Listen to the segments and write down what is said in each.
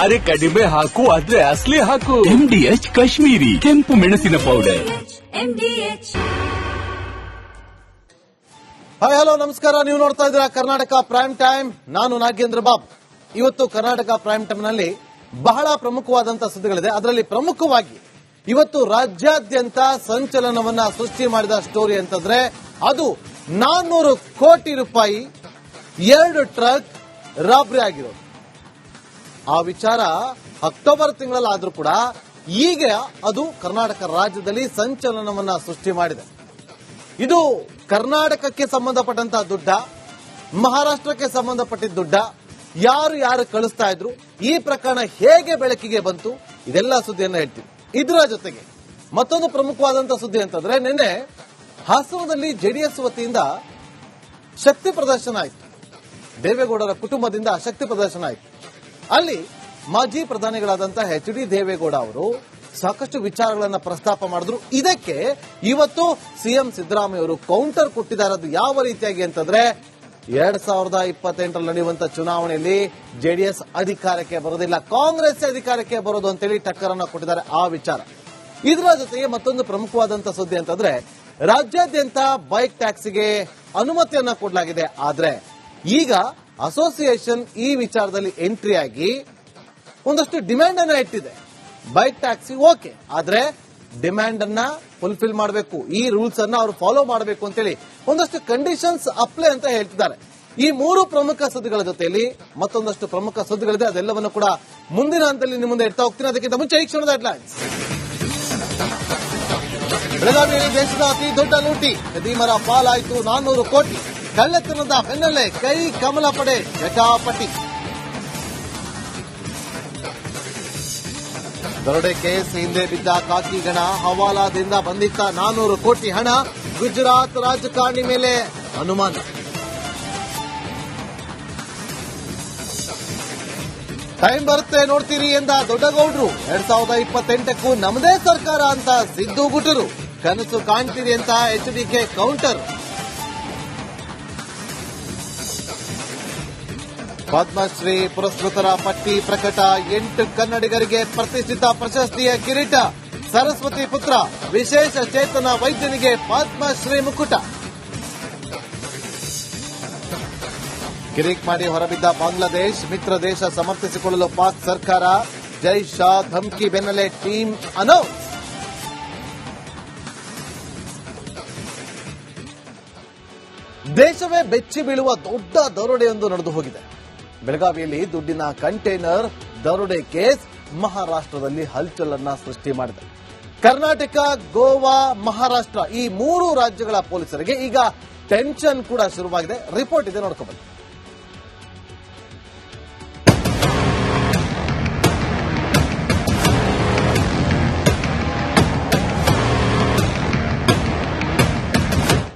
ಅರೆ ಕಡಿಮೆ ಹಾಕು ಆದ್ರೆ ಅಸಲಿ ಹಾಕು. MDH ಕಾಶ್ಮೀರಿ ಕೆಂಪು ಮೆಣಸಿನ ಪೌಡರ್. ಹಾಯ್ ಹಲೋ ನಮಸ್ಕಾರ. ನೀವು ನೋಡ್ತಾ ಇದ್ದೀರಾ ಕರ್ನಾಟಕ ಪ್ರೈಮ್ ಟೈಮ್. ನಾನು ನಾಗೇಂದ್ರ ಬಾಬ್. ಇವತ್ತು ಕರ್ನಾಟಕ ಪ್ರೈಮ್ ಟೈಮ್ ನಲ್ಲಿ ಬಹಳ ಪ್ರಮುಖವಾದಂತಹ ಸುದ್ದಿಗಳಿದೆ. ಅದರಲ್ಲಿ ಪ್ರಮುಖವಾಗಿ ಇವತ್ತು ರಾಜ್ಯಾದ್ಯಂತ ಸಂಚಲನವನ್ನ ಸೃಷ್ಟಿ ಮಾಡಿದ ಸ್ಟೋರಿ ಅಂತಂದ್ರೆ ಅದು 400 ಕೋಟಿ ರೂಪಾಯಿ 2 ಟ್ರಕ್ ರಾಬರಿ ಆಗಿರೋದು. ಆ ವಿಚಾರ ಅಕ್ಟೋಬರ್ ತಿಂಗಳಲ್ಲಾದ್ರೂ ಕೂಡ ಈಗ ಅದು ಕರ್ನಾಟಕ ರಾಜ್ಯದಲ್ಲಿ ಸಂಚಲನವನ್ನ ಸೃಷ್ಟಿ ಮಾಡಿದೆ. ಇದು ಕರ್ನಾಟಕಕ್ಕೆ ಸಂಬಂಧಪಟ್ಟಂತಹ ದುಡ್ಡ, ಮಹಾರಾಷ್ಟ್ರಕ್ಕೆ ಸಂಬಂಧಪಟ್ಟಿದ್ದ ದುಡ್ಡ, ಯಾರು ಕಳಿಸ್ತಾ ಇದ್ರು, ಈ ಪ್ರಕರಣ ಹೇಗೆ ಬೆಳಕಿಗೆ ಬಂತು, ಇದೆಲ್ಲ ಸುದ್ದಿಯನ್ನ ಹೇಳ್ತೀವಿ. ಇದರ ಜೊತೆಗೆ ಮತ್ತೊಂದು ಪ್ರಮುಖವಾದಂತಹ ಸುದ್ದಿ ಅಂತಂದ್ರೆ ನಿನ್ನೆ ಹಾಸನದಲ್ಲಿ ಜೆಡಿಎಸ್ ವತಿಯಿಂದ ಶಕ್ತಿ ಪ್ರದರ್ಶನ ಆಯಿತು. ದೇವೇಗೌಡರ ಕುಟುಂಬದಿಂದ ಶಕ್ತಿ ಪ್ರದರ್ಶನ ಆಯಿತು. ಅಲ್ಲಿ ಮಾಜಿ ಪ್ರಧಾನಿಗಳಾದಂತಹ HD ದೇವೇಗೌಡ ಅವರು ಸಾಕಷ್ಟು ವಿಚಾರಗಳನ್ನ ಪ್ರಸ್ತಾಪ ಮಾಡಿದ್ರು. ಇದಕ್ಕೆ ಇವತ್ತು ಸಿಎಂ ಸಿದ್ದರಾಮಯ್ಯ ಅವರು ಕೌಂಟರ್ ಕೊಟ್ಟಿದ್ದಾರೆ. ಅದು ಯಾವ ರೀತಿಯಾಗಿ ಅಂತಂದ್ರೆ 2028 ನಡೆಯುವಂತಹ ಚುನಾವಣೆಯಲ್ಲಿ ಜೆಡಿಎಸ್ ಅಧಿಕಾರಕ್ಕೆ ಬರೋದಿಲ್ಲ, ಕಾಂಗ್ರೆಸ್ ಅಧಿಕಾರಕ್ಕೆ ಬರೋದು ಅಂತೇಳಿ ಟಕ್ಕರನ್ನ ಕೊಟ್ಟಿದ್ದಾರೆ. ಆ ವಿಚಾರ. ಇದರ ಜೊತೆಗೆ ಮತ್ತೊಂದು ಪ್ರಮುಖವಾದಂತಹ ಸುದ್ದಿ ಅಂತಂದ್ರೆ ರಾಜ್ಯಾದ್ಯಂತ ಬೈಕ್ ಟ್ಯಾಕ್ಸಿಗೆ ಅನುಮತಿಯನ್ನ ಕೊಡಲಾಗಿದೆ. ಆದ್ರೆ ಈಗ ಅಸೋಸಿಯೇಷನ್ ಈ ವಿಚಾರದಲ್ಲಿ ಎಂಟ್ರಿ ಆಗಿ ಒಂದಷ್ಟು ಡಿಮ್ಯಾಂಡ್ ಅನ್ನ ಇಟ್ಟಿದೆ. ಬೈಕ್ ಟ್ಯಾಕ್ಸಿ ಓಕೆ, ಆದ್ರೆ ಡಿಮ್ಯಾಂಡ್ ಅನ್ನ ಫುಲ್ಫಿಲ್ ಮಾಡಬೇಕು, ಈ ರೂಲ್ಸ್ ಅನ್ನ ಅವರು ಫಾಲೋ ಮಾಡಬೇಕು ಅಂತೇಳಿ ಒಂದಷ್ಟು ಕಂಡೀಷನ್ಸ್ ಅಪ್ಲೈ ಅಂತ ಹೇಳ್ತಿದ್ದಾರೆ. ಈ 3 ಪ್ರಮುಖ ಸುದ್ದಿಗಳ ಜೊತೆಯಲ್ಲಿ ಮತ್ತೊಂದಷ್ಟು ಪ್ರಮುಖ ಸುದ್ದಿಗಳಿದೆ. ಅದೆಲ್ಲವನ್ನು ಕೂಡ ಮುಂದಿನ ಹಂತದಲ್ಲಿ ನಿಮ್ಮ ಮುಂದೆ ಇಡ್ತಾ ಹೋಗ್ತೀನಿ. ಅದಕ್ಕಿಂತ ಮುಂಚೆ ಈ ಕ್ಷಣದ ಹೆಡ್ಲೈನ್ಸ್. ಬೆಳಗಾವಿಯಲ್ಲಿ ದೇಶದ ಅತಿ ದೊಡ್ಡ ಲೂಟಿ, ಯತೀಮರ ಪಾಲಾಯಿತು 400 ಕೋಟಿ. ಕಳ್ಳತನದ ಬೆನ್ನಲ್ಲೇ ಕೈ ಕಮಲ ಪಡೆ ಜಟಾಪಟಿ. ದರೋಡೆ ಕೇಸ್ ಹಿಂದೆ ಬಿದ್ದ ಖಾಕಿಗಣ, ಹವಾಲಾದಿಂದ ಬಂದಿದ್ದ 400 ಕೋಟಿ ಹಣ. ಗುಜರಾತ್ ರಾಜಕಾರಣಿ ಮೇಲೆ ಅನುಮಾನ. ಟೈಮ್ ಬರುತ್ತೆ ನೋಡ್ತೀರಿ ಎಂದ ದೊಡ್ಡಗೌಡ್ರು. 2028ಕ್ಕೂ ನಮ್ಮದೇ ಸರ್ಕಾರ ಅಂತ ಸಿದ್ದು ಗುಟರು. ಕನಸು ಕಾಣ್ತೀರಿ ಅಂತ HDK ಕೌಂಟರ್. ಪದ್ಮಶ್ರೀ ಪುರಸ್ಕೃತರ ಪಟ್ಟಿ ಪ್ರಕಟ. 8 ಕನ್ನಡಿಗರಿಗೆ ಪ್ರತಿಷ್ಠಿತ ಪ್ರಶಸ್ತಿಯ ಕಿರೀಟ. ಸರಸ್ವತಿ ಪುತ್ರ ವಿಶೇಷ ಚೇತನ ವೈದ್ಯನಿಗೆ ಪದ್ಮಶ್ರೀ ಮುಕುಟ. ಕಿರಿಕ್ ಮಾಡಿ ಹೊರಬಿದ್ದ ಬಾಂಗ್ಲಾದೇಶ್, ಮಿತ್ರ ದೇಶ ಸಮರ್ಥಿಸಿಕೊಳ್ಳಲು ಪಾಕ್ ಸರ್ಕಾರ. ಜೈ ಶಾ ಧಮ್ಕಿ ಬೆನ್ನಲ್ಲೇ ಟೀಮ್ ಅನೌನ್ಸ್. ದೇಶವೇ ಬೆಚ್ಚಿ ಬೀಳುವ ದೊಡ್ಡ ದರೋಡೆಯೊಂದು ನಡೆದು ಹೋಗಿದೆ. ಬೆಳಗಾವಿಯಲ್ಲಿ ದುಡ್ಡಿನ ಕಂಟೈನರ್ ದರೋಡೆ ಕೇಸ್ ಮಹಾರಾಷ್ಟ್ರದಲ್ಲಿ ಹಲ್ಚಲನ್ನ ಸೃಷ್ಟಿ ಮಾಡಿದೆ. ಕರ್ನಾಟಕ, ಗೋವಾ, ಮಹಾರಾಷ್ಟ್ರ ಈ 3 ರಾಜ್ಯಗಳ ಪೊಲೀಸರಿಗೆ ಈಗ ಟೆನ್ಷನ್ ಕೂಡ ಶುರುವಾಗಿದೆ. ರಿಪೋರ್ಟ್ ಇದೆ, ನೋಡ್ಕೊಬನ್ನಿ.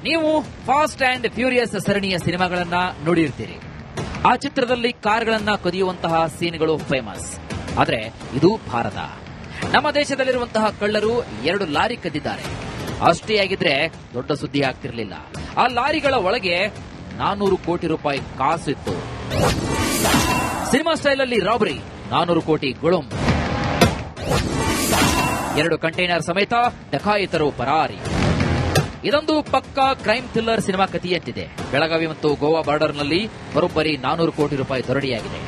ನೀವು ಫಾಸ್ಟ್ ಅಂಡ್ ಫ್ಯೂರಿಯಸ್ ಸರಣಿಯ ಸಿನಿಮಾಗಳನ್ನ ನೋಡಿರ್ತೀರಿ. ಆ ಚಿತ್ರದಲ್ಲಿ ಕಾರ್ಗಳನ್ನ ಕದಿಯುವಂತಹ ಸೀನ್ಗಳು ಫೇಮಸ್. ಆದ್ರೆ ಇದು ಭಾರತ. ನಮ್ಮ ದೇಶದಲ್ಲಿರುವಂತಹ ಕಳ್ಳರು 2 ಲಾರಿ ಕದ್ದಿದ್ದಾರೆ. ಅಷ್ಟೇ ಆಗಿದ್ರೆ ದೊಡ್ಡ ಸುದ್ದಿ ಆಗ್ತಿರ್ಲಿಲ್ಲ. ಆ ಲಾರಿಗಳ ಒಳಗೆ 400 ಕೋಟಿ ರೂಪಾಯಿ ಕಾಸು ಇತ್ತು. ಸಿನಿಮಾ ಸ್ಟೈಲ್ ಅಲ್ಲಿ ರಾಬರಿ, 400 ಕೋಟಿ ಗುಳುಂ. 2 ಕಂಟೈನರ್ ಸಮೇತ ಡಕಾಯಿತರು ಪರಾರಿ. ಇದೊಂದು ಪಕ್ಕಾ ಕ್ರೈಮ್ ಥ್ರಿಲ್ಲರ್ ಸಿನಿಮಾ ಕಥೆಯಂತಿದೆ. ಬೆಳಗಾವಿ ಮತ್ತು ಗೋವಾ ಬಾರ್ಡರ್ನಲ್ಲಿ ಬರೋಬ್ಬರಿ 400 ಕೋಟಿ ರೂಪಾಯಿ ದರೋಡೆಯಾಗಿದೆ.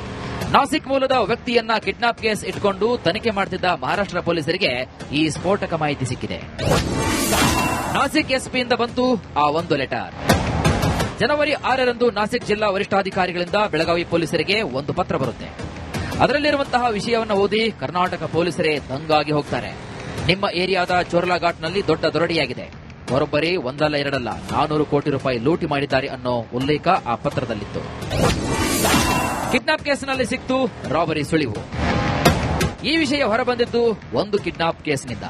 ನಾಸಿಕ್ ಮೂಲದ ವ್ಯಕ್ತಿಯನ್ನ ಕಿಡ್ನಾಪ್ ಕೇಸ್ ಇಟ್ಕೊಂಡು ತನಿಖೆ ಮಾಡುತ್ತಿದ್ದ ಮಹಾರಾಷ್ಟ್ರ ಪೊಲೀಸರಿಗೆ ಈ ಸ್ಫೋಟಕ ಮಾಹಿತಿ ಸಿಕ್ಕಿದೆ. ನಾಸಿಕ್ ಎಸ್ಪಿಯಿಂದ ಬಂತು ಆ ಒಂದು ಲೆಟರ್. ಜನವರಿ 6ರಂದು ನಾಸಿಕ್ ಜಿಲ್ಲಾ ವರಿಷ್ಠಾಧಿಕಾರಿಗಳಿಂದ ಬೆಳಗಾವಿ ಪೊಲೀಸರಿಗೆ ಒಂದು ಪತ್ರ ಬರುತ್ತೆ. ಅದರಲ್ಲಿರುವಂತಹ ವಿಷಯವನ್ನು ಓದಿ ಕರ್ನಾಟಕ ಪೊಲೀಸರೇ ದಂಗಾಗಿ ಹೋಗ್ತಾರೆ. ನಿಮ್ಮ ಏರಿಯಾದ ಚೋರ್ಲಾಘಾಟ್ನಲ್ಲಿ ದೊಡ್ಡ ದರೋಡೆಯಾಗಿದೆ. ಬರೋಬ್ಬರಿ 1 ಅಲ್ಲ 2 ಅಲ್ಲ 400 ಕೋಟಿ ರೂಪಾಯಿ ಲೂಟಿ ಮಾಡಿದ್ದಾರೆ ಅನ್ನೋ ಉಲ್ಲೇಖ ಆ ಪತ್ರದಲ್ಲಿತ್ತು. ಕಿಡ್ನಾಪ್ ಕೇಸ್ನಲ್ಲಿ ಸಿಕ್ತು ರಾಬರಿ ಸುಳಿವು. ಈ ವಿಷಯ ಹೊರಬಂದಿದ್ದು ಒಂದು ಕಿಡ್ನಾಪ್ ಕೇಸ್ನಿಂದ.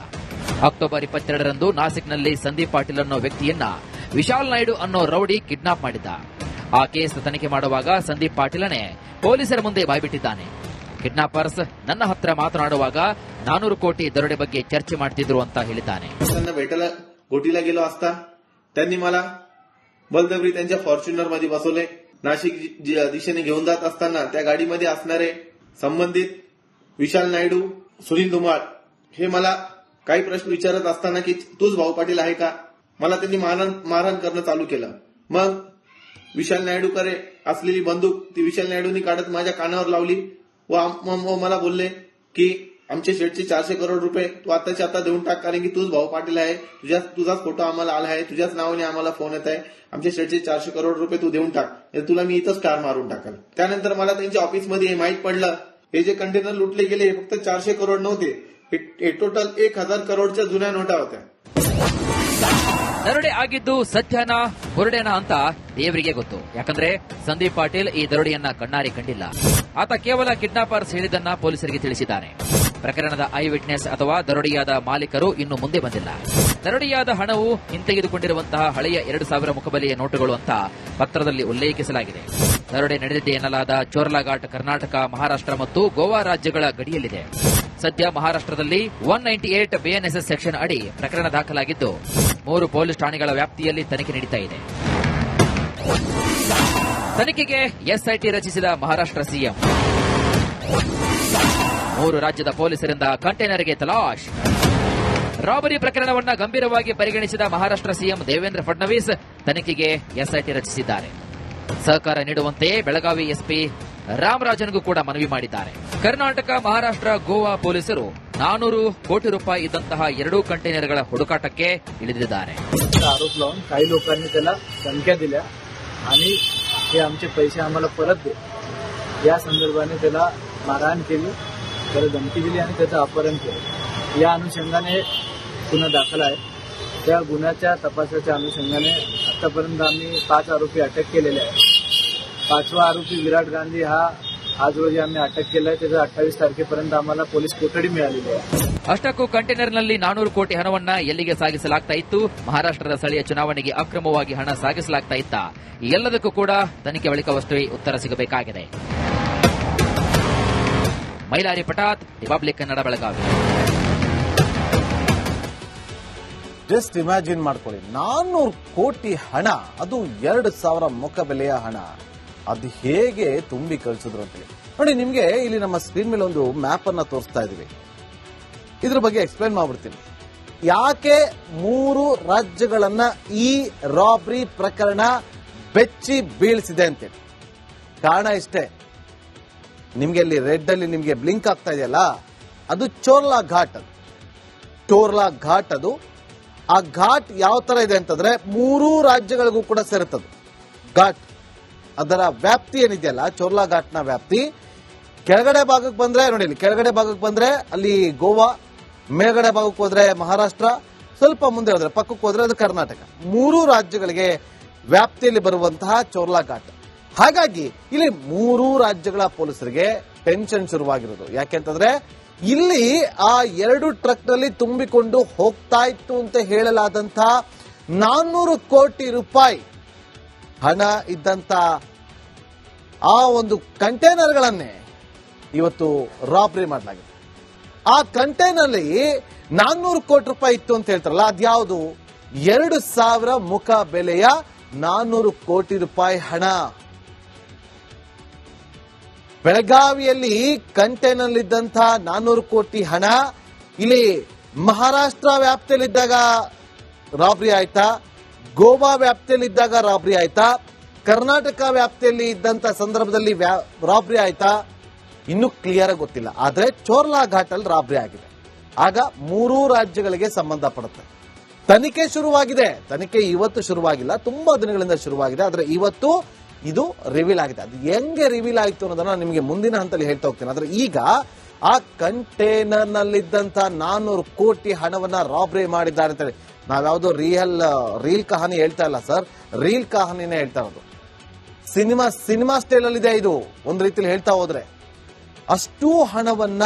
ಅಕ್ಟೋಬರ್ 22ರಂದು ನಾಸಿಕ್ನಲ್ಲಿ ಸಂದೀಪ್ ಪಾಟೀಲ್ ಅನ್ನೋ ವ್ಯಕ್ತಿಯನ್ನ ವಿಶಾಲ್ ನಾಯ್ಡು ಅನ್ನೋ ರೌಡಿ ಕಿಡ್ನಾಪ್ ಮಾಡಿದ್ದ. ಆ ಕೇಸ್ ತನಿಖೆ ಮಾಡುವಾಗ ಸಂದೀಪ್ ಪಾಟೀಲನೇ ಪೊಲೀಸರ ಮುಂದೆ ಬಾಯ್ಬಿಟ್ಟಿದ್ದಾನೆ. ಕಿಡ್ನಾಪರ್ಸ್ ನನ್ನ ಹತ್ರ ಮಾತನಾಡುವಾಗ 400 ಕೋಟಿ ದರೋಡೆ ಬಗ್ಗೆ ಚರ್ಚೆ ಮಾಡ್ತಿದ್ರು ಅಂತ ಹೇಳಿದ್ದಾನೆ. गोटीला गेलो असता त्यांनी मला बलदेवरी त्यांच्या फॉर्च्युनर मध्ये बसवले. नाशिक दिशेने घेऊन जात असताना त्या गाडीमध्ये असणारे संबंधित विशाल नायडू, सुनील धुमाळ हे मला काही प्रश्न विचारत असताना की तूच भाऊ पाटील आहे का, मला त्यांनी मारहाण करणं चालू केलं. मग विशाल नायडूकडे असलेली बंदूक ती विशाल नायडूंनी काढत माझ्या कानावर लावली व मला बोलले की आमच्या शेठचे 400 करोड रुपये तू आताच्या आता देऊन टाक, कारण की तूच भाऊ पाटील आहे, तुझाच फोटो आम्हाला आला आहे, तुझ्याच नावाने आम्हाला फोन येत आहे, आमच्या शेठचे 400 करोड रुपये तू देऊन टाक, तुला मी इथंच ठार मारून टाकाल. त्यानंतर मला त्यांच्या ऑफिसमध्ये माहीत पडलं हे जे कंटेनर लुटले गेले हे फक्त 400 करोड नव्हते, हे टोटल 1000 ಕರೋಡ್च्या जुन्या ನೋಟಾ होत्या. ದರೋಡೆ ಆಗಿದ್ದು ಸತ್ಯನ ಬುರುಡೆನ ಅಂತ ದೇವರಿಗೆ ಗೊತ್ತು. ಯಾಕಂದ್ರೆ ಸಂದೀಪ್ ಪಾಟೀಲ್ ಈ ದರೋಡೆಯನ್ನ ಕಣ್ಣಾರೆ ಕಂಡಿಲ್ಲ. ಆತ ಕೇವಲ ಕಿಡ್ನಾಪರ್ಸ್ ಹೇಳಿದ್ದನ್ನ ಪೊಲೀಸರಿಗೆ ತಿಳಿಸಿದ್ದಾನೆ. ಪ್ರಕರಣದ ಐ ವಿಟ್ನೆಸ್ ಅಥವಾ ದರೋಡೆಯಾದ ಮಾಲೀಕರು ಇನ್ನು ಮುಂದೆ ಬಂದಿಲ್ಲ. ದರೋಡೆಯಾದ ಹಣವು ಹಿಂತೆಗೆದುಕೊಂಡಿರುವಂತಹ ಹಳೆಯ 2000 ಮುಖಬೆಲೆಯ ನೋಟುಗಳು ಅಂತ ಪತ್ರದಲ್ಲಿ ಉಲ್ಲೇಖಿಸಲಾಗಿದೆ. ದರೋಡೆ ನಡೆದಿದೆ ಎನ್ನಲಾದ ಚೋರ್ಲಾಘಾಟ್ ಕರ್ನಾಟಕ, ಮಹಾರಾಷ್ಟ್ರ ಮತ್ತು ಗೋವಾ ರಾಜ್ಯಗಳ ಗಡಿಯಲ್ಲಿದೆ. ಸದ್ಯ ಮಹಾರಾಷ್ಟ್ರದಲ್ಲಿ 198 ಬಿಎನ್ಎಸ್ಎಸ್ ಸೆಕ್ಷನ್ ಅಡಿ ಪ್ರಕರಣ ದಾಖಲಾಗಿದ್ದು 3 ಪೊಲೀಸ್ ಠಾಣೆಗಳ ವ್ಯಾಪ್ತಿಯಲ್ಲಿ ತನಿಖೆ ನಡೀತಾ ಇದೆ. ತನಿಖೆಗೆ ಎಸ್ಐಟಿ ರಚಿಸಿದ ಮಹಾರಾಷ್ಟ್ರ ಸಿಎಂ. 3 ರಾಜ್ಯದ ಪೊಲೀಸರಿಂದ ಕಂಟೈನರ್ಗೆ ತಲಾಶ್. ರಾಬರಿ ಪ್ರಕರಣವನ್ನ ಗಂಭೀರವಾಗಿ ಪರಿಗಣಿಸಿದ ಮಹಾರಾಷ್ಟ್ರ ಸಿಎಂ ದೇವೇಂದ್ರ ಫಡ್ನವೀಸ್ ತನಿಖೆಗೆ ಎಸ್ಐಟಿ ರಚಿಸಿದ್ದಾರೆ. ಸಹಕಾರ ನೀಡುವಂತೆ ಬೆಳಗಾವಿ ಎಸ್ಪಿ ರಾಮರಾಜನ್ಗೂ ಕೂಡ ಮನವಿ ಮಾಡಿದ್ದಾರೆ. ಕರ್ನಾಟಕ, ಮಹಾರಾಷ್ಟ್ರ, ಗೋವಾ ಪೊಲೀಸರು 400 ಕೋಟಿ ರೂಪಾಯಿ ಇದ್ದಂತಹ 2 ಕಂಟೈನರ್ಗಳ ಹುಡುಕಾಟಕ್ಕೆ ಇಳಿದಿದ್ದಾರೆ. आरोप लावून काही लोकांनी त्याला धमक्या दिल्या आणि हे आमचे पैसे आम्हाला परत दे या संदर्भाने त्याला मारहाण केली, त्याला धमकी दिली आणि त्याचं अपहरण केलं. या अनुषंगाने गुन्हा दाखल आहे. त्या गुन्ह्याच्या तपासाच्या अनुषंगाने आतापर्यंत आम्ही 5 आरोपी अटक केलेले आहेत. 5वा आरोपी विराट गांधी हा आज रोजी आम्ही अटक केलाय. त्याचा 28 तारखेपर्यंत आम्हाला पोलीस कोठडी मिळालेली आहे. ಅಷ್ಟಕ್ಕೂ ಕಂಟೈನರ್ನಲ್ಲಿ 400 ಕೋಟಿ ಹಣವನ್ನ ಎಲ್ಲಿಗೆ ಸಾಗಿಸಲಾಗ್ತಾ ಇತ್ತು, ಮಹಾರಾಷ್ಟ್ರದ ಸ್ಥಳೀಯ ಚುನಾವಣೆಗೆ ಅಕ್ರಮವಾಗಿ ಹಣ ಸಾಗಿಸಲಾಗ್ತಾ ಇತ್ತ, ಎಲ್ಲದಕ್ಕೂ ಕೂಡ ತನಿಖೆ ಬಳಿಕವಷ್ಟೇ ಉತ್ತರ ಸಿಗಬೇಕಾಗಿದೆ. Mailari Patath, Republic Kannada, Belagavi. Just imagine ಮಾಡ್ಕೊಳ್ಳಿ, 400 ಕೋಟಿ ಹಣ, ಅದು 2000 ಮುಖಬೆಲೆಯ ಹಣ, ಅದು ಹೇಗೆ ತುಂಬಿ ಕಳಿಸಿದ್ರು ಅಂತೇಳಿ ನೋಡಿ. ನಿಮ್ಗೆ ಇಲ್ಲಿ ನಮ್ಮ ಸ್ಕ್ರೀನ್ ಮೇಲೆ ಒಂದು ಮ್ಯಾಪ್ ಅನ್ನ ತೋರಿಸ್ತಾ ಇದೀವಿ. ಇದ್ರ ಬಗ್ಗೆ ಎಕ್ಸ್ಪ್ಲೈನ್ ಮಾಡ್ಬಿಡ್ತೀನಿ. ಯಾಕೆ 3 ರಾಜ್ಯಗಳನ್ನ ಈ ರಾಬರಿ ಪ್ರಕರಣ ಬೆಚ್ಚಿ ಬೀಳಿಸಿದೆ ಅಂತೇಳಿ ಕಾರಣ ಇಷ್ಟೇ. ನಿಮ್ಗೆ ಇಲ್ಲಿ ರೆಡ್ ಅಲ್ಲಿ ನಿಮ್ಗೆ ಬ್ಲಿಂಕ್ ಆಗ್ತಾ ಇದೆಯಲ್ಲ, ಅದು ಚೋರ್ಲಾ ಘಾಟ್. ಚೋರ್ಲಾ ಘಾಟ್ ಅದು. ಆ ಘಾಟ್ ಯಾವ ತರ ಇದೆ ಅಂತಂದ್ರೆ 3 ರಾಜ್ಯಗಳಿಗೂ ಕೂಡ ಸೇರುತ್ತದು ಘಾಟ್. ಅದರ ವ್ಯಾಪ್ತಿ ಏನಿದೆಯಲ್ಲ, ಚೋರ್ಲಾ ಘಾಟ್ನ ವ್ಯಾಪ್ತಿ ಕೆಳಗಡೆ ಭಾಗಕ್ಕೆ ಬಂದ್ರೆ ನೋಡಿ, ಇಲ್ಲಿ ಕೆಳಗಡೆ ಭಾಗಕ್ಕೆ ಬಂದ್ರೆ ಅಲ್ಲಿ ಗೋವಾ, ಮೇಲ್ಗಡೆ ಭಾಗಕ್ಕೆ ಹೋದ್ರೆ ಮಹಾರಾಷ್ಟ್ರ, ಸ್ವಲ್ಪ ಮುಂದೆ ಹೋದ್ರೆ ಪಕ್ಕಕ್ಕೆ ಹೋದ್ರೆ ಅದು ಕರ್ನಾಟಕ. 3 ರಾಜ್ಯಗಳಿಗೆ ವ್ಯಾಪ್ತಿಯಲ್ಲಿ ಬರುವಂತಹ ಚೋರ್ಲಾ ಘಾಟ್. ಹಾಗಾಗಿ ಇಲ್ಲಿ 3 ರಾಜ್ಯಗಳ ಪೊಲೀಸರಿಗೆ ಟೆನ್ಷನ್ ಶುರುವಾಗಿರೋದು. ಯಾಕೆಂತಂದ್ರೆ ಇಲ್ಲಿ ಆ 2 ಟ್ರಕ್ ನಲ್ಲಿ ತುಂಬಿಕೊಂಡು ಹೋಗ್ತಾ ಇತ್ತು ಅಂತ ಹೇಳಲಾದಂತಹ 400 ಕೋಟಿ ರೂಪಾಯಿ ಹಣ ಇದ್ದಂತ ಆ ಒಂದು ಕಂಟೈನರ್ಗಳನ್ನೇ ಇವತ್ತು ರಾಬರಿ ಮಾಡಲಾಗಿದೆ. ಆ ಕಂಟೈನರ್ಲಿ 400 ಕೋಟಿ ರೂಪಾಯಿ ಇತ್ತು ಅಂತ ಹೇಳ್ತಾರಲ್ಲ, ಅದ್ಯಾವುದು? 2000 ಮುಖ ಬೆಲೆಯ 400 ಕೋಟಿ ರೂಪಾಯಿ ಹಣ. ಬೆಳಗಾವಿಯಲ್ಲಿ ಕಂಟೈನರ್ ಇದ್ದಂತಹ 400 ಕೋಟಿ ಹಣ ಇಲ್ಲಿ ಮಹಾರಾಷ್ಟ್ರ ವ್ಯಾಪ್ತಿಯಲ್ಲಿದ್ದಾಗ ರಾಬರಿ ಆಯ್ತಾ, ಗೋವಾ ವ್ಯಾಪ್ತಿಯಲ್ಲಿದ್ದಾಗ ರಾಬರಿ ಆಯ್ತಾ, ಕರ್ನಾಟಕ ವ್ಯಾಪ್ತಿಯಲ್ಲಿ ಇದ್ದಂತ ಸಂದರ್ಭದಲ್ಲಿ ರಾಬರಿ ಆಯ್ತಾ, ಇನ್ನೂ ಕ್ಲಿಯರ್ ಆಗಿ ಗೊತ್ತಿಲ್ಲ. ಆದ್ರೆ ಚೋರ್ಲಾ ಘಾಟ್ ಅಲ್ಲಿ ರಾಬರಿ ಆಗಿದೆ. ಆಗ 3 ರಾಜ್ಯಗಳಿಗೆ ಸಂಬಂಧಪಡುತ್ತೆ. ತನಿಖೆ ಶುರುವಾಗಿದೆ. ತನಿಖೆ ಇವತ್ತು ಶುರುವಾಗಿಲ್ಲ, ತುಂಬಾ ದಿನಗಳಿಂದ ಶುರುವಾಗಿದೆ. ಆದ್ರೆ ಇವತ್ತು ಇದು ರಿವೀಲ್ ಆಗಿದೆ. ಅದು ಹೆಂಗೆ ರಿವೀಲ್ ಆಯಿತು ಅನ್ನೋದನ್ನ ನಿಮಗೆ ಮುಂದಿನ ಹಂತದಲ್ಲಿ ಹೇಳ್ತಾ ಹೋಗ್ತೀನಿ. ಆದ್ರೆ ಈಗ ಆ ಕಂಟೈನರ್ ನಲ್ಲಿದ್ದಂತ 400 ಕೋಟಿ ಹಣವನ್ನ ರಾಬರಿ ಮಾಡಿದ್ದಾರೆ ಅಂತೇಳಿ ನಾವ್ಯಾವುದೋ ರೀಲ್ ಕಹಾನಿ ಹೇಳ್ತಾ ಇಲ್ಲ ಸರ್, ರೀಲ್ ಕಹಾನಿನೇ ಹೇಳ್ತಾ ಇರೋದು. ಸಿನಿಮಾ ಸ್ಟೈಲ್ ಅಲ್ಲಿ ಇದೆ ಇದು. ಒಂದ್ ರೀತಿಯಲ್ಲಿ ಹೇಳ್ತಾ ಹೋದ್ರೆ ಅಷ್ಟು ಹಣವನ್ನ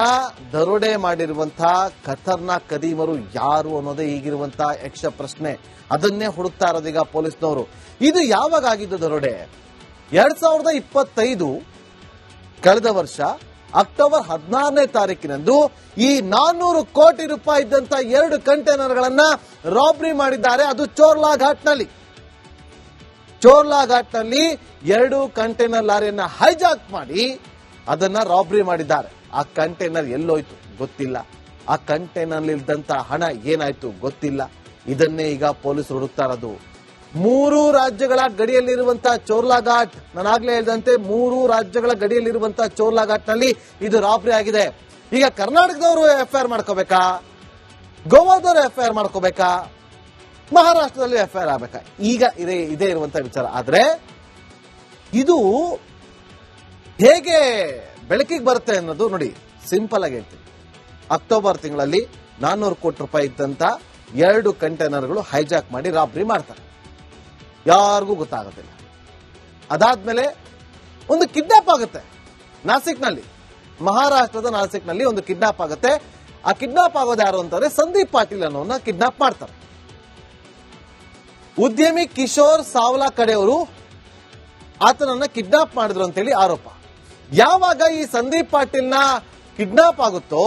ದರೋಡೆ ಮಾಡಿರುವಂತಹ ಖತರ್ನಾಕ್ ಕದೀಮರು ಯಾರು ಅನ್ನೋದೇ ಈಗಿರುವಂತಹ ಯಕ್ಷ ಪ್ರಶ್ನೆ. ಅದನ್ನೇ ಹುಡುಕ್ತಾ ಇರೋದೀಗ ಪೊಲೀಸ್ನವರು. ಇದು ಯಾವಾಗ ಆಗಿದ್ದು ದರೋಡೆ? 2025 ಕಳೆದ ವರ್ಷ ಅಕ್ಟೋಬರ್ 16ನೇ ತಾರೀಕಿನಂದು ಈ 400 ಕೋಟಿ ರೂಪಾಯಿ ಇದ್ದಂತ 2 ಕಂಟೈನರ್ಗಳನ್ನ ರಾಬರಿ ಮಾಡಿದ್ದಾರೆ. ಅದು ಚೋರ್ಲಾ ಘಾಟ್ನಲ್ಲಿ. ಚೋರ್ಲಾ ಘಾಟ್ನಲ್ಲಿ 2 ಕಂಟೈನರ್ ಲಾರಿಯನ್ನ ಹೈಜಾಕ್ ಮಾಡಿ ಅದನ್ನ ರಾಬ್ರಿ ಮಾಡಿದ್ದಾರೆ. ಆ ಕಂಟೈನರ್ ಎಲ್ಲೋಯ್ತು ಗೊತ್ತಿಲ್ಲ. ಆ ಕಂಟೈನರ್ ಇದ್ದಂತ ಹಣ ಏನಾಯ್ತು ಗೊತ್ತಿಲ್ಲ. ಇದನ್ನೇ ಈಗ ಪೊಲೀಸರು ಹುಡುಕ್ತಾ ಇರೋದು. 3 ರಾಜ್ಯಗಳ ಗಡಿಯಲ್ಲಿರುವಂತಹ ಚೋರ್ಲಾಘಾಟ್, ನಾನಾಗ್ಲೇ ಹೇಳಿದಂತೆ 3 ರಾಜ್ಯಗಳ ಗಡಿಯಲ್ಲಿರುವಂತಹ ಚೋರ್ಲಾಘಾಟ್ ನಲ್ಲಿ ಇದು ರಾಬ್ರಿ ಆಗಿದೆ. ಈಗ ಕರ್ನಾಟಕದವರು ಎಫ್ಐಆರ್ ಮಾಡ್ಕೋಬೇಕಾ, ಗೋವಾದವರು ಎಫ್ಐಆರ್ ಮಾಡ್ಕೋಬೇಕಾ, ಮಹಾರಾಷ್ಟ್ರದಲ್ಲಿ ಎಫ್ಐಆರ್ ಆಗ್ಬೇಕಾ? ಈಗ ಇದೇ ಇರುವಂತಹ ವಿಚಾರ. ಆದ್ರೆ ಇದು ಹೇಗೆ ಬೆಳಕಿಗೆ ಬರುತ್ತೆ ಅನ್ನೋದು ನೋಡಿ, ಸಿಂಪಲ್ ಆಗಿ ಹೇಳ್ತೀನಿ. ಅಕ್ಟೋಬರ್ ತಿಂಗಳಲ್ಲಿ 400 ಕೋಟಿ ರೂಪಾಯಿ ಇದ್ದಂತ 2 ಕಂಟೈನರ್ಗಳು ಹೈಜಾಕ್ ಮಾಡಿ ರಾಬ್ರಿ ಮಾಡ್ತಾರೆ. ಯಾರಿಗೂ ಗೊತ್ತಾಗೋದಿಲ್ಲ. ಅದಾದ್ಮೇಲೆ ಒಂದು ಕಿಡ್ನಾಪ್ ಆಗುತ್ತೆ ನಾಸಿಕ್ನಲ್ಲಿ, ಮಹಾರಾಷ್ಟ್ರದ ನಾಸಿಕ್ನಲ್ಲಿ ಒಂದು ಕಿಡ್ನಾಪ್ ಆಗುತ್ತೆ. ಆ ಕಿಡ್ನಾಪ್ ಆಗೋದು ಯಾರು ಅಂತಂದ್ರೆ ಸಂದೀಪ್ ಪಾಟೀಲ್ ಅನ್ನೋನ್ನ ಕಿಡ್ನಾಪ್ ಮಾಡ್ತಾರೆ. ಉದ್ಯಮಿ ಕಿಶೋರ್ ಸಾವ್ಲಾ ಕಡೆಯವರು ಆತನನ್ನ ಕಿಡ್ನಾಪ್ ಮಾಡಿದ್ರು ಅಂತೇಳಿ ಆರೋಪ. ಯಾವಾಗ ಈ ಸಂದೀಪ್ ಪಾಟೀಲ್ನ ಕಿಡ್ನಾಪ್ ಆಗುತ್ತೋ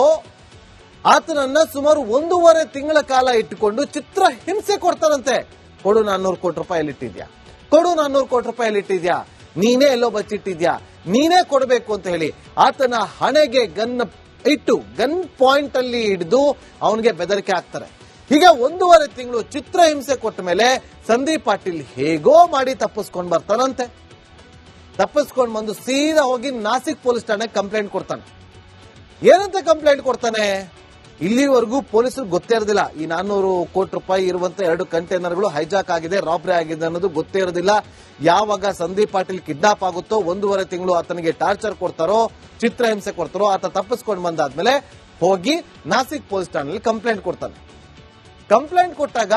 ಆತನನ್ನ ಸುಮಾರು 1.5 ತಿಂಗಳ ಕಾಲ ಇಟ್ಟುಕೊಂಡು ಚಿತ್ರ ಹಿಂಸೆ ಕೊಡ್ತಾರಂತೆ. ಕೊಡು 400 ಕೋಟಿ ರೂಪಾಯಿ ಇಟ್ಟಿದ್ಯಾ, ಕೊಡು 400 ಕೋಟಿ ರೂಪಾಯಿ ಇಟ್ಟಿದ್ಯಾ, ನೀನೇ ಎಲ್ಲೋ ಬಚ್ಚಿಟ್ಟಿದ್ಯಾ, ನೀನೇ ಕೊಡಬೇಕು ಅಂತ ಹೇಳಿ ಆತನ ಹಣೆಗೆ ಗನ್ ಇಟ್ಟು ಗನ್ ಪಾಯಿಂಟ್ ಅಲ್ಲಿ ಹಿಡಿದು ಅವನಿಗೆ ಬೆದರಿಕೆ ಹಾಕ್ತಾರೆ. ಹೀಗೆ 1.5 ತಿಂಗಳು ಚಿತ್ರ ಹಿಂಸೆ ಕೊಟ್ಟ ಮೇಲೆ ಸಂದೀಪ್ ಪಾಟೀಲ್ ಹೇಗೋ ಮಾಡಿ ತಪ್ಪಿಸ್ಕೊಂಡು ಬರ್ತಾನಂತೆ. ತಪ್ಪಿಸ್ಕೊಂಡು ಬಂದು ಸೀದಾ ಹೋಗಿ ನಾಸಿಕ್ ಪೊಲೀಸ್ ಠಾಣೆಗೆ ಕಂಪ್ಲೇಂಟ್ ಕೊಡ್ತಾನೆ. ಏನಂತ ಕಂಪ್ಲೇಂಟ್ ಕೊಡ್ತಾನೆ? ಇಲ್ಲಿವರೆಗೂ ಪೊಲೀಸರು ಗೊತ್ತೇ ಇರೋದಿಲ್ಲ. ಈ 400 ಕೋಟಿ ರೂಪಾಯಿ ಇರುವಂತ 2 ಕಂಟೈನರ್ಗಳು ಹೈಜಾಕ್ ಆಗಿದೆ, ರಾಬ್ರಿ ಆಗಿದೆ ಅನ್ನೋದು ಗೊತ್ತೇ ಇರೋದಿಲ್ಲ. ಯಾವಾಗ ಸಂದೀಪ್ ಪಾಟೀಲ್ ಕಿಡ್ನಾಪ್ ಆಗುತ್ತೋ 1.5 ತಿಂಗಳು ಆತನಿಗೆ ಟಾರ್ಚರ್ ಕೊಡ್ತಾರೋ, ಚಿತ್ರಹಿಂಸೆ ಕೊಡ್ತಾರೋ, ಆತ ತಪ್ಪಿಸ್ಕೊಂಡು ಬಂದಾದ್ಮೇಲೆ ಹೋಗಿ ನಾಸಿಕ್ ಪೊಲೀಸ್ ಠಾಣೆಯಲ್ಲಿ ಕಂಪ್ಲೇಂಟ್ ಕೊಡ್ತಾನೆ. ಕಂಪ್ಲೇಂಟ್ ಕೊಟ್ಟಾಗ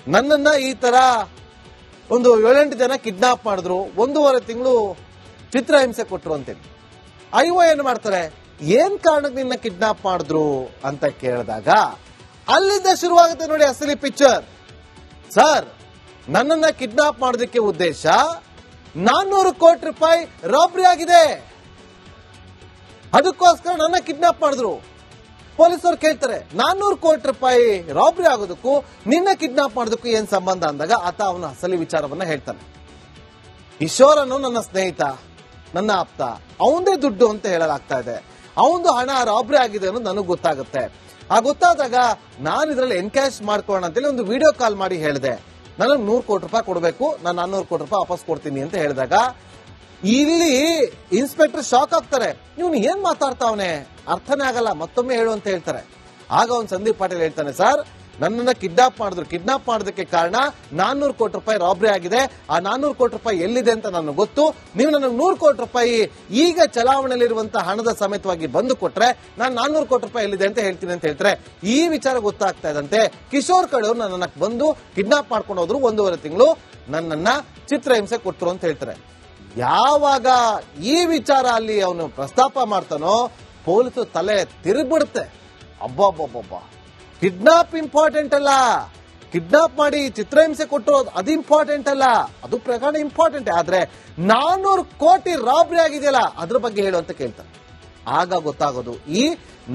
ನನ್ನನ್ನ ಈ ತರ ಒಂದು 7-8 ಜನ ಕಿಡ್ನಾಪ್ ಮಾಡಿದ್ರು, 1.5 ತಿಂಗಳು ಚಿತ್ರಹಿಂಸೆ ಕೊಟ್ರು ಅಂತೇಳಿ. ಐಒ ಏನು ಮಾಡ್ತಾರೆ, ಏನ್ ಕಾರಣಕ್ಕೆ ನಿನ್ನ ಕಿಡ್ನಾಪ್ ಮಾಡಿದ್ರು ಅಂತ ಕೇಳಿದಾಗ ಅಲ್ಲಿಂದ ಶುರುವಾಗುತ್ತೆ ನೋಡಿ ಅಸಲಿ ಪಿಕ್ಚರ್. ಸರ್, ನನ್ನನ್ನ ಕಿಡ್ನಾಪ್ ಮಾಡೋದಕ್ಕೆ ಉದ್ದೇಶ 400 ಕೋಟಿ ರೂಪಾಯಿ ರಾಬ್ರಿ ಆಗಿದೆ, ಅದಕ್ಕೋಸ್ಕರ ನನ್ನ ಕಿಡ್ನಾಪ್ ಮಾಡಿದ್ರು. ಪೊಲೀಸರು ಕೇಳ್ತಾರೆ 400 ಕೋಟಿ ರೂಪಾಯಿ ರಾಬ್ರಿ ಆಗೋದಕ್ಕೂ ನಿನ್ನ ಕಿಡ್ನಾಪ್ ಮಾಡೋದಕ್ಕೂ ಏನ್ ಸಂಬಂಧ ಅಂದಾಗ ಆತ ಅವನ ಅಸಲಿ ವಿಚಾರವನ್ನ ಹೇಳ್ತಾನೆ. ಕಿಶೋರ್ ಅನ್ನೋ ನನ್ನ ಸ್ನೇಹಿತ, ನನ್ನ ಆಪ್ತ, ಅವಂದೇ ದುಡ್ಡು ಅಂತ ಹೇಳಲಾಗ್ತಾ ಇದೆ, ಅವಂದು ಹಣ ರಾಬ್ರಿ ಆಗಿದೆ ಅನ್ನೋದು ನನಗೆ ಗೊತ್ತಾಗುತ್ತೆ. ಆ ಗೊತ್ತಾದಾಗ ನಾನು ಇದರಲ್ಲಿ ಎನ್ಕ್ಯಾಶ್ ಮಾಡ್ಕೊಳ್ಳೋಣ ಅಂತೇಳಿ ಒಂದು ವಿಡಿಯೋ ಕಾಲ್ ಮಾಡಿ ಹೇಳಿದೆ, ನನಗೆ 100 ಕೋಟಿ ರೂಪಾಯಿ ಕೊಡಬೇಕು, ನಾನು 400 ಕೋಟಿ ರೂಪಾಯಿ ವಾಪಸ್ ಕೊಡ್ತೀನಿ ಅಂತ ಹೇಳಿದಾಗ ಇಲ್ಲಿ ಇನ್ಸ್ಪೆಕ್ಟರ್ ಶಾಕ್ ಆಗ್ತಾರೆ. ಇವನು ಏನ್ ಮಾತಾಡ್ತಾವನೆ, ಅರ್ಥನೇ ಆಗಲ್ಲ, ಮತ್ತೊಮ್ಮೆ ಹೇಳು ಅಂತ ಹೇಳ್ತಾರೆ. ಆಗ ಅವ್ನು ಸಂದೀಪ್ ಪಾಟೀಲ್ ಹೇಳ್ತಾನೆ, ಸರ್ ನನ್ನನ್ನ ಕಿಡ್ನಾಪ್ ಮಾಡಿದ್ರು, ಕಿಡ್ನಾಪ್ ಮಾಡೋದಕ್ಕೆ ಕಾರಣ 400 ಕೋಟಿ ರೂಪಾಯಿ ರಾಬ್ರಿ ಆಗಿದೆ, ಆ 400 ಕೋಟಿ ರೂಪಾಯಿ ಎಲ್ಲಿದೆ ಅಂತ ನನಗೆ ಗೊತ್ತು, ನೀವು ನನಗೆ 100 ಕೋಟಿ ರೂಪಾಯಿ ಈಗ ಚಲಾವಣೆಯಲ್ಲಿರುವಂತಹ ಹಣದ ಸಮೇತವಾಗಿ ಬಂದು ಕೊಟ್ರೆ ನಾನು 400 ಕೋಟಿ ರೂಪಾಯಿ ಎಲ್ಲಿದೆ ಅಂತ ಹೇಳ್ತೀನಿ ಅಂತ ಹೇಳ್ತಾರೆ. ಈ ವಿಚಾರ ಗೊತ್ತಾಗ್ತಾ ಇದ್ದಂತೆ ಕಿಶೋರ್ ಕಡೆಯವರು ನನ್ನನ್ನ ಬಂದು ಕಿಡ್ನಾಪ್ ಮಾಡ್ಕೊಂಡು ಹೋದ್ರು, 1.5 ತಿಂಗಳು ನನ್ನನ್ನ ಚಿತ್ರಹಿಂಸೆ ಕೊಟ್ಟರು ಅಂತ ಹೇಳ್ತಾರೆ. ಯಾವಾಗ ಈ ವಿಚಾರ ಅಲ್ಲಿ ಅವನು ಪ್ರಸ್ತಾಪ ಮಾಡ್ತಾನೋ ಪೊಲೀಸರು ತಲೆ ತಿರುಗ್ಬಿಡುತ್ತೆ. ಅಬ್ಬಬ್ಬಬ್ಬ, ಕಿಡ್ನಾಪ್ ಇಂಪಾರ್ಟೆಂಟ್ ಅಲ್ಲ, ಕಿಡ್ನಾಪ್ ಮಾಡಿ ಚಿತ್ರಹಿಂಸೆ ಕೊಟ್ಟರು ಅದು ಇಂಪಾರ್ಟೆಂಟ್ ಅಲ್ಲ, ಅದು ಪ್ರಕರಣ ಇಂಪಾರ್ಟೆಂಟ್. ಆದ್ರೆ 400 ಕೋಟಿ ರಾಬ್ರಿ ಆಗಿದೆಯಲ್ಲ ಅದ್ರ ಬಗ್ಗೆ ಹೇಳು ಅಂತ ಕೇಳ್ತಾರೆ. ಆಗ ಗೊತ್ತಾಗೋದು ಈ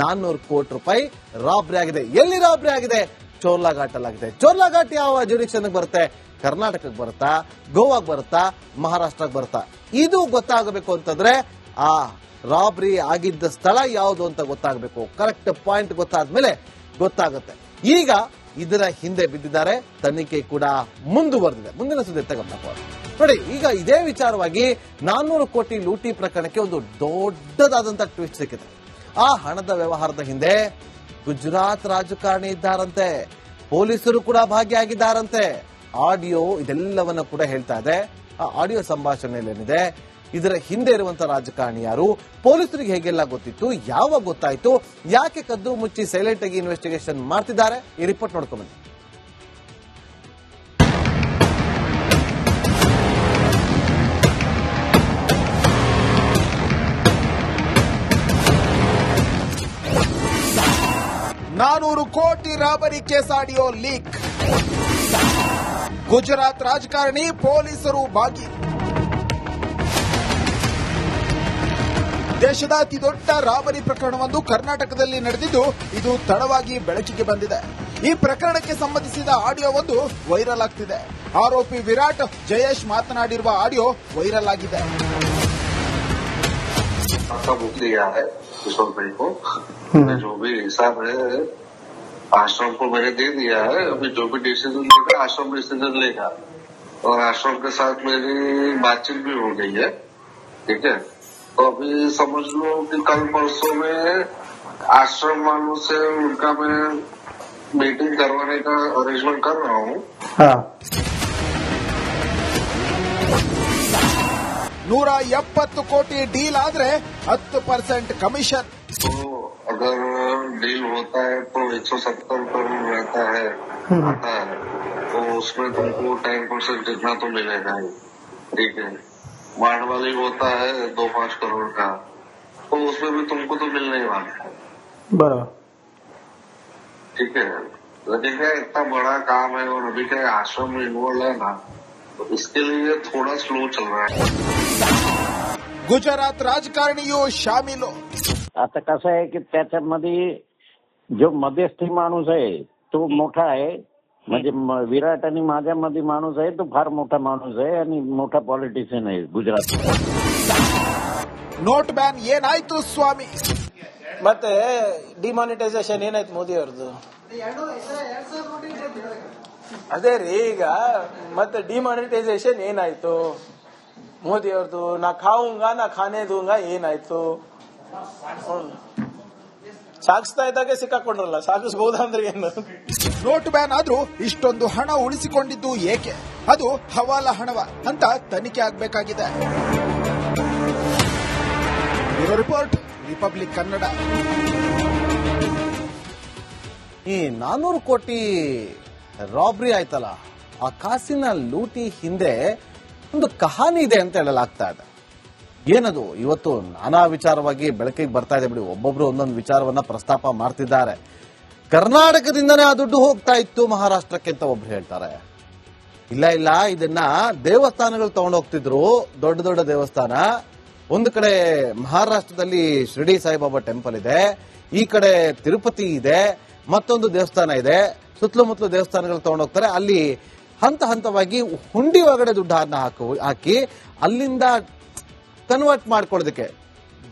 400 ಕೋಟಿ ರೂಪಾಯಿ ರಾಬ್ರಿ ಆಗಿದೆ. ಎಲ್ಲಿ ರಾಬ್ರಿ ಆಗಿದೆ? ಚೋರ್ಲಾಘಾಟ್ ಅಲ್ಲಾಗಿದೆ. ಚೋರ್ಲಾಘಾಟ್ ಯಾವ ಜುರಿಕ್ಷನ್ಗೆ ಬರುತ್ತೆ? ಕರ್ನಾಟಕಕ್ಕೆ ಬರುತ್ತಾ, ಗೋವಾಗೆ ಬರುತ್ತಾ, ಮಹಾರಾಷ್ಟ್ರಕ್ಕೆ ಬರುತ್ತಾ? ಇದು ಗೊತ್ತಾಗಬೇಕು ಅಂತಂದ್ರೆ ಆ ರಾಬ್ರಿ ಆಗಿದ್ದ ಸ್ಥಳ ಯಾವುದು ಅಂತ ಗೊತ್ತಾಗಬೇಕು. ಕರೆಕ್ಟ್ ಪಾಯಿಂಟ್ ಗೊತ್ತಾದ್ಮೇಲೆ ಗೊತ್ತಾಗುತ್ತೆ. ಈಗ ಇದರ ಹಿಂದೆ ಬಿದ್ದಿದ್ದಾರೆ, ತನಿಖೆ ಕೂಡ ಮುಂದುವರೆದಿದೆ. ಮುಂದಿನ ಸುದ್ದಿ ತಗೊಂಡು ನೋಡಿ, ಈಗ ಇದೇ ವಿಚಾರವಾಗಿ 400 ಕೋಟಿ ಲೂಟಿ ಪ್ರಕರಣಕ್ಕೆ ಒಂದು ದೊಡ್ಡದಾದಂತಹ ಟ್ವಿಸ್ಟ್ ಸಿಕ್ಕಿದೆ. ಆ ಹಣದ ವ್ಯವಹಾರದ ಹಿಂದೆ ಗುಜರಾತ್ ರಾಜಕಾರಣಿ ಇದ್ದಾರಂತೆ, ಪೊಲೀಸರು ಕೂಡ ಭಾಗಿಯಾಗಿದ್ದಾರಂತೆ. ಆಡಿಯೋ ಇದೆಲ್ಲವನ್ನ ಕೂಡ ಹೇಳ್ತಾ ಇದೆ. ಆ ಆಡಿಯೋ ಸಂಭಾಷಣೆಯಲ್ಲಿ ಏನಿದೆ, ಇದರ ಹಿಂದೆ ಇರುವಂತಹ ರಾಜಕಾರಣಿ ಯಾರು, ಪೊಲೀಸರಿಗೆ ಹೇಗೆಲ್ಲ ಗೊತ್ತಿತ್ತು, ಯಾವಾಗ ಗೊತ್ತಾಯ್ತು, ಯಾಕೆ ಕದ್ದು ಮುಚ್ಚಿ ಸೈಲೆಂಟ್ ಆಗಿ ಇನ್ವೆಸ್ಟಿಗೇಷನ್ ಮಾಡ್ತಿದ್ದಾರೆ, ಈ ರಿಪೋರ್ಟ್ ನೋಡ್ಕೊಂಡ್ ಬನ್ನಿ. $400 ಕೋಟಿ robbery case audio leak, Gujarat ರಾಜಕಾರಣಿ ಪೊಲೀಸರು ಭಾಗಿ. ದೇಶದ ಅತಿ ದೊಡ್ಡ ರಾಬರಿ ಪ್ರಕರಣವೊಂದು ಕರ್ನಾಟಕದಲ್ಲಿ ನಡೆದಿದ್ದು ಇದು ತಡವಾಗಿ ಬೆಳಕಿಗೆ ಬಂದಿದೆ. ಈ ಪ್ರಕರಣಕ್ಕೆ ಸಂಬಂಧಿಸಿದ ಆಡಿಯೋ ಒಂದು ವೈರಲ್ ಆಗ್ತಿದೆ. ಆರೋಪಿ ವಿರಾಟ್ ಜಯೇಶ್ ಮಾತನಾಡಿರುವ ಆಡಿಯೋ ವೈರಲ್ ಆಗಿದೆ. का बुक दिया है किशोर भाई को। जो भी हिसाब है आश्रम को मैंने दे दिया है। अभी जो भी डिसीजन लेगा आश्रम डिसीजन लेगा, और आश्रम के साथ मेरी बातचीत भी हो गई है। ठीक है, तो अभी समझ लो कि कल परसों में आश्रम वालों से उनका मैं मीटिंग करवाने का अरेंजमेंट कर रहा हूँ। 170 ಕೋಟಿ ಡೀಲ್ ಆದ್ರೆ 10% ಕಮಿಷನ್. तो अगर डील होता है तो 170 करोड़ रहता है आता है, तो उसमें तुमको 10% जितना तो मिलेगा ही। ठीक है, वार्ड वाली होता है 2-5 करोड़ का, तो उसमें भी तुमको तो मिलने ही वाला है। बराबर. ठीक है, लेकिन क्या इतना बड़ा काम है और अभी क्या आश्रम में इन्वॉल्व है ना, तो इसके लिए थोड़ा स्लो चल रहा है. गुजरात राजकारणीयो शामिलो. आता कसं आहे की त्याच्यामध्ये जो मध्यस्थी माणूस आहे तो मोठा आहे, म्हणजे विराट आणि माझ्यामध्ये माणूस आहे तो फार मोठा माणूस आहे आणि मोठा पॉलिटिशियन आहे गुजरात. ನೋಟ್ ಬ್ಯಾನ್ ಏನಾಯ್ತು ಸ್ವಾಮಿ? ಮತ್ತೆ ಡಿಮಾನಿಟೈಸೇಷನ್ ಏನಾಯ್ತು ಮೋದಿ ಅವ್ರದ್ದು? ಅದೇ ರೀ, ಈಗ ಮತ್ತೆ ಡಿಮಾನಿಟೈಸೇಷನ್ ಏನಾಯ್ತು ಮೋದಿ ಅವ್ರದ್ದು? ನಾ ಖಾऊंगा ನಾ ಖಾನೆ दूंगा ಏನಾಯ್ತು? ಸಾಗಿಸ್ತಾ ಇದ್ದಾಗೆ ಸಿಕ್ಕಾಕೊಂಡ್ರಲ್ಲ, ಸಾಗಿಸಬಹುದಂದ್ರೆ ಏನು? ನೋಟ್ ಬ್ಯಾನ್ ಆದ್ರೂ ಇಷ್ಟೊಂದು ಹಣ ಉಳಿಸಿಕೊಂಡಿದ್ದು ಏಕೆ? ಅದು ಹವಾಲಾ ಹಣವ ಅಂತ ತನಿಖೆ ಆಗಬೇಕಾಗಿದೆ. Bureau report, republic Kannada. ಈ 400 ಕೋಟಿ ರಾಬ್ರಿ ಆಯ್ತಲ್ಲ, ಆ ಕಾಸಿನ ಲೂಟಿ ಹಿಂದೆ ಒಂದು ಕಹಾನಿ ಇದೆ ಅಂತ ಹೇಳಲಾಗ್ತಾ ಇದೆ. ಏನದು? ಇವತ್ತು ನಾನಾ ವಿಚಾರವಾಗಿ ಬೆಳಕಿಗೆ ಬರ್ತಾ ಇದೆ ಬಿಡಿ. ಒಬ್ಬೊಬ್ರು ಒಂದೊಂದು ವಿಚಾರವನ್ನ ಪ್ರಸ್ತಾಪ ಮಾಡ್ತಿದ್ದಾರೆ. ಕರ್ನಾಟಕದಿಂದನೇ ಆ ದುಡ್ಡು ಹೋಗ್ತಾ ಇತ್ತು ಮಹಾರಾಷ್ಟ್ರಕ್ಕೆ ಅಂತ ಒಬ್ರು ಹೇಳ್ತಾರೆ. ಇಲ್ಲ ಇಲ್ಲ, ಇದನ್ನ ದೇವಸ್ಥಾನಗಳು ತಗೊಂಡೋಗ್ತಿದ್ರು, ದೊಡ್ಡ ದೊಡ್ಡ ದೇವಸ್ಥಾನ. ಒಂದು ಕಡೆ ಮಹಾರಾಷ್ಟ್ರದಲ್ಲಿ ಶಿರ್ಡಿ ಸಾಯಿಬಾಬಾ ಟೆಂಪಲ್ ಇದೆ, ಈ ಕಡೆ ತಿರುಪತಿ ಇದೆ, ಮತ್ತೊಂದು ದೇವಸ್ಥಾನ ಇದೆ, ಸುತ್ತಲೂ ಮುತ್ತಲು ದೇವಸ್ಥಾನಗಳು ತಗೊಂಡೋಗ್ತಾರೆ. ಅಲ್ಲಿ ಹಂತ ಹಂತವಾಗಿ ಹುಂಡಿ ಒಳಗಡೆ ದುಡ್ಡನ್ನ ಹಾಕಿ ಅಲ್ಲಿಂದ ಕನ್ವರ್ಟ್ ಮಾಡ್ಕೊಳ್ಳೋದಕ್ಕೆ,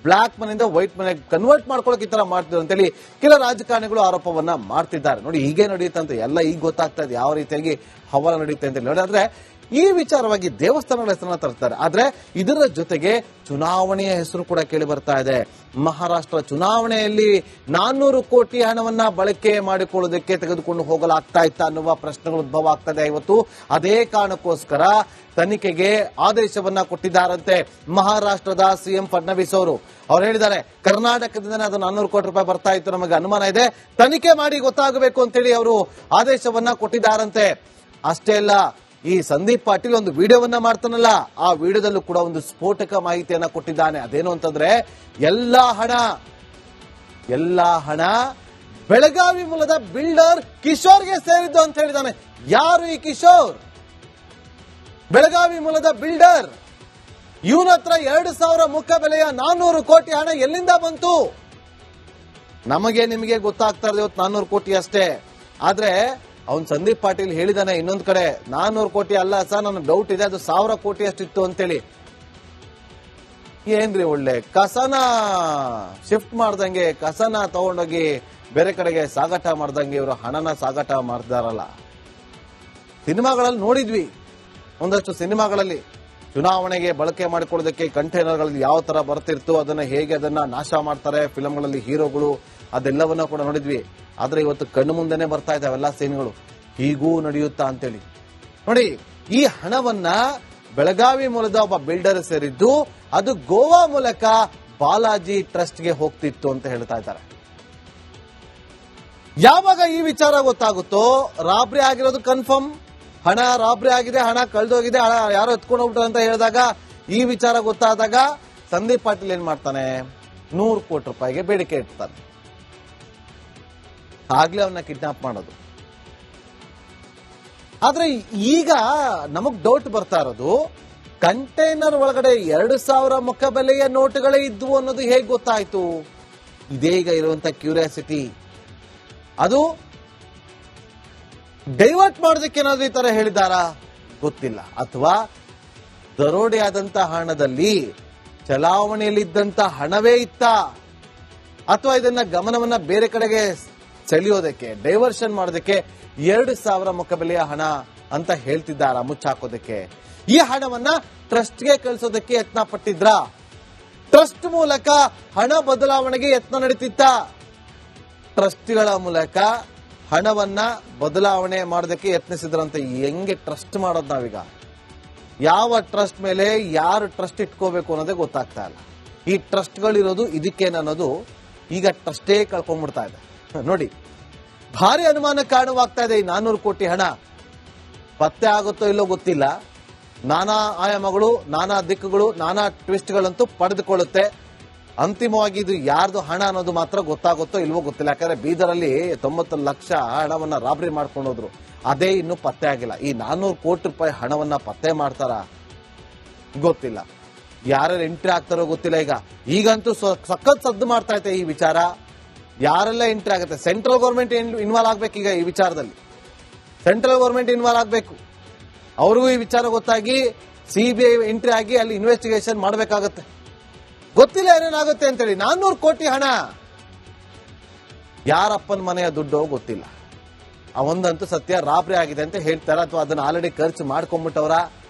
ಬ್ಲಾಕ್ ಮನಿಂದ ವೈಟ್ ಮನೆಗೆ ಕನ್ವರ್ಟ್ ಮಾಡ್ಕೊಳ್ಳೋಕೆ ಈ ತರ ಮಾಡ್ತಿದ್ರು ಅಂತೇಳಿ ಕೆಲ ರಾಜಕಾರಣಿಗಳು ಆರೋಪವನ್ನ ಮಾಡ್ತಿದ್ದಾರೆ. ನೋಡಿ, ಹೀಗೆ ನಡೆಯುತ್ತಂತೆ ಎಲ್ಲ ಈಗ ಗೊತ್ತಾಗ್ತಾ ಇದೆ ಯಾವ ರೀತಿಯಾಗಿ ಹವಾಲ ನಡೆಯುತ್ತೆ ಅಂತ ನೋಡಿ. ಆದ್ರೆ ಈ ವಿಚಾರವಾಗಿ ದೇವಸ್ಥಾನಗಳ ಹೆಸರನ್ನ ತರ್ತಾರೆ. ಆದ್ರೆ ಇದರ ಜೊತೆಗೆ ಚುನಾವಣೆಯ ಹೆಸರು ಕೂಡ ಕೇಳಿ ಬರ್ತಾ ಇದೆ. ಮಹಾರಾಷ್ಟ್ರ ಚುನಾವಣೆಯಲ್ಲಿ 400 ಕೋಟಿ ಹಣವನ್ನ ಬಳಕೆ ಮಾಡಿಕೊಳ್ಳೋದಕ್ಕೆ ತೆಗೆದುಕೊಂಡು ಹೋಗಲಾಗ್ತಾ ಇತ್ತ ಅನ್ನುವ ಪ್ರಶ್ನೆಗಳು ಉದ್ಭವ ಆಗ್ತದೆ ಇವತ್ತು. ಅದೇ ಕಾರಣಕ್ಕೋಸ್ಕರ ತನಿಖೆಗೆ ಆದೇಶವನ್ನ ಕೊಟ್ಟಿದ್ದಾರಂತೆ ಮಹಾರಾಷ್ಟ್ರದ ಸಿಎಂ ಫಡ್ನವೀಸ್ ಅವರು. ಅವ್ರು ಹೇಳಿದ್ದಾರೆ, ಕರ್ನಾಟಕದಿಂದನೇ ಅದು 400 ಕೋಟಿ ರೂಪಾಯಿ ಬರ್ತಾ ಇತ್ತು, ನಮಗೆ ಅನುಮಾನ ಇದೆ, ತನಿಖೆ ಮಾಡಿ ಗೊತ್ತಾಗಬೇಕು ಅಂತೇಳಿ ಅವರು ಆದೇಶವನ್ನ ಕೊಟ್ಟಿದ್ದಾರಂತೆ. ಅಷ್ಟೇ ಅಲ್ಲ, ಈ ಸಂದೀಪ್ ಪಾಟೀಲ್ ಒಂದು ವಿಡಿಯೋವನ್ನ ಮಾಡ್ತಾನಲ್ಲ, ಆ ವಿಡಿಯೋದಲ್ಲೂ ಕೂಡ ಒಂದು ಸ್ಫೋಟಕ ಮಾಹಿತಿಯನ್ನ ಕೊಟ್ಟಿದ್ದಾನೆ. ಅದೇನು ಅಂತಂದ್ರೆ, ಎಲ್ಲಾ ಹಣ ಬೆಳಗಾವಿ ಮೂಲದ ಬಿಲ್ಡರ್ ಕಿಶೋರ್ಗೆ ಸೇರಿದ್ದು ಅಂತ ಹೇಳಿದ್ದಾನೆ. ಯಾರು ಈ ಕಿಶೋರ್? ಬೆಳಗಾವಿ ಮೂಲದ ಬಿಲ್ಡರ್. ಇವನ ಹತ್ರ 2,000 ಮುಖ ಬೆಲೆಯ 400 ಕೋಟಿ ಹಣ ಎಲ್ಲಿಂದ ಬಂತು? ನಮಗೆ ನಿಮಗೆ ಗೊತ್ತಾಗ್ತಾ ಇರೋದು 400 ಕೋಟಿ ಅಷ್ಟೇ. ಆದ್ರೆ ಅವನ್ ಸಂದೀಪ್ ಪಾಟೀಲ್ ಹೇಳಿದಾನೆ ಇನ್ನೊಂದ್ ಕಡೆ 400 ಕೋಟಿ ಅಲ್ಲ ಸರ್, ನನ್ನ ಡೌಟ್ ಇದೆ, ಅದು 1,000 ಕೋಟಿ ಅಷ್ಟಿತ್ತು ಅಂತೇಳಿ. ಏನ್ರಿ ಒಳ್ಳೆ ಕಸನ ಶಿಫ್ಟ್ ಮಾಡ್ದಂಗೆ, ಕಸನ ತಗೊಂಡೋಗಿ ಬೇರೆ ಕಡೆಗೆ ಸಾಗಾಟ ಮಾಡ್ದಂಗೆ ಇವರು ಹಣನ ಸಾಗಾಟ ಮಾಡ್ತಾರಲ್ಲ. ಸಿನಿಮಾಗಳಲ್ಲಿ ನೋಡಿದ್ವಿ, ಒಂದಷ್ಟು ಸಿನಿಮಾಗಳಲ್ಲಿ ಚುನಾವಣೆಗೆ ಬಳಕೆ ಮಾಡಿಕೊಳ್ಳೋದಕ್ಕೆ ಕಂಟೈನರ್ಗಳಲ್ಲಿ ಯಾವ ತರ ಬರ್ತಿತ್ತು, ಅದನ್ನ ಹೇಗೆ ಅದನ್ನ ನಾಶ ಮಾಡ್ತಾರೆ ಫಿಲಂಗಳಲ್ಲಿ ಹೀರೋಗಳು, ಅದೆಲ್ಲವನ್ನ ಕೂಡ ನೋಡಿದ್ವಿ. ಆದ್ರೆ ಇವತ್ತು ಕಣ್ಣು ಮುಂದೆನೆ ಬರ್ತಾ ಇದೆ ಅವೆಲ್ಲ ಸೀನ್ಗಳು. ಹೀಗೂ ನಡೆಯುತ್ತಾ ಅಂತೇಳಿ ನೋಡಿ. ಈ ಹಣವನ್ನ ಬೆಳಗಾವಿ ಮೂಲದ ಒಬ್ಬ ಬಿಲ್ಡರ್ ಸೇರಿದ್ದು, ಅದು ಗೋವಾ ಮೂಲಕ ಬಾಲಾಜಿ ಟ್ರಸ್ಟ್ಗೆ ಹೋಗ್ತಿತ್ತು ಅಂತ ಹೇಳ್ತಾ ಇದ್ದಾರೆ. ಯಾವಾಗ ಈ ವಿಚಾರ ಗೊತ್ತಾಗುತ್ತೋ, ರಾಬ್ರಿ ಆಗಿರೋದು ಕನ್ಫರ್ಮ್, ಹಣ ರಾಬ್ರಿ ಆಗಿದೆ, ಹಣ ಕಳೆದೋಗಿದೆ, ಹಣ ಯಾರೋ ಎತ್ಕೊಂಡು ಹೋಗ್ಬಿಟ್ರು ಅಂತ ಹೇಳಿದಾಗ, ಈ ವಿಚಾರ ಗೊತ್ತಾದಾಗ ಸಂದೀಪ್ ಪಾಟೀಲ್ ಏನ್ ಮಾಡ್ತಾನೆ, 100 ಕೋಟಿ ರೂಪಾಯಿಗೆ ಬೇಡಿಕೆ ಇಡ್ತಾನೆ. ಆಗ್ಲೇ ಅವನ್ನ ಕಿಡ್ನಾಪ್ ಮಾಡೋದು. ಆದ್ರೆ ಈಗ ನಮಗ್ ಡೌಟ್ ಬರ್ತಾ ಇರೋದು, ಕಂಟೈನರ್ ಒಳಗಡೆ 2,000 ಮುಖ ಬೆಲೆಯ ನೋಟುಗಳೇ ಇದ್ವು ಅನ್ನೋದು ಹೇಗೆ ಗೊತ್ತಾಯ್ತು? ಇದೀಗ ಇರುವಂತ ಕ್ಯೂರಿಯಾಸಿಟಿ. ಅದು ಡೈವರ್ಟ್ ಮಾಡೋದಕ್ಕೆ ಏನಾದ್ರು ಈ ತರ ಹೇಳಿದಾರಾ ಗೊತ್ತಿಲ್ಲ, ಅಥವಾ ದರೋಡೆಯಾದಂತ ಹಣದಲ್ಲಿ ಚಲಾವಣೆಯಲ್ಲಿದ್ದಂತ ಹಣವೇ ಇತ್ತ, ಅಥವಾ ಇದನ್ನ ಗಮನವನ್ನ ಬೇರೆ ಕಡೆಗೆ ಸೆಳೆಯೋದಕ್ಕೆ, ಡೈವರ್ಷನ್ ಮಾಡೋದಕ್ಕೆ 2,000 ಮುಖಬೆಲೆಯ ಹಣ ಅಂತ ಹೇಳ್ತಿದ್ದಾರ ಮುಚ್ಚಾಕೋದಕ್ಕೆ? ಈ ಹಣವನ್ನ ಟ್ರಸ್ಟ್ಗೆ ಕಳಿಸೋದಕ್ಕೆ ಯತ್ನ ಪಟ್ಟಿದ್ರ? ಟ್ರಸ್ಟ್ ಮೂಲಕ ಹಣ ಬದಲಾವಣೆಗೆ ಯತ್ನ ನಡೀತಿತ್ತ? ಟ್ರಸ್ಟ್ಗಳ ಮೂಲಕ ಹಣವನ್ನ ಬದಲಾವಣೆ ಮಾಡೋದಕ್ಕೆ ಯತ್ನಿಸಿದ್ರಂತೆ. ಹೆಂಗೆ ಟ್ರಸ್ಟ್ ಮಾಡೋದು ನಾವೀಗ? ಯಾವ ಟ್ರಸ್ಟ್ ಮೇಲೆ ಯಾರು ಟ್ರಸ್ಟ್ ಇಟ್ಕೋಬೇಕು ಅನ್ನೋದೇ ಗೊತ್ತಾಗ್ತಾ ಇಲ್ಲ. ಈ ಟ್ರಸ್ಟ್ಗಳಿರೋದು ಇದಕ್ಕೇನನ್ನೋದು ಈಗ ಟ್ರಸ್ಟೇ ಕಳ್ಕೊಂಡ್ಬಿಡ್ತಾ ಇದೆ. ನೋಡಿ, ಭಾರಿ ಅನುಮಾನ ಕಾರಣವಾಗ್ತಾ ಇದೆ. ಈ 400 ಕೋಟಿ ಹಣ ಪತ್ತೆ ಆಗುತ್ತೋ ಇಲ್ಲೋ ಗೊತ್ತಿಲ್ಲ. ನಾನಾ ಆಯಾಮಗಳು, ನಾನಾ ದಿಕ್ಕುಗಳು, ನಾನಾ ಟ್ವಿಸ್ಟ್ಗಳಂತೂ ಪಡೆದುಕೊಳ್ಳುತ್ತೆ. ಅಂತಿಮವಾಗಿ ಇದು ಯಾರ್ದು ಹಣ ಅನ್ನೋದು ಮಾತ್ರ ಗೊತ್ತಾಗುತ್ತೋ ಇಲ್ವೋ ಗೊತ್ತಿಲ್ಲ. ಯಾಕಂದ್ರೆ ಬೀದರಲ್ಲಿ 90 ಲಕ್ಷ ಹಣವನ್ನ ರಾಬರಿ ಮಾಡ್ಕೊಂಡು ಹೋದ್ರು. ಅದೇ ಇನ್ನೂ ಪತ್ತೆ ಆಗಿಲ್ಲ. ಈ 400 ಕೋಟಿ ರೂಪಾಯಿ ಹಣವನ್ನ ಪತ್ತೆ ಮಾಡ್ತಾರ ಗೊತ್ತಿಲ್ಲ. ಯಾರ್ಯಾರು ಎಂಟ್ರಿ ಆಗ್ತಾರೋ ಗೊತ್ತಿಲ್ಲ. ಈಗಂತೂ ಸಖತ್ ಸದ್ದು ಮಾಡ್ತಾ ಐತೆ ಈ ವಿಚಾರ. ಯಾರೆಲ್ಲ ಎಂಟ್ರಿ ಆಗುತ್ತೆ? ಸೆಂಟ್ರಲ್ ಗೌರ್ಮೆಂಟ್ ಇನ್ವಾಲ್ವ್ ಆಗ್ಬೇಕು. ಈಗ ಈ ವಿಚಾರದಲ್ಲಿ ಸೆಂಟ್ರಲ್ ಗೌರ್ಮೆಂಟ್ ಇನ್ವಾಲ್ವ್ ಆಗ್ಬೇಕು. ಅವ್ರಿಗೂ ಈ ವಿಚಾರ ಗೊತ್ತಾಗಿ ಸಿಬಿಐ ಎಂಟ್ರಿ ಆಗಿ ಅಲ್ಲಿ ಇನ್ವೆಸ್ಟಿಗೇಷನ್ ಮಾಡಬೇಕಾಗತ್ತೆ. ಗೊತ್ತಿಲ್ಲ ಏನೇನಾಗುತ್ತೆ ಅಂತೇಳಿ. 400 ಕೋಟಿ ಹಣ ಯಾರಪ್ಪನ ಮನೆಯ ದುಡ್ಡು ಗೊತ್ತಿಲ್ಲ. ಆ ಒಂದಂತೂ ಸತ್ಯ, ರಾಬರಿ ಆಗಿದೆ ಅಂತ ಹೇಳ್ತಾರ, ಅಥವಾ ಅದನ್ನ ಆಲ್ರೆಡಿ ಖರ್ಚು ಮಾಡ್ಕೊಂಡ್ಬಿಟ್ಟವ್ರ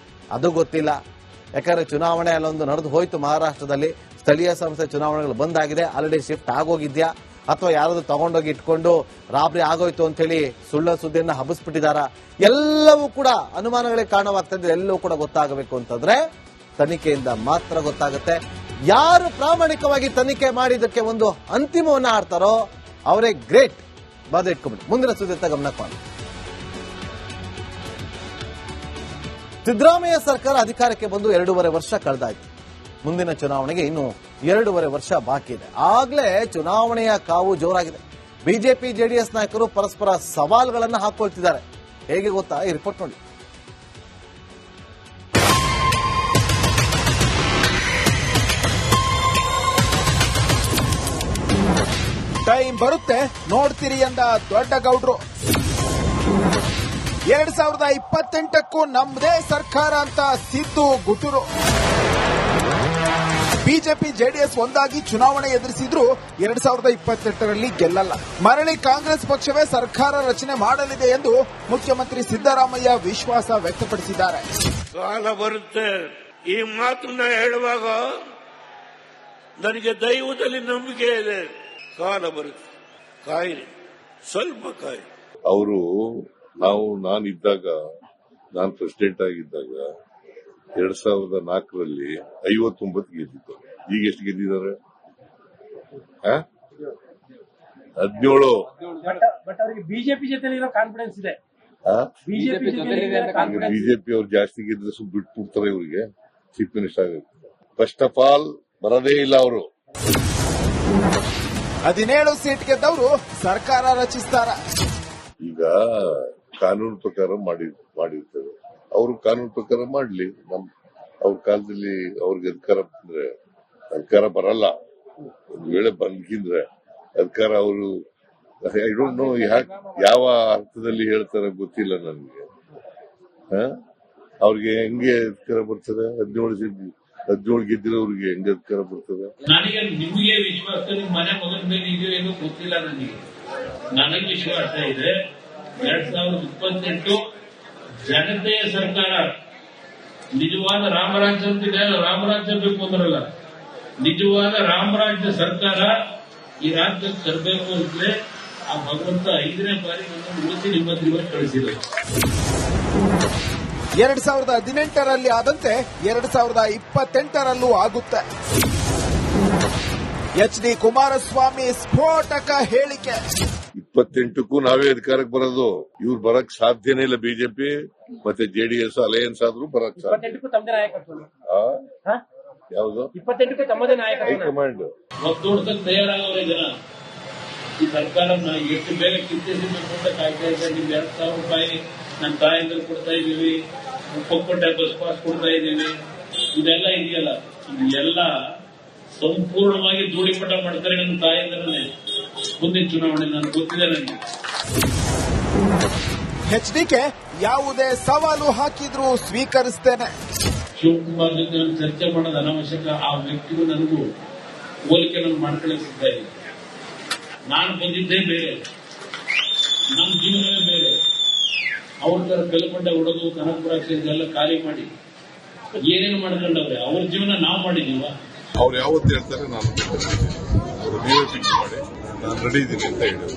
ಅದು ಗೊತ್ತಿಲ್ಲ. ಯಾಕಂದ್ರೆ ಚುನಾವಣೆ ಅಲ್ಲೊಂದು ನಡೆದು ಹೋಯ್ತು ಮಹಾರಾಷ್ಟ್ರದಲ್ಲಿ. ಸ್ಥಳೀಯ ಸಂಸ್ಥೆ ಚುನಾವಣೆಗಳು ಬಂದಾಗಿದೆ, ಆಲ್ರೆಡಿ ಶಿಫ್ಟ್ ಆಗೋಗಿದ್ಯಾ, ಅಥವಾ ಯಾರಾದ್ರೂ ತಗೊಂಡೋಗಿ ಇಟ್ಕೊಂಡು ರಾಬರಿ ಆಗೋಯ್ತು ಅಂತ ಹೇಳಿ ಸುಳ್ಳು ಸುದ್ದಿಯನ್ನ ಹಬ್ಬಿಸ್ಬಿಟ್ಟಿದಾರ? ಎಲ್ಲವೂ ಕೂಡ ಅನುಮಾನಗಳಿಗೆ ಕಾರಣವಾಗ್ತಾ ಇದ್ರೆ ಎಲ್ಲವೂ ಕೂಡ ಗೊತ್ತಾಗಬೇಕು ಅಂತಂದ್ರೆ ತನಿಖೆಯಿಂದ ಮಾತ್ರ ಗೊತ್ತಾಗುತ್ತೆ. ಯಾರು ಪ್ರಾಮಾಣಿಕವಾಗಿ ತನಿಖೆ ಮಾಡಿದ್ದಕ್ಕೆ ಒಂದು ಅಂತಿಮವನ್ನ ಆಡ್ತಾರೋ ಅವರೇ ಗ್ರೇಟ್. ಬಾದ ಇಟ್ಕೊಂಡ್ಬಿಟ್ಟು ಮುಂದಿನ ಸುದ್ದಿ ಗಮನಕ್ಕೆ ಮಾಡಿ. ಸಿದ್ದರಾಮಯ್ಯ ಸರ್ಕಾರ ಅಧಿಕಾರಕ್ಕೆ ಬಂದು 2.5 ವರ್ಷ ಕಳೆದಾಯ್ತು. ಮುಂದಿನ ಚುನಾವಣೆಗೆ ಇನ್ನು 2.5 ವರ್ಷ ಬಾಕಿ ಇದೆ. ಆಗ್ಲೇ ಚುನಾವಣೆಯ ಕಾವು ಜೋರಾಗಿದೆ. ಬಿಜೆಪಿ ಜೆಡಿಎಸ್ ನಾಯಕರು ಪರಸ್ಪರ ಸವಾಲುಗಳನ್ನು ಹಾಕೊಳ್ತಿದ್ದಾರೆ. ಹೇಗೆ ಗೊತ್ತಾ? ಈ ರಿಪೋರ್ಟ್ ನೋಡಿ. ಟೈಮ್ ಬರುತ್ತೆ ನೋಡ್ತೀರಿ ಎಂದ ದೊಡ್ಡ ಗೌಡ್ರು. 2028ಕ್ಕೂ ನಮ್ದೇ ಸರ್ಕಾರ ಅಂತ ಸಿದ್ದು ಗುಟುರು. ಬಿಜೆಪಿ ಜೆಡಿಎಸ್ ಒಂದಾಗಿ ಚುನಾವಣೆ ಎದುರಿಸಿದ್ರು 2028ರಲ್ಲಿ ಗೆಲ್ಲಲ್ಲ. ಮರಳಿ ಕಾಂಗ್ರೆಸ್ ಪಕ್ಷವೇ ಸರ್ಕಾರ ರಚನೆ ಮಾಡಲಿದೆ ಎಂದು ಮುಖ್ಯಮಂತ್ರಿ ಸಿದ್ದರಾಮಯ್ಯ ವಿಶ್ವಾಸ ವ್ಯಕ್ತಪಡಿಸಿದ್ದಾರೆ. ಕಾಲ ಬರುತ್ತೆ, ಈ ಮಾತನ್ನ ಹೇಳುವಾಗ ನನಗೆ ದೈವದಲ್ಲಿ ನಂಬಿಕೆ ಇದೆ. ಕಾಲ ಬರುತ್ತೆ, ಕಾಯಿರಿ, ಸ್ವಲ್ಪ ಕಾಯಿ. ಅವರು ನಾನು ಪ್ರೆಸಿಡೆಂಟ್ ಆಗಿದ್ದಾಗ 2004ರಲ್ಲಿ 59 ಗೆದ್ದಿದ್ದು. ಈಗ ಎಷ್ಟು ಗೆದ್ದಿದ್ದಾರೆ? 17. ಬಟ್ ಅವರಿಗೆ ಬಿಜೆಪಿ ಜೊತೆ ಇರೋ ಕಾನ್ಫಿಡೆನ್ಸ್ ಇದೆ. ಬಿಜೆಪಿ ಅವ್ರು ಜಾಸ್ತಿ ಗೆದ್ರೆ ಬಿಟ್ಬಿಡ್ತಾರೆ ಇವರಿಗೆ ಚೀಫ್ ಮಿನಿಸ್ಟರ್ ಆಗುತ್ತೆ. ಫಸ್ಟ್ ಆಫ್ ಆಲ್ ಬರೋದೇ ಇಲ್ಲ ಅವರು. 17 ಸೀಟ್ ಗೆದ್ದವರು ಸರ್ಕಾರ ರಚಿಸ್ತಾರ. ಈಗ ಕಾನೂನು ಪ್ರಕಾರ ಮಾಡಿರ್ತಾರೆ. ಅವರು ಕಾನೂನು ಪ್ರಕಾರ ಮಾಡ್ಲಿ. ಅವ್ರ ಕಾಲದಲ್ಲಿ ಅವ್ರಿಗೆ ಅಧಿಕಾರ ಬರಲ್ಲ. ಒಂದ್ ವೇಳೆ ಬಂದ್ರೆ ಅಧಿಕಾರ ಅವರು ಐ ಡೋಂಟ್ ನೋ ಯಾವ ಅರ್ಥದಲ್ಲಿ ಹೇಳ್ತಾರೆ ಗೊತ್ತಿಲ್ಲ ನನಗೆ. ಅವ್ರಿಗೆ ಹೆಂಗೆ ಅಧಿಕಾರ ಬರ್ತದೆ? 17 ಗೆದ್ದಿರೋರಿಗೆ ಹೆಂಗೆ ಅಧಿಕಾರ ಬರ್ತದೆ? ನನಗೆ ನಿಮಗೆ ವಿಶ್ವಾಸ, ನಿಮ್ಮ ಮನೆ ಮಗನ ಮೇಲೆ ಇದೆಯೋ ಗೊತ್ತಿಲ್ಲ. ನನಗೆ ವಿಶ್ವಾಸ ಇದೆ 2028 ಜನತೆಯ ಸರ್ಕಾರ. ನಿಜವಾದ ರಾಮರಾಜ್ಯ ಅಂತಿದೆ, ರಾಮರಾಜ್ಯ ಬೇಕು ಅಂದ್ರಲ್ಲ, ನಿಜವಾದ ರಾಮರಾಜ್ಯ ಸರ್ಕಾರ ಈ ರಾಜ್ಯಕ್ಕೆ ತರಬೇಕು ಅಂದ್ರೆ ಆ ಭಗವಂತ 5ನೇ ಬಾರಿ ನಮ್ಮನ್ನು ಉಳಿಸಿ ನಿಮ್ಮ ಹತ್ರ ಕಳಿಸಿದೆ. 2018ರಲ್ಲಿ ಆದಂತೆ 2028ರಲ್ಲೂ ಆಗುತ್ತೆ. ಎಚ್ ಡಿ ಕುಮಾರಸ್ವಾಮಿ ಸ್ಫೋಟಕ ಹೇಳಿಕೆ. 28ಕ್ಕೂ ನಾವೇ ಅಧಿಕಾರಕ್ಕೆ ಬರೋದು. ಇವ್ರು ಬರಕ್ ಸಾಧ್ಯನೇ ಇಲ್ಲ. ಬಿಜೆಪಿ ಮತ್ತೆ ಜೆಡಿಎಸ್ ಅಲಯನ್ಸ್ ಆದ್ರೂ ಬರಕ್ ಸಾಧ್ಯ. ಯಾವುದು 28ಕ್ಕೂ ತಮ್ಮದೇ ನಾಯಕತ್ವ. ಹೈಕಮಾಂಡ್ ಒತ್ತೊಡ್ಸಕ್ ತಯಾರಾಗವ್ರೆ ಜನ. ಈ ಸರ್ಕಾರ ಎಷ್ಟು ಬೇಗ ಕಿತ್ತಿಸಬೇಕು ಅಂತ ಕಾಯ್ತಾ ಇದ್ದಾರೆ. ನಿಮ್ಗೆ 2,000 ರೂಪಾಯಿ ನನ್ನ ತಾಯಂದ್ರೆ ಕೊಡ್ತಾ ಇದೀವಿ, ಒಪ್ಪಕೊಂಡೆ ಬಸ್ ಪಾಸ್ ಕೊಡ್ತಾ ಇದೀವಿ, ಇದೆಲ್ಲ ಇದೆಯಲ್ಲ, ಇದೆಲ್ಲ ಸಂಪೂರ್ಣವಾಗಿ ಧೂಳಿಪಟ ಮಾಡ್ತಾರೆ ನನ್ನ ತಾಯಂದ್ರನ್ನೇ. ಮುಂದಿನ ಚುನಾವಣೆ ನಾನು ಗೊತ್ತಿದೆ ನನಗೆ. ಎಚ್ಡಿಕೆ ಯಾವುದೇ ಸವಾಲು ಹಾಕಿದ್ರೂ ಸ್ವೀಕರಿಸ್ತೇನೆ. ಶಿವಕುಮಾರ್ ಜೊತೆ ನಾನು ಚರ್ಚೆ ಮಾಡೋದು ಅನಾವಶ್ಯಕ. ಆ ವ್ಯಕ್ತಿಗೂ ನನಗೂ ಹೋಲಿಕೆ ನಾನು ಮಾಡ್ಕೊಳ್ಳಕ್ಕೆ ಸಿದ್ಧ ಇಲ್ಲ. ನಾನು ಬಂದಿದ್ದೇ ಬೇರೆ, ನನ್ನ ಜೀವನವೇ ಬೇರೆ. ಅವ್ರ ತರ ಬೆಲಕೊಂಡೆ ಹೊಡೆದು ಕನಕಪುರ ಕ್ಷೇತ್ರ ಖಾಲಿ ಮಾಡಿ ಏನೇನು ಮಾಡ್ಕೊಂಡವ್ರೆ. ಅವ್ರ ಜೀವನ ನಾವು ಮಾಡಿದೀವ. ಅವ್ರು ಯಾವತ್ತು ಹೇಳ್ತಾರೆ ನಾನು ಅವರು ನೀವೇ ಫಿಕ್ಸ್ ಮಾಡಿ ನಾನು ರೆಡಿ ಇದ್ದೀನಿ ಅಂತ ಹೇಳಿದ್ರು.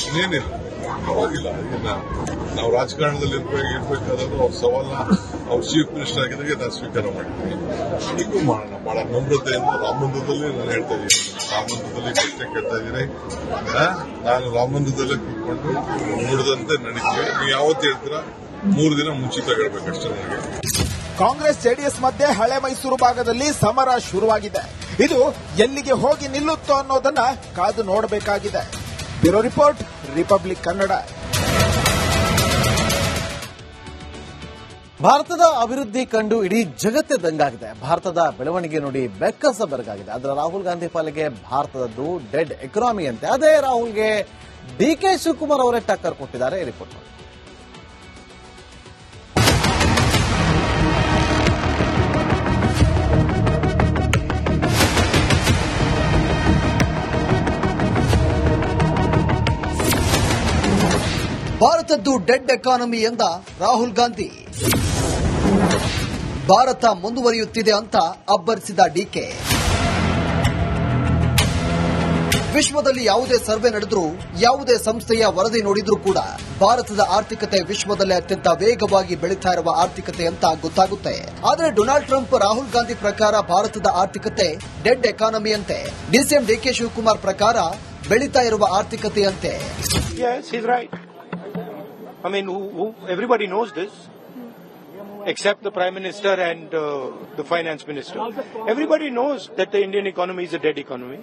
ಇನ್ನೇನಿಲ್ಲ, ಪರವಾಗಿಲ್ಲ. ನಾವು ರಾಜಕಾರಣದಲ್ಲಿ ಇರ್ಬೇಕಾದ್ರೂ ಅವ್ರ ಸವಾಲನ್ನ ಅವ್ರು ಚೀಫ್ ಮಿನಿಸ್ಟರ್ ಆಗಿದ್ದಾಗೆ ನಾನು ಸ್ವೀಕಾರ ಮಾಡಿದ್ದೀನಿ. ಈಗೂ ಮಾಡೋಣ, ಬಹಳ ನಮ್ರತೆಯಿಂದ. ರಾಮಮಂದಿರದಲ್ಲಿ ನಾನು ಹೇಳ್ತಾ ಇದ್ದೀನಿ, ರಾಮಮಂದಿರದಲ್ಲಿ ಪ್ರಶ್ನೆ ಕೇಳ್ತಾ ಇದ್ದೀನಿ. ನಾನು ರಾಮಮಂದಿರದಲ್ಲೇ ಕೂತ್ಕೊಂಡು ನೋಡಿದಂತೆ ನಡೀತೀವಿ. ನೀವು ಯಾವತ್ತು ಹೇಳ್ತೀರಾ 3 ದಿನ ಮುಂಚಿತ ಹೇಳ್ಬೇಕಷ್ಟೇ ನನಗೆ. ಕಾಂಗ್ರೆಸ್ ಜೆಡಿಎಸ್ ಮಧ್ಯೆ ಹಳೆ ಮೈಸೂರು ಭಾಗದಲ್ಲಿ ಸಮರ ಶುರುವಾಗಿದೆ. ಇದು ಎಲ್ಲಿಗೆ ಹೋಗಿ ನಿಲ್ಲುತ್ತೋ ಅನ್ನೋದನ್ನ ಕಾದು ನೋಡಬೇಕಾಗಿದೆ. Bureau report, republic Kannada. ಭಾರತದ ಅಭಿವೃದ್ಧಿ ಕಂಡು ಇಡೀ ಜಗತ್ತೇ ದಂಗಾಗಿದೆ. ಭಾರತದ ಬೆಳವಣಿಗೆ ನೋಡಿ ಬೆಕ್ಕಸಬರಗಾಗಿದೆ. ಆದರೆ ರಾಹುಲ್ ಗಾಂಧಿ ಪಾಲಿಗೆ ಭಾರತದದ್ದು ಡೆಡ್ ಎಕಾನಮಿ ಅಂತೆ. ಅದೇ ರಾಹುಲ್ಗೆ ಡಿಕೆ ಶಿವಕುಮಾರ್ ಅವರೇ ಟಕ್ಕರ್ ಕೊಟ್ಟಿದ್ದಾರೆ. ರಿಪೋರ್ಟ್ ನೋಡಿ. ಭಾರತದ್ದು ಡೆಡ್ ಎಕಾನಮಿ ಎಂದ ರಾಹುಲ್ ಗಾಂಧಿ. ಭಾರತ ಮುಂದುವರಿಯುತ್ತಿದೆ ಅಂತ ಅಬ್ಬರಿಸಿದ ಡಿಕೆ. ವಿಶ್ವದಲ್ಲಿ ಯಾವುದೇ ಸರ್ವೆ ನಡೆದರೂ, ಯಾವುದೇ ಸಂಸ್ಥೆಯ ವರದಿ ನೋಡಿದ್ರೂ ಕೂಡ ಭಾರತದ ಆರ್ಥಿಕತೆ ವಿಶ್ವದಲ್ಲೇ ಅತ್ಯಂತ ವೇಗವಾಗಿ ಬೆಳೀತಾ ಇರುವ ಆರ್ಥಿಕತೆ ಅಂತ ಗೊತ್ತಾಗುತ್ತೆ. ಆದರೆ ಡೊನಾಲ್ಡ್ ಟ್ರಂಪ್, ರಾಹುಲ್ ಗಾಂಧಿ ಪ್ರಕಾರ ಭಾರತದ ಆರ್ಥಿಕತೆ ಡೆಡ್ ಎಕಾನಮಿ ಅಂತೆ. ಡಿಸಿಎಂ ಡಿಕೆ ಶಿವಕುಮಾರ್ ಪ್ರಕಾರ ಬೆಳೀತಾ ಇರುವ ಆರ್ಥಿಕತೆಯಂತೆ. I mean, everybody knows this, except the Prime Minister and the Finance Minister. Everybody knows that the Indian economy is a dead economy.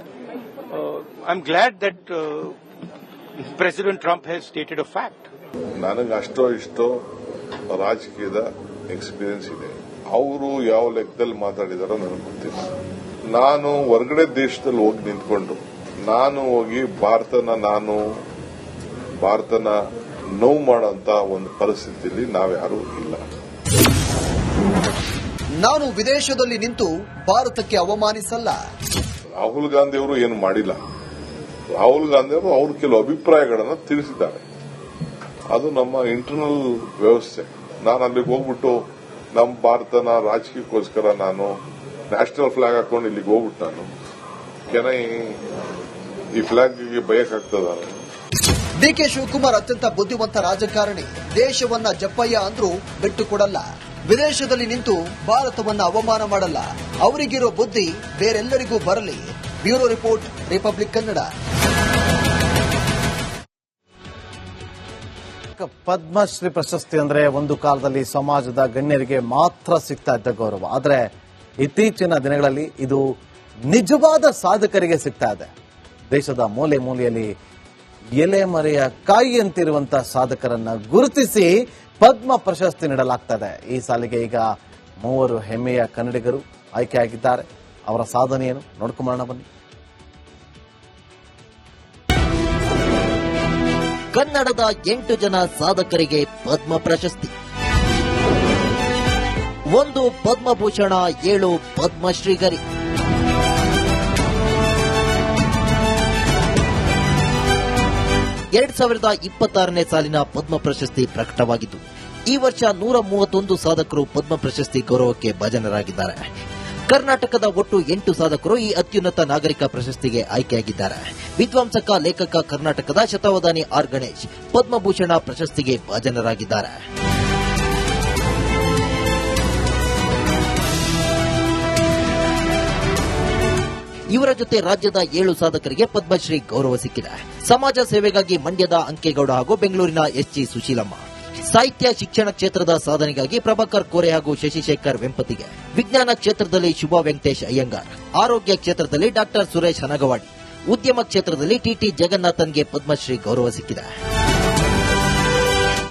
I'm glad that President Trump has stated a fact. ನನಗೆ ಅಷ್ಟೋ ಇಷ್ಟೋ ರಾಜಕೀಯದ experience ಇದೆ. ಅವರು ಯಾವ ಲೆಕ್ಕದಲ್ಲಿ ಮಾತಾಡಿದಾರೋ ನನಗೆ ಗೊತ್ತಿಲ್ಲ. ನಾನು ಹೊರಗಡೆ ದೇಶದಲ್ಲಿ ಹೋಗಿ ನಿಂತ್ಕೊಂಡು ನಾನು ಹೋಗಿ ಭಾರತನ ನೋವು ಮಾಡೋಂತ ಒಂದು ಪರಿಸ್ಥಿತಿಯಲ್ಲಿ ನಾವ್ಯಾರೂ ಇಲ್ಲ. ನಾನು ವಿದೇಶದಲ್ಲಿ ನಿಂತು ಭಾರತಕ್ಕೆ ಅವಮಾನಿಸಲ್ಲ. ರಾಹುಲ್ ಗಾಂಧಿ ಅವರು ಏನು ಮಾಡಿಲ್ಲ. ರಾಹುಲ್ ಗಾಂಧಿ ಅವರು ಅವ್ರ ಕೆಲವು ಅಭಿಪ್ರಾಯಗಳನ್ನು ತಿಳಿಸಿದ್ದಾರೆ. ಅದು ನಮ್ಮ ಇಂಟರ್ನಲ್ ವ್ಯವಸ್ಥೆ. ನಾನು ಅಲ್ಲಿಗೆ ಹೋಗ್ಬಿಟ್ಟು ನಮ್ಮ ಭಾರತನ ರಾಜಕೀಯಕ್ಕೋಸ್ಕರ ನಾನು ನ್ಯಾಷನಲ್ ಫ್ಲಾಗ್ ಹಾಕೊಂಡು ಇಲ್ಲಿಗೆ ಹೋಗ್ಬಿಟ್ಟು ನಾನು ಈ ಫ್ಲಾಗ್ಗೆ ಬಯಕಾಗ್ತದ. ಡಿಕೆ ಶಿವಕುಮಾರ್ ಅತ್ಯಂತ ಬುದ್ಧಿವಂತ ರಾಜಕಾರಣಿ. ದೇಶವನ್ನ ಜಪ್ಪಯ್ಯ ಅಂದ್ರೂ ಬಿಟ್ಟುಕೊಡಲ್ಲ. ವಿದೇಶದಲ್ಲಿ ನಿಂತು ಭಾರತವನ್ನ ಅವಮಾನ ಮಾಡಲ್ಲ. ಅವರಿಗಿರೋ ಬುದ್ಧಿ ಬೇರೆಲ್ಲರಿಗೂ ಬರಲಿ. Bureau report, republic Kannada. Padmashri ಪ್ರಶಸ್ತಿ ಅಂದ್ರೆ ಒಂದು ಕಾಲದಲ್ಲಿ ಸಮಾಜದ ಗಣ್ಯರಿಗೆ ಮಾತ್ರ ಸಿಗ್ತಾ ಇದ್ದ ಗೌರವ. ಆದರೆ ಇತ್ತೀಚಿನ ದಿನಗಳಲ್ಲಿ ಇದು ನಿಜವಾದ ಸಾಧಕರಿಗೆ ಸಿಗ್ತಾ ಇದೆ. ದೇಶದ ಮೂಲೆ ಮೂಲೆಯಲ್ಲಿ ಎಲೆಮರೆಯ ಕಾಯಿಯಂತಿರುವಂತಹ ಸಾಧಕರನ್ನ ಗುರುತಿಸಿ ಪದ್ಮ ಪ್ರಶಸ್ತಿ ನೀಡಲಾಗ್ತದೆ. ಈ ಸಾಲಿಗೆ ಈಗ 3 ಹೆಮ್ಮೆಯ ಕನ್ನಡಿಗರು ಆಯ್ಕೆಯಾಗಿದ್ದಾರೆ. ಅವರ ಸಾಧನೆಯನ್ನು ನೋಡ್ಕೊಂಬರೋಣ ಬನ್ನಿ. ಕನ್ನಡದ 8 ಜನ ಸಾಧಕರಿಗೆ ಪದ್ಮ ಪ್ರಶಸ್ತಿ, 1 ಪದ್ಮಭೂಷಣ, 7 ಪದ್ಮಶ್ರೀಗರಿ. ಎರಡ್ 2026ನೇ ಸಾಲಿನ ಪದ್ಮ ಪ್ರಶಸ್ತಿ ಪ್ರಕಟವಾಗಿದ್ದು, ಈ ವರ್ಷ 131 ಸಾಧಕರು ಪದ್ಮ ಪ್ರಶಸ್ತಿ ಗೌರವಕ್ಕೆ ಭಾಜನರಾಗಿದ್ದಾರೆ. ಕರ್ನಾಟಕದ ಒಟ್ಟು 8 ಸಾಧಕರು ಈ ಅತ್ಯುನ್ನತ ನಾಗರಿಕ ಪ್ರಶಸ್ತಿಗೆ ಆಯ್ಕೆಯಾಗಿದ್ದಾರೆ. ವಿದ್ವಾಂಸಕ, ಲೇಖಕ, ಕರ್ನಾಟಕದ ಶತಾವಧಾನಿ ಆರ್ ಗಣೇಶ್ ಪದ್ಮಭೂಷಣ ಪ್ರಶಸ್ತಿಗೆ ಭಾಜನರಾಗಿದ್ದಾರೆ. ಇವರ ಜೊತೆ ರಾಜ್ಯದ 7 ಸಾಧಕರಿಗೆ ಪದ್ಮಶ್ರೀ ಗೌರವ ಸಿಕ್ಕಿದೆ. ಸಮಾಜ ಸೇವೆಗಾಗಿ ಮಂಡ್ಯದ ಅಂಕೇಗೌಡ ಹಾಗೂ ಬೆಂಗಳೂರಿನ ಎಸ್ಜಿ ಸುಶೀಲಮ್ಮ, ಸಾಹಿತ್ಯ ಶಿಕ್ಷಣ ಕ್ಷೇತ್ರದ ಸಾಧನೆಗಾಗಿ ಪ್ರಭಾಕರ್ ಕೋರೆ ಹಾಗೂ ಶಶಿಶೇಖರ್ ವೆಂಪತಿಗೆ, ವಿಜ್ಞಾನ ಕ್ಷೇತ್ರದಲ್ಲಿ ಶುಭಾ ವೆಂಕಟೇಶ್ ಅಯ್ಯಂಗಾರ್, ಆರೋಗ್ಯ ಕ್ಷೇತ್ರದಲ್ಲಿ ಡಾಕ್ಟರ್ ಸುರೇಶ್ ಹನಗವಾಡಿ, ಉದ್ಯಮ ಕ್ಷೇತ್ರದಲ್ಲಿ ಟಿಟಿ ಜಗನ್ನಾಥನ್ಗೆ ಪದ್ಮಶ್ರೀ ಗೌರವ ಸಿಕ್ಕಿದೆ.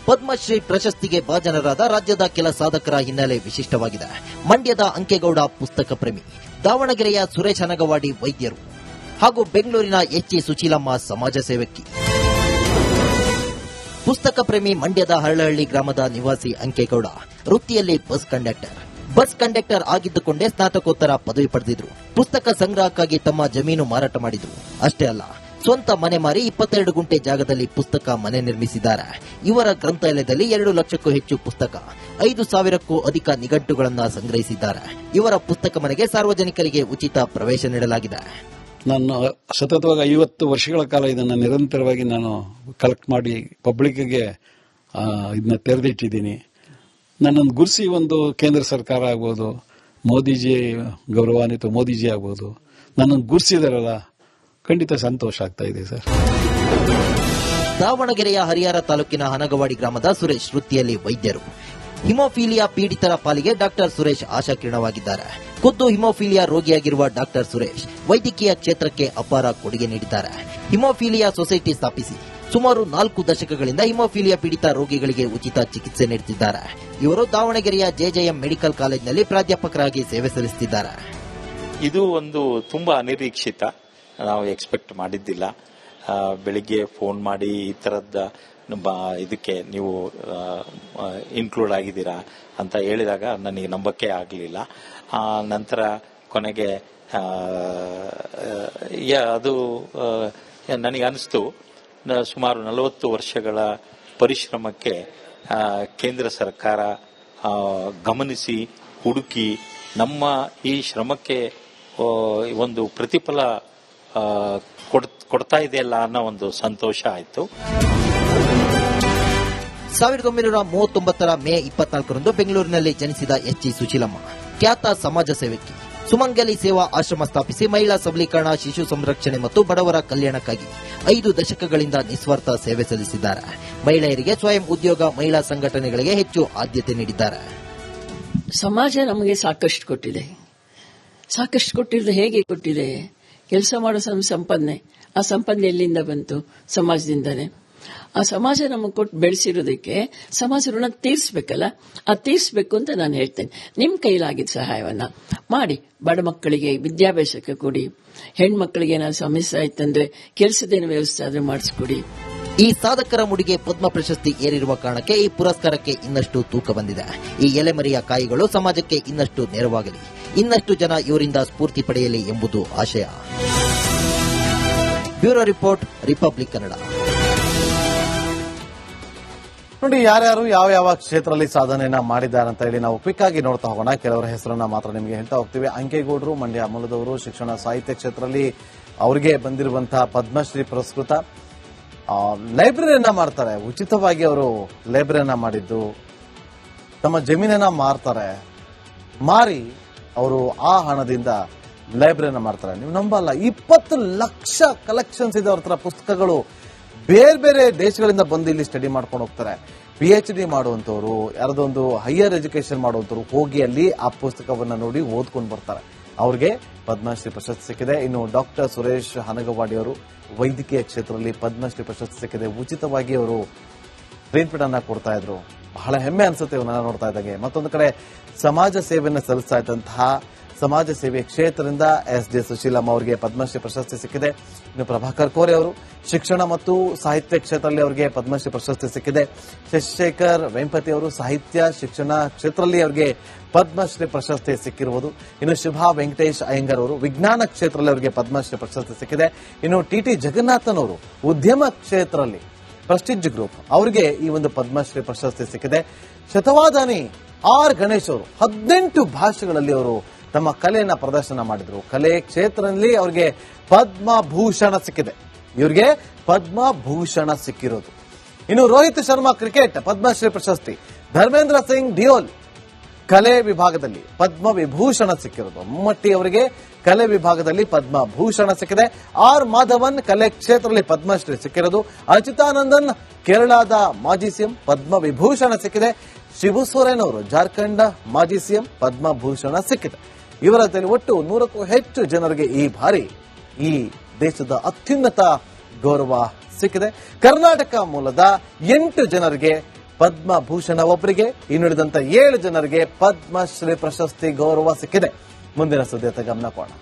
ಪದ್ಮಶ್ರೀ ಪ್ರಶಸ್ತಿಗೆ ಭಾಜನರಾದ ರಾಜ್ಯದ ಕೆಲ ಸಾಧಕರ ಹಿನ್ನೆಲೆ ವಿಶಿಷ್ಟವಾಗಿದೆ. ಮಂಡ್ಯದ ಅಂಕೇಗೌಡ ಪುಸ್ತಕ ಪ್ರೇಮಿ, ದಾವಣಗೆರೆಯ ಸುರೇಶ್ ಹನಗವಾಡಿ ವೈದ್ಯರು ಹಾಗೂ ಬೆಂಗಳೂರಿನ ಎಚ್ಜಿ ಸುಶೀಲಮ್ಮ ಸಮಾಜ ಸೇವಕಿ. ಪುಸ್ತಕ ಪ್ರೇಮಿ ಮಂಡ್ಯದ ಹರಳಹಳ್ಳಿ ಗ್ರಾಮದ ನಿವಾಸಿ ಅಂಕೇಗೌಡ ವೃತ್ತಿಯಲ್ಲಿ ಬಸ್ ಕಂಡಕ್ಟರ್. ಬಸ್ ಕಂಡಕ್ಟರ್ ಆಗಿದ್ದುಕೊಂಡೇ ಸ್ನಾತಕೋತ್ತರ ಪದವಿ ಪಡೆದಿದ್ರು. ಪುಸ್ತಕ ಸಂಗ್ರಹಕ್ಕಾಗಿ ತಮ್ಮ ಜಮೀನು ಮಾರಾಟ ಮಾಡಿದ್ರು. ಅಷ್ಟೇ ಅಲ್ಲ, ಸ್ವಂತ ಮನೆ ಮಾರಿ 22 ಗುಂಟೆ ಜಾಗದಲ್ಲಿ ಪುಸ್ತಕ ಮನೆ ನಿರ್ಮಿಸಿದ್ದಾರೆ. ಇವರ ಗ್ರಂಥಾಲಯದಲ್ಲಿ 2 ಲಕ್ಷಕ್ಕೂ ಹೆಚ್ಚು ಪುಸ್ತಕ, 5,000ಕ್ಕೂ ಅಧಿಕ ನಿಘಂಟುಗಳನ್ನು ಸಂಗ್ರಹಿಸಿದ್ದಾರೆ. ಇವರ ಪುಸ್ತಕ ಮನೆಗೆ ಸಾರ್ವಜನಿಕರಿಗೆ ಉಚಿತ ಪ್ರವೇಶ ನೀಡಲಾಗಿದೆ. ನಾನು ಸತತವಾಗಿ 50 ವರ್ಷಗಳ ಕಾಲ ಇದನ್ನು ನಿರಂತರವಾಗಿ ನಾನು ಕಲೆಕ್ಟ್ ಮಾಡಿ ಪಬ್ಲಿಕ್ಗೆ ಇದನ್ನ ತೆರೆದಿಟ್ಟಿದ್ದೀನಿ. ನನ್ನನ್ನು ಗುರುಸಿ ಒಂದು ಕೇಂದ್ರ ಸರ್ಕಾರ ಆಗ್ಬೋದು, ಮೋದಿಜಿ ಗೌರವಾನ್ವಿತ ಮೋದಿಜಿ ಆಗ್ಬೋದು, ನನ್ನನ್ನು ಗುರುಸಿದಾರಲ್ಲ, ಖಂಡಿತ ಸಂತೋಷ ಆಗ್ತಾ ಇದೆ ಸರ್. ದಾವಣಗೆರೆಯ ಹರಿಹರ ತಾಲೂಕಿನ ಹನಗವಾಡಿ ಗ್ರಾಮದ ಸುರೇಶ್ ವೃತ್ತಿಯಲ್ಲಿ ವೈದ್ಯರು. ಹಿಮೋಫೀಲಿಯಾ ಪೀಡಿತರ ಪಾಲಿಗೆ ಡಾಕ್ಟರ್ ಸುರೇಶ್ ಆಶಾಕಿರಣವಾಗಿದ್ದಾರೆ. ಖುದ್ದು ಹಿಮೋಫೀಲಿಯಾ ರೋಗಿಯಾಗಿರುವ ಡಾಕ್ಟರ್ ಸುರೇಶ್ ವೈದ್ಯಕೀಯ ಕ್ಷೇತ್ರಕ್ಕೆ ಅಪಾರ ಕೊಡುಗೆ ನೀಡಿದ್ದಾರೆ. ಹಿಮೋಫೀಲಿಯಾ ಸೊಸೈಟಿ ಸ್ಥಾಪಿಸಿ ಸುಮಾರು 4 ದಶಕಗಳಿಂದ ಹಿಮೋಫೀಲಿಯಾ ಪೀಡಿತ ರೋಗಿಗಳಿಗೆ ಉಚಿತ ಚಿಕಿತ್ಸೆ ನೀಡುತ್ತಿದ್ದಾರೆ. ಇವರು ದಾವಣಗೆರೆಯ ಜೆಜೆಎಂ ಮೆಡಿಕಲ್ ಕಾಲೇಜಿನಲ್ಲಿ ಪ್ರಾಧ್ಯಾಪಕರಾಗಿ ಸೇವೆ ಸಲ್ಲಿಸುತ್ತಿದ್ದಾರೆ. ಇದು ಒಂದು ತುಂಬಾ ಅನಿರೀಕ್ಷಿತ, ನಾವು ಎಕ್ಸ್ಪೆಕ್ಟ್ ಮಾಡಿದ್ದಿಲ್ಲ. ಬೆಳಿಗ್ಗೆ ಫೋನ್ ಮಾಡಿ ಈ ತರದ ಇದಕ್ಕೆ ನೀವು ಇನ್ಕ್ಲೂಡ್ ಆಗಿದ್ದೀರಾ ಅಂತ ಹೇಳಿದಾಗ ನನಗೆ ನಂಬಕ್ಕೆ ಆಗಲಿಲ್ಲ. ನಂತರ ಕೊನೆಗೆ ಅದು ನನಗೆ ಅನಿಸ್ತು, ಸುಮಾರು 40 ವರ್ಷಗಳ ಪರಿಶ್ರಮಕ್ಕೆ ಕೇಂದ್ರ ಸರ್ಕಾರ ಗಮನಿಸಿ ಹುಡುಕಿ ನಮ್ಮ ಈ ಶ್ರಮಕ್ಕೆ ಒಂದು ಪ್ರತಿಫಲ ಕೊಡ್ತಾ ಇದೆಯಲ್ಲ ಅನ್ನೋ ಒಂದು ಸಂತೋಷ ಆಯಿತು. 1939ರ ಮೇ 24ರಂದು ಬೆಂಗಳೂರಿನಲ್ಲಿ ಜನಿಸಿದ ಎಚ್.ಜಿ. ಸುಶೀಲಮ್ಮ ಖ್ಯಾತ ಸಮಾಜ ಸೇವಕಿ. ಸುಮಂಗಲಿ ಸೇವಾ ಆಶ್ರಮ ಸ್ಥಾಪಿಸಿ ಮಹಿಳಾ ಸಬಲೀಕರಣ, ಶಿಶು ಸಂರಕ್ಷಣೆ ಮತ್ತು ಬಡವರ ಕಲ್ಯಾಣಕ್ಕಾಗಿ 5 ದಶಕಗಳಿಂದ ನಿಸ್ವಾರ್ಥ ಸೇವೆ ಸಲ್ಲಿಸಿದ್ದಾರೆ. ಮಹಿಳೆಯರಿಗೆ ಸ್ವಯಂ ಉದ್ಯೋಗ, ಮಹಿಳಾ ಸಂಘಟನೆಗಳಿಗೆ ಹೆಚ್ಚು ಆದ್ಯತೆ ನೀಡಿದ್ದಾರೆ. ಸಮಾಜ ನಮಗೆ ಸಾಕಷ್ಟು ಕೊಟ್ಟಿದೆ. ಸಾಕಷ್ಟು ಕೊಟ್ಟಿರೋದು ಹೇಗೆ ಕೊಟ್ಟಿದೆ? ಕೆಲಸ ಮಾಡೋ ಸಂಪಾದನೆ, ಆ ಸಂಪಾದನೆ ಎಲ್ಲಿಂದ ಬಂತು? ಸಮಾಜದಿಂದಾನೆ. ಆ ಸಮಾಜ ನಮಗೆ ಕೊಟ್ಟು ಬೆಳೆಸಿರೋದಕ್ಕೆ ಸಮಾಜ ಋಣ ತೀರಿಸಬೇಕಲ್ಲ, ಆ ತೀರಿಸಬೇಕು ಅಂತ ನಾನು ಹೇಳ್ತೇನೆ. ನಿಮ್ಮ ಕೈಲಾಗಿದ್ದ ಸಹಾಯವನ್ನ ಮಾಡಿ, ಬಡ ಮಕ್ಕಳಿಗೆ ವಿದ್ಯಾಭ್ಯಾಸಕ್ಕೆ ಕೊಡಿ, ಹೆಣ್ಮಕ್ಳಿಗೆ ಏನಾದ್ರು ಸಮಸ್ಯೆ ಆಯ್ತಂದ್ರೆ ಕೆಲಸದೇನು ವ್ಯವಸ್ಥೆ ಆದ್ರೆ ಮಾಡಿಸ್ಕೊಡಿ. ಈ ಸಾಧಕರ ಮುಡಿಗೆ ಪದ್ಮ ಪ್ರಶಸ್ತಿ ಏರಿರುವ ಕಾರಣಕ್ಕೆ ಈ ಪುರಸ್ಕಾರಕ್ಕೆ ಇನ್ನಷ್ಟು ತೂಕ ಬಂದಿದೆ. ಈ ಎಲೆಮರಿಯ ಕಾಯಿಗಳು ಸಮಾಜಕ್ಕೆ ಇನ್ನಷ್ಟು ನೆರವಾಗಲಿ, ಇನ್ನಷ್ಟು ಜನ ಇವರಿಂದ ಸ್ಫೂರ್ತಿ ಪಡೆಯಲಿ ಎಂಬುದು ಆಶಯ. Bureau report, republic Kannada. ನೋಡಿ, ಯಾರ್ಯಾರು ಯಾವ ಕ್ಷೇತ್ರದಲ್ಲಿ ಸಾಧನೆಯನ್ನ ಮಾಡಿದ್ದಾರೆ ಅಂತ ಹೇಳಿ ನಾವು ಕ್ವಿಕ್ ಆಗಿ ನೋಡ್ತಾ ಹೋಗೋಣ. ಕೆಲವರ ಹೆಸರನ್ನ ಮಾತ್ರ ನಿಮಗೆ ಹೇಳ್ತಾ ಹೋಗ್ತೀವಿ. ಅಂಕೇಗೌಡರು, ಮಂಡ್ಯ ಮೂಲದವರು, ಶಿಕ್ಷಣ ಸಾಹಿತ್ಯ ಕ್ಷೇತ್ರದಲ್ಲಿ ಅವರಿಗೆ ಬಂದಿರುವಂತಹ ಪದ್ಮಶ್ರೀ ಪುರಸ್ಕೃತ. ಲೈಬ್ರರಿಯನ್ನ ಮಾಡ್ತಾರೆ, ಉಚಿತವಾಗಿ ಅವರು ಲೈಬ್ರರಿಯನ್ನ ಮಾಡಿದ್ದು, ತಮ್ಮ ಜಮೀನನ್ನ ಮಾರ್ತಾರೆ, ಮಾರಿ ಅವರು ಆ ಹಣದಿಂದ ಲೈಬ್ರರಿಯನ್ನ ಮಾಡ್ತಾರೆ. ನೀವು ನಂಬಲ್ಲ, 20 ಲಕ್ಷ ಕಲೆಕ್ಷನ್ಸ್ ಇದೆ ಅವ್ರ ಹತ್ರ ಪುಸ್ತಕಗಳು. ಬೇರೆ ಬೇರೆ ದೇಶಗಳಿಂದ ಬಂದು ಇಲ್ಲಿ ಸ್ಟಡಿ ಮಾಡ್ಕೊಂಡು ಹೋಗ್ತಾರೆ. PhD ಮಾಡುವಂತವ್ರು, ಯಾರದೊಂದು ಹೈಯರ್ ಎಜುಕೇಶನ್ ಮಾಡುವಂತವ್ರು ಹೋಗಿ ಅಲ್ಲಿ ಆ ಪುಸ್ತಕವನ್ನ ನೋಡಿ ಓದ್ಕೊಂಡು ಬರ್ತಾರೆ. ಅವ್ರಿಗೆ ಪದ್ಮಶ್ರೀ ಪ್ರಶಸ್ತಿ ಸಿಕ್ಕಿದೆ. ಇನ್ನು ಡಾಕ್ಟರ್ ಸುರೇಶ್ ಹನಗವಾಡಿ ಅವರು ವೈದ್ಯಕೀಯ ಕ್ಷೇತ್ರದಲ್ಲಿ ಪದ್ಮಶ್ರೀ ಪ್ರಶಸ್ತಿ ಸಿಕ್ಕಿದೆ. ಉಚಿತವಾಗಿ ಅವರು ಟ್ರೀಟ್ಮೆಂಟ್ ಅನ್ನ ಕೊಡ್ತಾ ಇದ್ರು. ಬಹಳ ಹೆಮ್ಮೆ ಅನ್ಸುತ್ತೆ ಇವನ್ನ ನೋಡ್ತಾ ಇದ್ದಾಗೆ. ಮತ್ತೊಂದು ಕಡೆ ಸಮಾಜ ಸೇವೆಯನ್ನು ಸಲ್ಲಿಸ್ತಾ ಇದ್ದಂತಹ ಸಮಾಜ ಸೇವೆ ಕ್ಷೇತ್ರದಿಂದ ಎಸ್.ಜೆ. ಸುಶೀಲಮ್ಮ ಅವರಿಗೆ ಪದ್ಮಶ್ರೀ ಪ್ರಶಸ್ತಿ ಸಿಕ್ಕಿದೆ. ಇನ್ನು ಪ್ರಭಾಕರ್ ಕೋರೆ ಅವರು ಶಿಕ್ಷಣ ಮತ್ತು ಸಾಹಿತ್ಯ ಕ್ಷೇತ್ರದಲ್ಲಿ ಅವರಿಗೆ ಪದ್ಮಶ್ರೀ ಪ್ರಶಸ್ತಿ ಸಿಕ್ಕಿದೆ. ಶಶಿಶೇಖರ್ ವೆಂಪತಿ ಅವರು ಸಾಹಿತ್ಯ ಶಿಕ್ಷಣ ಕ್ಷೇತ್ರದಲ್ಲಿ ಅವರಿಗೆ ಪದ್ಮಶ್ರೀ ಪ್ರಶಸ್ತಿ ಸಿಕ್ಕಿರುವುದು. ಇನ್ನು ಶುಭಾ ವೆಂಕಟೇಶ್ ಅಯ್ಯಂಗರ್ ಅವರು ವಿಜ್ಞಾನ ಕ್ಷೇತ್ರದಲ್ಲಿ ಅವರಿಗೆ ಪದ್ಮಶ್ರೀ ಪ್ರಶಸ್ತಿ ಸಿಕ್ಕಿದೆ. ಇನ್ನು ಟಿ.ಟಿ. ಜಗನ್ನಾಥನ್ ಅವರು ಉದ್ಯಮ ಕ್ಷೇತ್ರದಲ್ಲಿ ಪ್ರೆಸ್ಟೀಜ್ ಗ್ರೂಪ್ ಅವರಿಗೆ ಈ ಒಂದು ಪದ್ಮಶ್ರೀ ಪ್ರಶಸ್ತಿ ಸಿಕ್ಕಿದೆ. ಶತವಾದಾನಿ ಆರ್ ಗಣೇಶ್ ಅವರು 18 ಭಾಷೆಗಳಲ್ಲಿ ಅವರು ತಮ್ಮ ಕಲೆಯನ್ನ ಪ್ರದರ್ಶನ ಮಾಡಿದ್ರು. ಕಲೆ ಕ್ಷೇತ್ರದಲ್ಲಿ ಅವರಿಗೆ ಪದ್ಮಭೂಷಣ ಸಿಕ್ಕಿದೆ. ಇವರಿಗೆ ಪದ್ಮಭೂಷಣ ಸಿಕ್ಕಿರೋದು. ಇನ್ನು ರೋಹಿತ್ ಶರ್ಮಾ ಕ್ರಿಕೆಟ್ ಪದ್ಮಶ್ರೀ ಪ್ರಶಸ್ತಿ. ಧರ್ಮೇಂದ್ರ ಸಿಂಗ್ ಡಿಯೋಲ್ ಕಲೆ ವಿಭಾಗದಲ್ಲಿ ಪದ್ಮವಿಭೂಷಣ ಸಿಕ್ಕಿರೋದು. ಮಮ್ಮಟ್ಟಿ ಅವರಿಗೆ ಕಲೆ ವಿಭಾಗದಲ್ಲಿ ಪದ್ಮಭೂಷಣ ಸಿಕ್ಕಿದೆ. ಆರ್ ಮಾಧವನ್ ಕಲೆ ಕ್ಷೇತ್ರದಲ್ಲಿ ಪದ್ಮಶ್ರೀ ಸಿಕ್ಕಿರೋದು. ಅಚ್ಯುತಾನಂದನ್ ಕೇರಳದ ಮಾಜಿ ಸಿಎಂ ಪದ್ಮವಿಭೂಷಣ ಸಿಕ್ಕಿದೆ. ಶಿಬು ಸೊರೇನ್ ಅವರು ಜಾರ್ಖಂಡ್ ಮಾಜಿ ಸಿಎಂ ಪದ್ಮಭೂಷಣ ಸಿಕ್ಕಿದೆ. ಇವರ ಒಟ್ಟು 100ಕ್ಕೂ ಹೆಚ್ಚು ಜನರಿಗೆ ಈ ಬಾರಿ ಈ ದೇಶದ ಅತ್ಯುನ್ನತ ಗೌರವ ಸಿಕ್ಕಿದೆ. ಕರ್ನಾಟಕ ಮೂಲದ 8 ಜನರಿಗೆ ಪದ್ಮಭೂಷಣ, ಒಬ್ಬರಿಗೆ, ಇನ್ನುಳಿದಂತ 7 ಜನರಿಗೆ ಪದ್ಮಶ್ರೀ ಪ್ರಶಸ್ತಿ ಗೌರವ ಸಿಕ್ಕಿದೆ. ಮುಂದಿನ ಸುದ್ದಿಯತ್ತ ಗಮನ ಕೊಡೋಣ.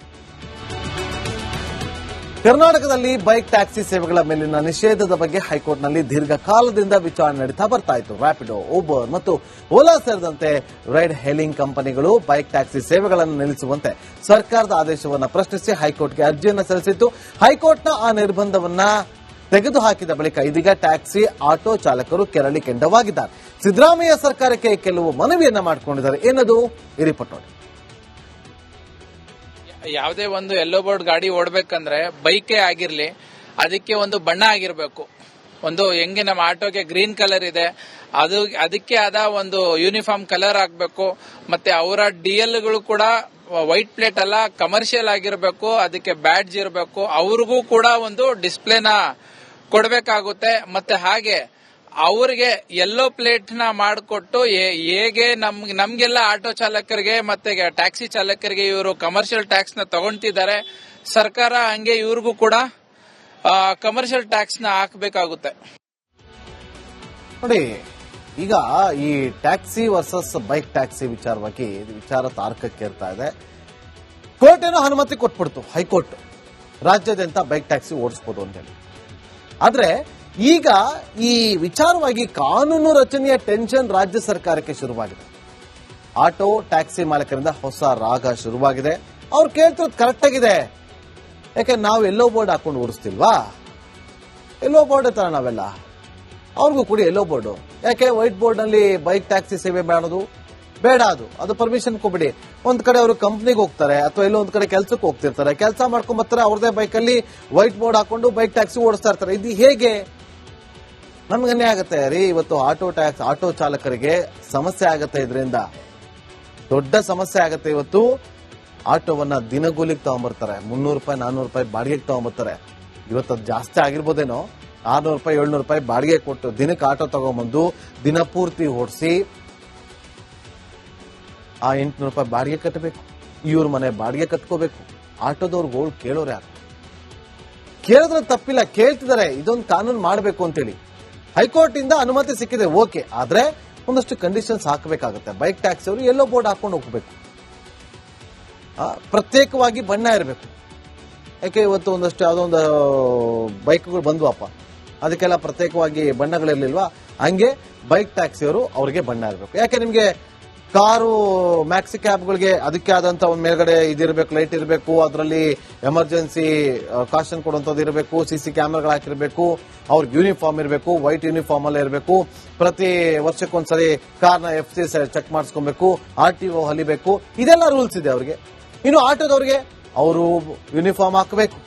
ಕರ್ನಾಟಕದಲ್ಲಿ ಬೈಕ್ ಟ್ಯಾಕ್ಸಿ ಸೇವೆಗಳ ಮೇಲಿನ ನಿಷೇಧದ ಬಗ್ಗೆ ಹೈಕೋರ್ಟ್ನಲ್ಲಿ ದೀರ್ಘಕಾಲದಿಂದ ವಿಚಾರಣೆ ನಡೀತಾ ಬರ್ತಾ ಇತ್ತು. ರ್ಯಾಪಿಡೋ, ಊಬರ್ ಮತ್ತು ಓಲಾ ಸೇರಿದಂತೆ ರೈಡ್ ಹೇಲಿಂಗ್ ಕಂಪನಿಗಳು ಬೈಕ್ ಟ್ಯಾಕ್ಸಿ ಸೇವೆಗಳನ್ನು ನಿಲ್ಲಿಸುವಂತೆ ಸರ್ಕಾರದ ಆದೇಶವನ್ನು ಪ್ರಶ್ನಿಸಿ ಹೈಕೋರ್ಟ್ಗೆ ಅರ್ಜಿಯನ್ನು ಸಲ್ಲಿಸಿತ್ತು. ಹೈಕೋರ್ಟ್ನ ಆ ನಿರ್ಬಂಧವನ್ನ ತೆಗೆದುಹಾಕಿದ ಬಳಿಕ ಇದೀಗ ಟ್ಯಾಕ್ಸಿ ಆಟೋ ಚಾಲಕರು ಕೆರಳಿ ಕೆಂಡವಾಗಿದ್ದಾರೆ. ಸಿದ್ದರಾಮಯ್ಯ ಸರ್ಕಾರಕ್ಕೆ ಕೆಲವು ಮನವಿಯನ್ನ ಮಾಡಿಕೊಂಡಿದ್ದಾರೆ. ಏನದು ಈ ರಿಪೋರ್ಟ್ ನೋಡಿ. ಯಾವುದೇ ಒಂದು ಯೆಲ್ಲೋ ಬೋರ್ಡ್ ಗಾಡಿ ಓಡಬೇಕಂದ್ರೆ ಬೈಕೇ ಆಗಿರ್ಲಿ, ಅದಕ್ಕೆ ಒಂದು ಬಣ್ಣ ಆಗಿರಬೇಕು. ಒಂದು ಹೆಂಗೆ ನಮ್ಮ ಆಟೋಗೆ ಗ್ರೀನ್ ಕಲರ್ ಇದೆ, ಅದಕ್ಕೆ ಆದ ಒಂದು ಯೂನಿಫಾರ್ಮ್ ಕಲರ್ ಆಗಬೇಕು. ಮತ್ತೆ ಅವರ ಡಿಎಲ್ಗಳು ಕೂಡ ವೈಟ್ ಪ್ಲೇಟ್ ಅಲ್ಲ, ಕಮರ್ಷಿಯಲ್ ಆಗಿರಬೇಕು. ಅದಕ್ಕೆ ಬ್ಯಾಡ್ಜ್ ಇರಬೇಕು. ಅವ್ರಿಗೂ ಕೂಡ ಒಂದು ಡಿಸ್ಪ್ಲೇನ ಕೊಡಬೇಕಾಗುತ್ತೆ. ಮತ್ತೆ ಹಾಗೆ ಅವರಿಗೆ ಯೆಲ್ಲೋ ಪ್ಲೇಟ್ ನ ಮಾಡಿಕೊಟ್ಟು ಹೇಗೆ ನಮ್ಗೆಲ್ಲ ಆಟೋ ಚಾಲಕರಿಗೆ ಮತ್ತೆ ಟ್ಯಾಕ್ಸಿ ಚಾಲಕರಿಗೆ ಇವರು ಕಮರ್ಷಿಯಲ್ ಟ್ಯಾಕ್ಸ್ ನ ತಗೊಂತಿದ್ದಾರೆ, ಸರ್ಕಾರ ಹಂಗೆ ಇವ್ರಿಗೂ ಕೂಡ ಕಮರ್ಷಿಯಲ್ ಟ್ಯಾಕ್ಸ್ ನ ಹಾಕಬೇಕಾಗುತ್ತೆ. ನೋಡಿ, ಈಗ ಈ ಟ್ಯಾಕ್ಸಿ ವರ್ಸಸ್ ಬೈಕ್ ಟ್ಯಾಕ್ಸಿ ವಿಚಾರವಾಗಿ ವಿಚಾರ ತಾರಕಕ್ಕೆ ಇರ್ತಾ ಇದೆ. ಕೋರ್ಟ್ ಏನೋ ಅನುಮತಿ ಕೊಟ್ಬಿಡ್ತು, ಹೈಕೋರ್ಟ್ ರಾಜ್ಯಾದ್ಯಂತ ಬೈಕ್ ಟ್ಯಾಕ್ಸಿ ಓಡಿಸಬಹುದು ಅಂತೇಳಿ. ಆದ್ರೆ ಈಗ ಈ ವಿಚಾರವಾಗಿ ಕಾನೂನು ರಚನೆಯ ಟೆನ್ಷನ್ ರಾಜ್ಯ ಸರ್ಕಾರಕ್ಕೆ ಶುರುವಾಗಿದೆ. ಆಟೋ ಟ್ಯಾಕ್ಸಿ ಮಾಲಕರಿಂದ ಹೊಸ ರಾಗ ಶುರುವಾಗಿದೆ. ಅವ್ರು ಕೇಳ್ತಿರೋದು ಕರೆಕ್ಟ್ ಆಗಿದೆ. ಯಾಕೆ ನಾವು ಎಲ್ಲೋ ಬೋರ್ಡ್ ಹಾಕೊಂಡು ಓಡಿಸ್ತಿಲ್ವಾ? ಎಲ್ಲೋ ಬೋರ್ಡ್ ತರ ನಾವೆಲ್ಲ ಅವ್ರಿಗೂ ಕೂಡ ಎಲ್ಲೋ ಬೋರ್ಡು. ಯಾಕೆ ವೈಟ್ ಬೋರ್ಡ್ ನಲ್ಲಿ ಬೈಕ್ ಟ್ಯಾಕ್ಸಿ ಸೇವೆ ಮಾಡೋದು ಬೇಡ, ಅದು ಪರ್ಮಿಷನ್ ಕೊಬಿಡಿ. ಒಂದ್ ಕಡೆ ಅವರು ಕಂಪ್ನಿಗೆ ಹೋಗ್ತಾರೆ ಅಥವಾ ಎಲ್ಲೋ ಒಂದ್ ಕಡೆ ಕೆಲ್ಸಕ್ಕೆ ಹೋಗ್ತಿರ್ತಾರೆ, ಕೆಲಸ ಮಾಡ್ಕೊಂಡ್ ಬರ್ತಾರೆ, ಅವ್ರದೇ ಬೈಕ್ ಅಲ್ಲಿ ವೈಟ್ ಬೋರ್ಡ್ ಹಾಕೊಂಡು ಬೈಕ್ ಟ್ಯಾಕ್ಸಿ ಓಡಿಸ್ತಾ ಇರ್ತಾರೆ. ಇದು ಹೇಗೆ? ನಮ್ಗನ್ನೇ ಆಗತ್ತೆ ರೀ. ಇವತ್ತು ಆಟೋ ಚಾಲಕರಿಗೆ ಸಮಸ್ಯೆ ಆಗತ್ತೆ, ಇದರಿಂದ ದೊಡ್ಡ ಸಮಸ್ಯೆ ಆಗತ್ತೆ. ಇವತ್ತು ಆಟೋವನ್ನ ದಿನಗೂಲಿಗೆ ತಗೊಂಡ್ಬರ್ತಾರೆ, 300 ರೂಪಾಯಿ 400 ರೂಪಾಯಿ ಬಾಡಿಗೆಗೆ ತಗೊಂಡ್ಬರ್ತಾರೆ. ಇವತ್ತು ಅದು ಜಾಸ್ತಿ ಆಗಿರ್ಬೋದೇನೋ, 600 ರೂಪಾಯಿ 700 ರೂಪಾಯಿ ಬಾಡಿಗೆ ಕೊಟ್ಟು ದಿನಕ್ಕೆ ಆಟೋ ತಗೊಂಡ್ಬಂದು ದಿನ ಪೂರ್ತಿ ಓಡಿಸಿ ಆ 800 ರೂಪಾಯಿ ಬಾಡಿಗೆ ಕಟ್ಟಬೇಕು, ಇವ್ರ ಮನೆ ಬಾಡಿಗೆ ಕಟ್ಕೋಬೇಕು. ಆಟೋದವ್ರಿಗೆ ಕೇಳೋರು ಯಾರು? ಕೇಳಿದ್ರೆ ತಪ್ಪಿಲ್ಲ, ಕೇಳ್ತಿದ್ದಾರೆ. ಇದೊಂದು ಕಾನೂನು ಮಾಡಬೇಕು ಅಂತೇಳಿ ಹೈಕೋರ್ಟ್ ಇಂದ ಅನುಮತಿ ಸಿಕ್ಕಿದೆ, ಓಕೆ. ಆದ್ರೆ ಒಂದಷ್ಟು ಕಂಡೀಷನ್ಸ್ ಹಾಕಬೇಕಾಗುತ್ತೆ. ಬೈಕ್ ಟ್ಯಾಕ್ಸಿ ಅವರು ಎಲ್ಲೋ ಬೋರ್ಡ್ ಹಾಕೊಂಡು ಹೋಗ್ಬೇಕು, ಪ್ರತ್ಯೇಕವಾಗಿ ಬಣ್ಣ ಇರಬೇಕು. ಯಾಕೆ ಇವತ್ತು ಒಂದಷ್ಟು ಯಾವುದೋ ಒಂದು ಬೈಕ್ಗಳು ಬಂದ್ವಪ್ಪ, ಅದಕ್ಕೆಲ್ಲ ಪ್ರತ್ಯೇಕವಾಗಿ ಬಣ್ಣಗಳಿರ್ಲಿಲ್ವಾ? ಹಂಗೆ ಬೈಕ್ ಟ್ಯಾಕ್ಸಿಯವರು ಅವ್ರಿಗೆ ಬಣ್ಣ ಇರಬೇಕು. ಯಾಕೆ ನಿಮ್ಗೆ ಕಾರು ಮ್ಯಾಕ್ಸಿ ಕ್ಯಾಬ್ಗಳಿಗೆ ಅದಕ್ಕೆ ಆದಂತ ಒಂದು ಮೇಲ್ಗಡೆ ಇದಿರಬೇಕು, ಲೈಟ್ ಇರಬೇಕು, ಅದರಲ್ಲಿ ಎಮರ್ಜೆನ್ಸಿ ಕಾಷನ್ ಕೊಡುವಂತದ್ದು ಇರಬೇಕು, ಸಿಸಿ ಕ್ಯಾಮೆರಾಗಳು ಹಾಕಿರಬೇಕು, ಅವ್ರಿಗೆ ಯೂನಿಫಾರ್ಮ್ ಇರಬೇಕು, ವೈಟ್ ಯೂನಿಫಾರ್ಮ್ ಅಲ್ಲೇ ಇರಬೇಕು. ಪ್ರತಿ ವರ್ಷಕ್ಕೊಂದ್ಸರಿ ಕಾರ್ನ FC ಚೆಕ್ ಮಾಡಿಸ್ಕೊಬೇಕು, RTO ಹಲಿಬೇಕು. ಇದೆಲ್ಲ ರೂಲ್ಸ್ ಇದೆ ಅವ್ರಿಗೆ. ಇನ್ನು ಆಟೋದವ್ರಿಗೆ ಅವರು ಯೂನಿಫಾರ್ಮ್ ಹಾಕಬೇಕು,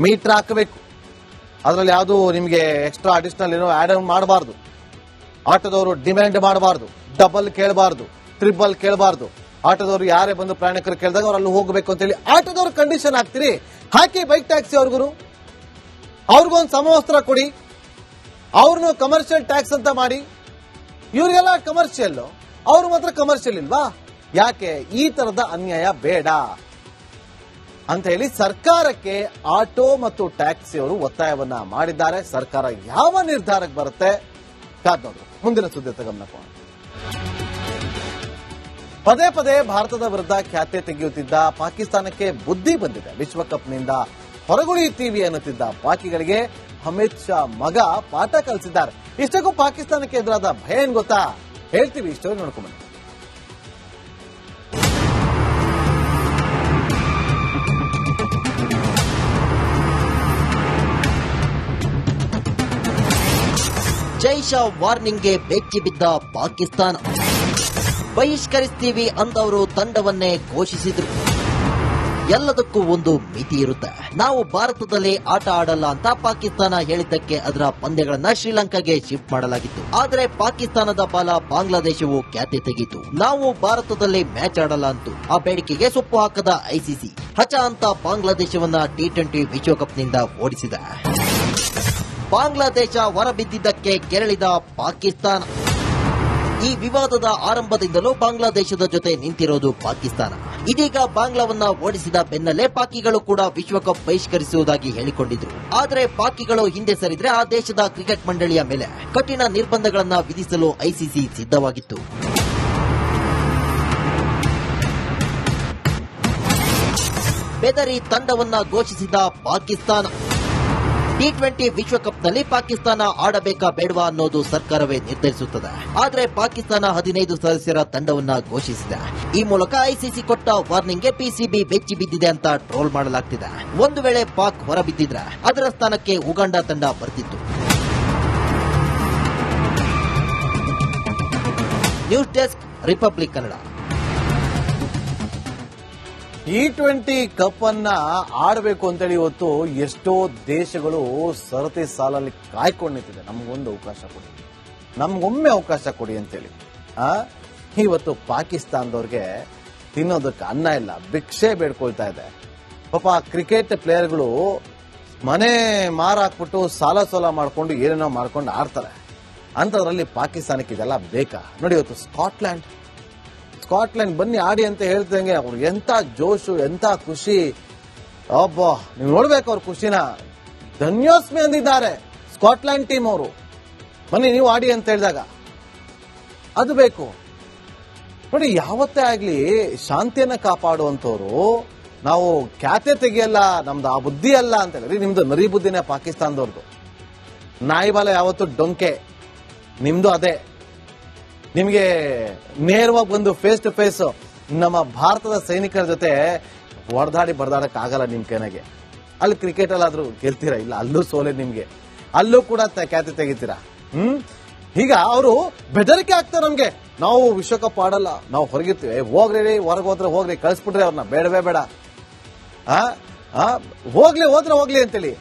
ಮೀಟರ್ ಹಾಕಬೇಕು. ಅದರಲ್ಲಿ ಯಾವುದು ನಿಮಗೆ ಎಕ್ಸ್ಟ್ರಾ ಅಡಿಷನಲ್ ಏನೋ ಆಡ್ ಆನ್ ಮಾಡಬಾರ್ದು. ಆಟೋದವರು ಡಿಮ್ಯಾಂಡ್ ಮಾಡಬಾರ್ದು, ಡಬಲ್ ಕೇಳಬಾರ್ದು, ಟ್ರಿಬಲ್ ಕೇಳಬಾರ್ದು. ಆಟೋದವರು ಯಾರೇ ಬಂದು ಪ್ರಯಾಣಿಕರು ಕೇಳಿದಾಗ ಅವ್ರು ಅಲ್ಲಿ ಹೋಗಬೇಕು ಅಂತೇಳಿ ಆಟೋದವ್ರು ಕಂಡೀಷನ್ ಹಾಕ್ತೀರಿ. ಹಾಕಿ ಬೈಕ್ ಟ್ಯಾಕ್ಸಿ ಅವ್ರಿಗೊಂದು ಸಮವಸ್ತ್ರ ಕೊಡಿ, ಅವ್ರನ್ನು ಕಮರ್ಷಿಯಲ್ ಟ್ಯಾಕ್ಸ್ ಅಂತ ಮಾಡಿ. ಇವ್ರಿಗೆಲ್ಲ ಕಮರ್ಷಿಯಲ್, ಅವ್ರು ಮಾತ್ರ ಕಮರ್ಷಿಯಲ್ ಇಲ್ವಾ? ಯಾಕೆ? ಈ ತರದ ಅನ್ಯಾಯ ಬೇಡ ಅಂತ ಹೇಳಿ ಸರ್ಕಾರಕ್ಕೆ ಆಟೋ ಮತ್ತು ಟ್ಯಾಕ್ಸಿ ಅವರು ಒತ್ತಾಯವನ್ನ ಮಾಡಿದ್ದಾರೆ. ಸರ್ಕಾರ ಯಾವ ನಿರ್ಧಾರಕ್ಕೆ ಬರುತ್ತೆ ಕಾದ್ನೋಡು. ಮುಂದಿನ ಸುದ್ದಿ ಗಮನ ಕೊಡೋಣ. ಪದೇ ಪದೇ ಭಾರತದ ವಿರುದ್ಧ ಖ್ಯಾತೆ ತೆಗೆಯುತ್ತಿದ್ದ ಪಾಕಿಸ್ತಾನಕ್ಕೆ ಬುದ್ಧಿ ಬಂದಿದೆ. ವಿಶ್ವಕಪ್ನಿಂದ ಹೊರಗುಳಿಯುತ್ತೀವಿ ಅನ್ನುತ್ತಿದ್ದ ಪಾಕಿಗಳಿಗೆ ಅಮಿತ್ ಶಾ ಮಗ ಪಾಠ ಕಲಿಸಿದ್ದಾರೆ. ಇಷ್ಟಕ್ಕೂ ಪಾಕಿಸ್ತಾನಕ್ಕೆ ಎದುರಾದ ಭಯ ಏನ್ ಗೊತ್ತಾ? ಹೇಳ್ತೀವಿ, ಇಷ್ಟೋ ನೋಡ್ಕೊಂಡ್ಬನ್ನಿ. ಜೈಶಾ ವಾರ್ನಿಂಗ್ಗೆ ಬೆಚ್ಚಿ ಬಿದ್ದ ಪಾಕಿಸ್ತಾನ. ಬಹಿಷ್ಕರಿಸ್ತೀವಿ ಅಂದವರು ತಂಡವನ್ನೇ ಘೋಷಿಸಿದ್ರು. ಎಲ್ಲದಕ್ಕೂ ಒಂದು ಮಿತಿ ಇರುತ್ತೆ. ನಾವು ಭಾರತದಲ್ಲಿ ಆಟ ಆಡಲ್ಲ ಅಂತ ಪಾಕಿಸ್ತಾನ ಹೇಳಿದ್ದಕ್ಕೆ ಅದರ ಪಂದ್ಯಗಳನ್ನ ಶ್ರೀಲಂಕಾಗೆ ಶಿಫ್ಟ್ ಮಾಡಲಾಗಿತ್ತು. ಆದರೆ ಪಾಕಿಸ್ತಾನದ ಬಾಲ ಬಾಂಗ್ಲಾದೇಶವು ಖ್ಯಾತೆ ತೆಗೆಯಿತು. ನಾವು ಭಾರತದಲ್ಲಿ ಮ್ಯಾಚ್ ಆಡಲ್ಲ ಅಂತು ಆ ಬೇಡಿಕೆಗೆ ಸೊಪ್ಪು ಹಾಕದ ICC ಹಚ ಅಂತ ಬಾಂಗ್ಲಾದೇಶವನ್ನ T20 ವಿಶ್ವಕಪ್ನಿಂದ ಓಡಿಸಿದೆ. ಬಾಂಗ್ಲಾದೇಶ ಹೊರಬಿದ್ದಿದ್ದಕ್ಕೆ ಕೆರಳಿದ ಪಾಕಿಸ್ತಾನ. ಈ ವಿವಾದದ ಆರಂಭದಿಂದಲೂ ಬಾಂಗ್ಲಾದೇಶದ ಜೊತೆ ನಿಂತಿರೋದು ಪಾಕಿಸ್ತಾನ. ಇದೀಗ ಬಾಂಗ್ಲಾವನ್ನ ಓಡಿಸಿದ ಬೆನ್ನಲ್ಲೇ ಪಾಕಿಗಳು ಕೂಡ ವಿಶ್ವಕಪ್ ಬಹಿಷ್ಕರಿಸುವುದಾಗಿ ಹೇಳಿಕೊಂಡಿದ್ರು. ಆದರೆ ಪಾಕಿಗಳು ಹಿಂದೆ ಸರಿದ್ರೆ ಆ ದೇಶದ ಕ್ರಿಕೆಟ್ ಮಂಡಳಿಯ ಮೇಲೆ ಕಠಿಣ ನಿರ್ಬಂಧಗಳನ್ನ ವಿಧಿಸಲು ICC ಸಿದ್ಧವಾಗಿತ್ತು. ಬೆದರಿ ತಂಡವನ್ನ ಘೋಷಿಸಿದ ಪಾಕಿಸ್ತಾನ. T20 ವಿಶ್ವಕಪ್ನಲ್ಲಿ ಪಾಕಿಸ್ತಾನ ಆಡಬೇಕಾ ಬೇಡವಾ ಅನ್ನೋದು ಸರ್ಕಾರವೇ ನಿರ್ಧರಿಸುತ್ತದೆ. ಆದರೆ ಪಾಕಿಸ್ತಾನ 15 ಸದಸ್ಯರ ತಂಡವನ್ನ ಘೋಷಿಸಿದೆ. ಈ ಮೂಲಕ ಐಸಿಸಿ ಕೊಟ್ಟ ವಾರ್ನಿಂಗ್ಗೆ ಪಿಸಿಬಿ ಬೆಚ್ಚಿ ಬಿದ್ದಿದೆ ಅಂತ ಟ್ರೋಲ್ ಮಾಡಲಾಗ್ತಿದೆ. ಒಂದು ವೇಳೆ ಪಾಕ್ ಹೊರಬಿದ್ದಿದ್ರೆ ಅದರ ಸ್ಥಾನಕ್ಕೆ ಉಗಾಂಡ ತಂಡ ಬರ್ತಿತ್ತು. News desk, Republic Kannada. T20 cup ಅನ್ನ ಆಡಬೇಕು ಅಂತೇಳಿ ಇವತ್ತು ಎಷ್ಟೋ ದೇಶಗಳು ಸರತಿ ಸಾಲಲ್ಲಿ ಕಾಯ್ಕೊಂಡು ನಿಂತಿದೆ. ನಮಗೊಂದು ಅವಕಾಶ ಕೊಡಿ, ನಮ್ಗೊಮ್ಮೆ ಅವಕಾಶ ಕೊಡಿ ಅಂತೇಳಿ. ಇವತ್ತು ಪಾಕಿಸ್ತಾನದವ್ರಿಗೆ ತಿನ್ನೋದಕ್ಕೆ ಅನ್ನ ಇಲ್ಲ, ಭಿಕ್ಷೆ ಬೇಡ್ಕೊಳ್ತಾ ಇದೆ. ಪಾಪ ಕ್ರಿಕೆಟ್ ಪ್ಲೇಯರ್ಗಳು ಮನೆ ಮಾರಾಕ್ಬಿಟ್ಟು ಸಾಲ ಸೋಲ ಮಾಡ್ಕೊಂಡು ಏನೇನೋ ಮಾಡ್ಕೊಂಡು ಆಡ್ತಾರೆ. ಅಂಥದ್ರಲ್ಲಿ ಪಾಕಿಸ್ತಾನಕ್ಕೆ ಇದೆಲ್ಲ ಬೇಕಾ? ನೋಡಿ, ಇವತ್ತು ಸ್ಕಾಟ್ಲೆಂಡ್ ಬನ್ನಿ ಆಡಿ ಅಂತ ಹೇಳ್ದಂಗೆ ಅವ್ರು ಎಂತ ಜೋಶು, ಎಂತ ಖುಷಿ. ಅಬ್ಬಾ, ನೀವು ನೋಡ್ಬೇಕು ಅವ್ರ ಖುಷಿನ. ಧನ್ಯೋಸ್ಮಿ ಅಂದಿದ್ದಾರೆ ಸ್ಕಾಟ್ಲೆಂಡ್ ಟೀಮ್ ಅವರು. ಬನ್ನಿ ನೀವು ಆಡಿ ಅಂತ ಹೇಳಿದಾಗ ಅದು ಬೇಕು. ನೋಡಿ, ಯಾವತ್ತೇ ಆಗ್ಲಿ ಶಾಂತಿಯನ್ನ ಕಾಪಾಡುವಂತವ್ರು ನಾವು ಖ್ಯಾತೆ ತೆಗಿಯಲ್ಲ, ನಮ್ದು ಆ ಬುದ್ಧಿ ಅಲ್ಲ ಅಂತ ಹೇಳಿ. ನಿಮ್ದು ನರಿ ಬುದ್ಧಿನೇ ಪಾಕಿಸ್ತಾನದವ್ರದ್ದು. ನಾಯಿ ಬಾಲ ಯಾವತ್ತು ಡೊಂಕೆ, ನಿಮ್ದು ಅದೇ. ನಿಮಗೆ ನೇರವಾಗಿ ಬಂದು ಫೇಸ್ ಟು ಫೇಸ್ ನಮ್ಮ ಭಾರತದ ಸೈನಿಕರ ಜೊತೆ ಹೊಡೆದಾಡಿ ಬರ್ದಾಡಕ್ ಆಗಲ್ಲ ನಿಮ್ ಕೈನಾಗೆ. ಅಲ್ಲಿ ಕ್ರಿಕೆಟ್ ಅಲ್ಲಾದ್ರೂ ಗೆಲ್ತೀರಾ? ಇಲ್ಲ, ಅಲ್ಲೂ ಸೋಲೆ ನಿಮ್ಗೆ. ಅಲ್ಲೂ ಕೂಡ ಖ್ಯಾತಿ ತೆಗಿತೀರಾ. ಈಗ ಅವರು ಬೆದರಿಕೆ ಆಗ್ತಾರೆ ನಮ್ಗೆ, ನಾವು ವಿಶ್ವಕಪ್ ಆಡಲ್ಲ, ನಾವು ಹೊರಗಿರ್ತೀವಿ, ಹೋಗ್ರಿ, ಹೊರಗೆ ಹೋದ್ರೆ ಹೋಗ್ರಿ, ಕಳಿಸ್ಬಿಟ್ರಿ ಅವ್ರನ್ನ, ಬೇಡವೇ ಬೇಡ, ಹೋಗ್ಲಿ ಅಂತೇಳಿ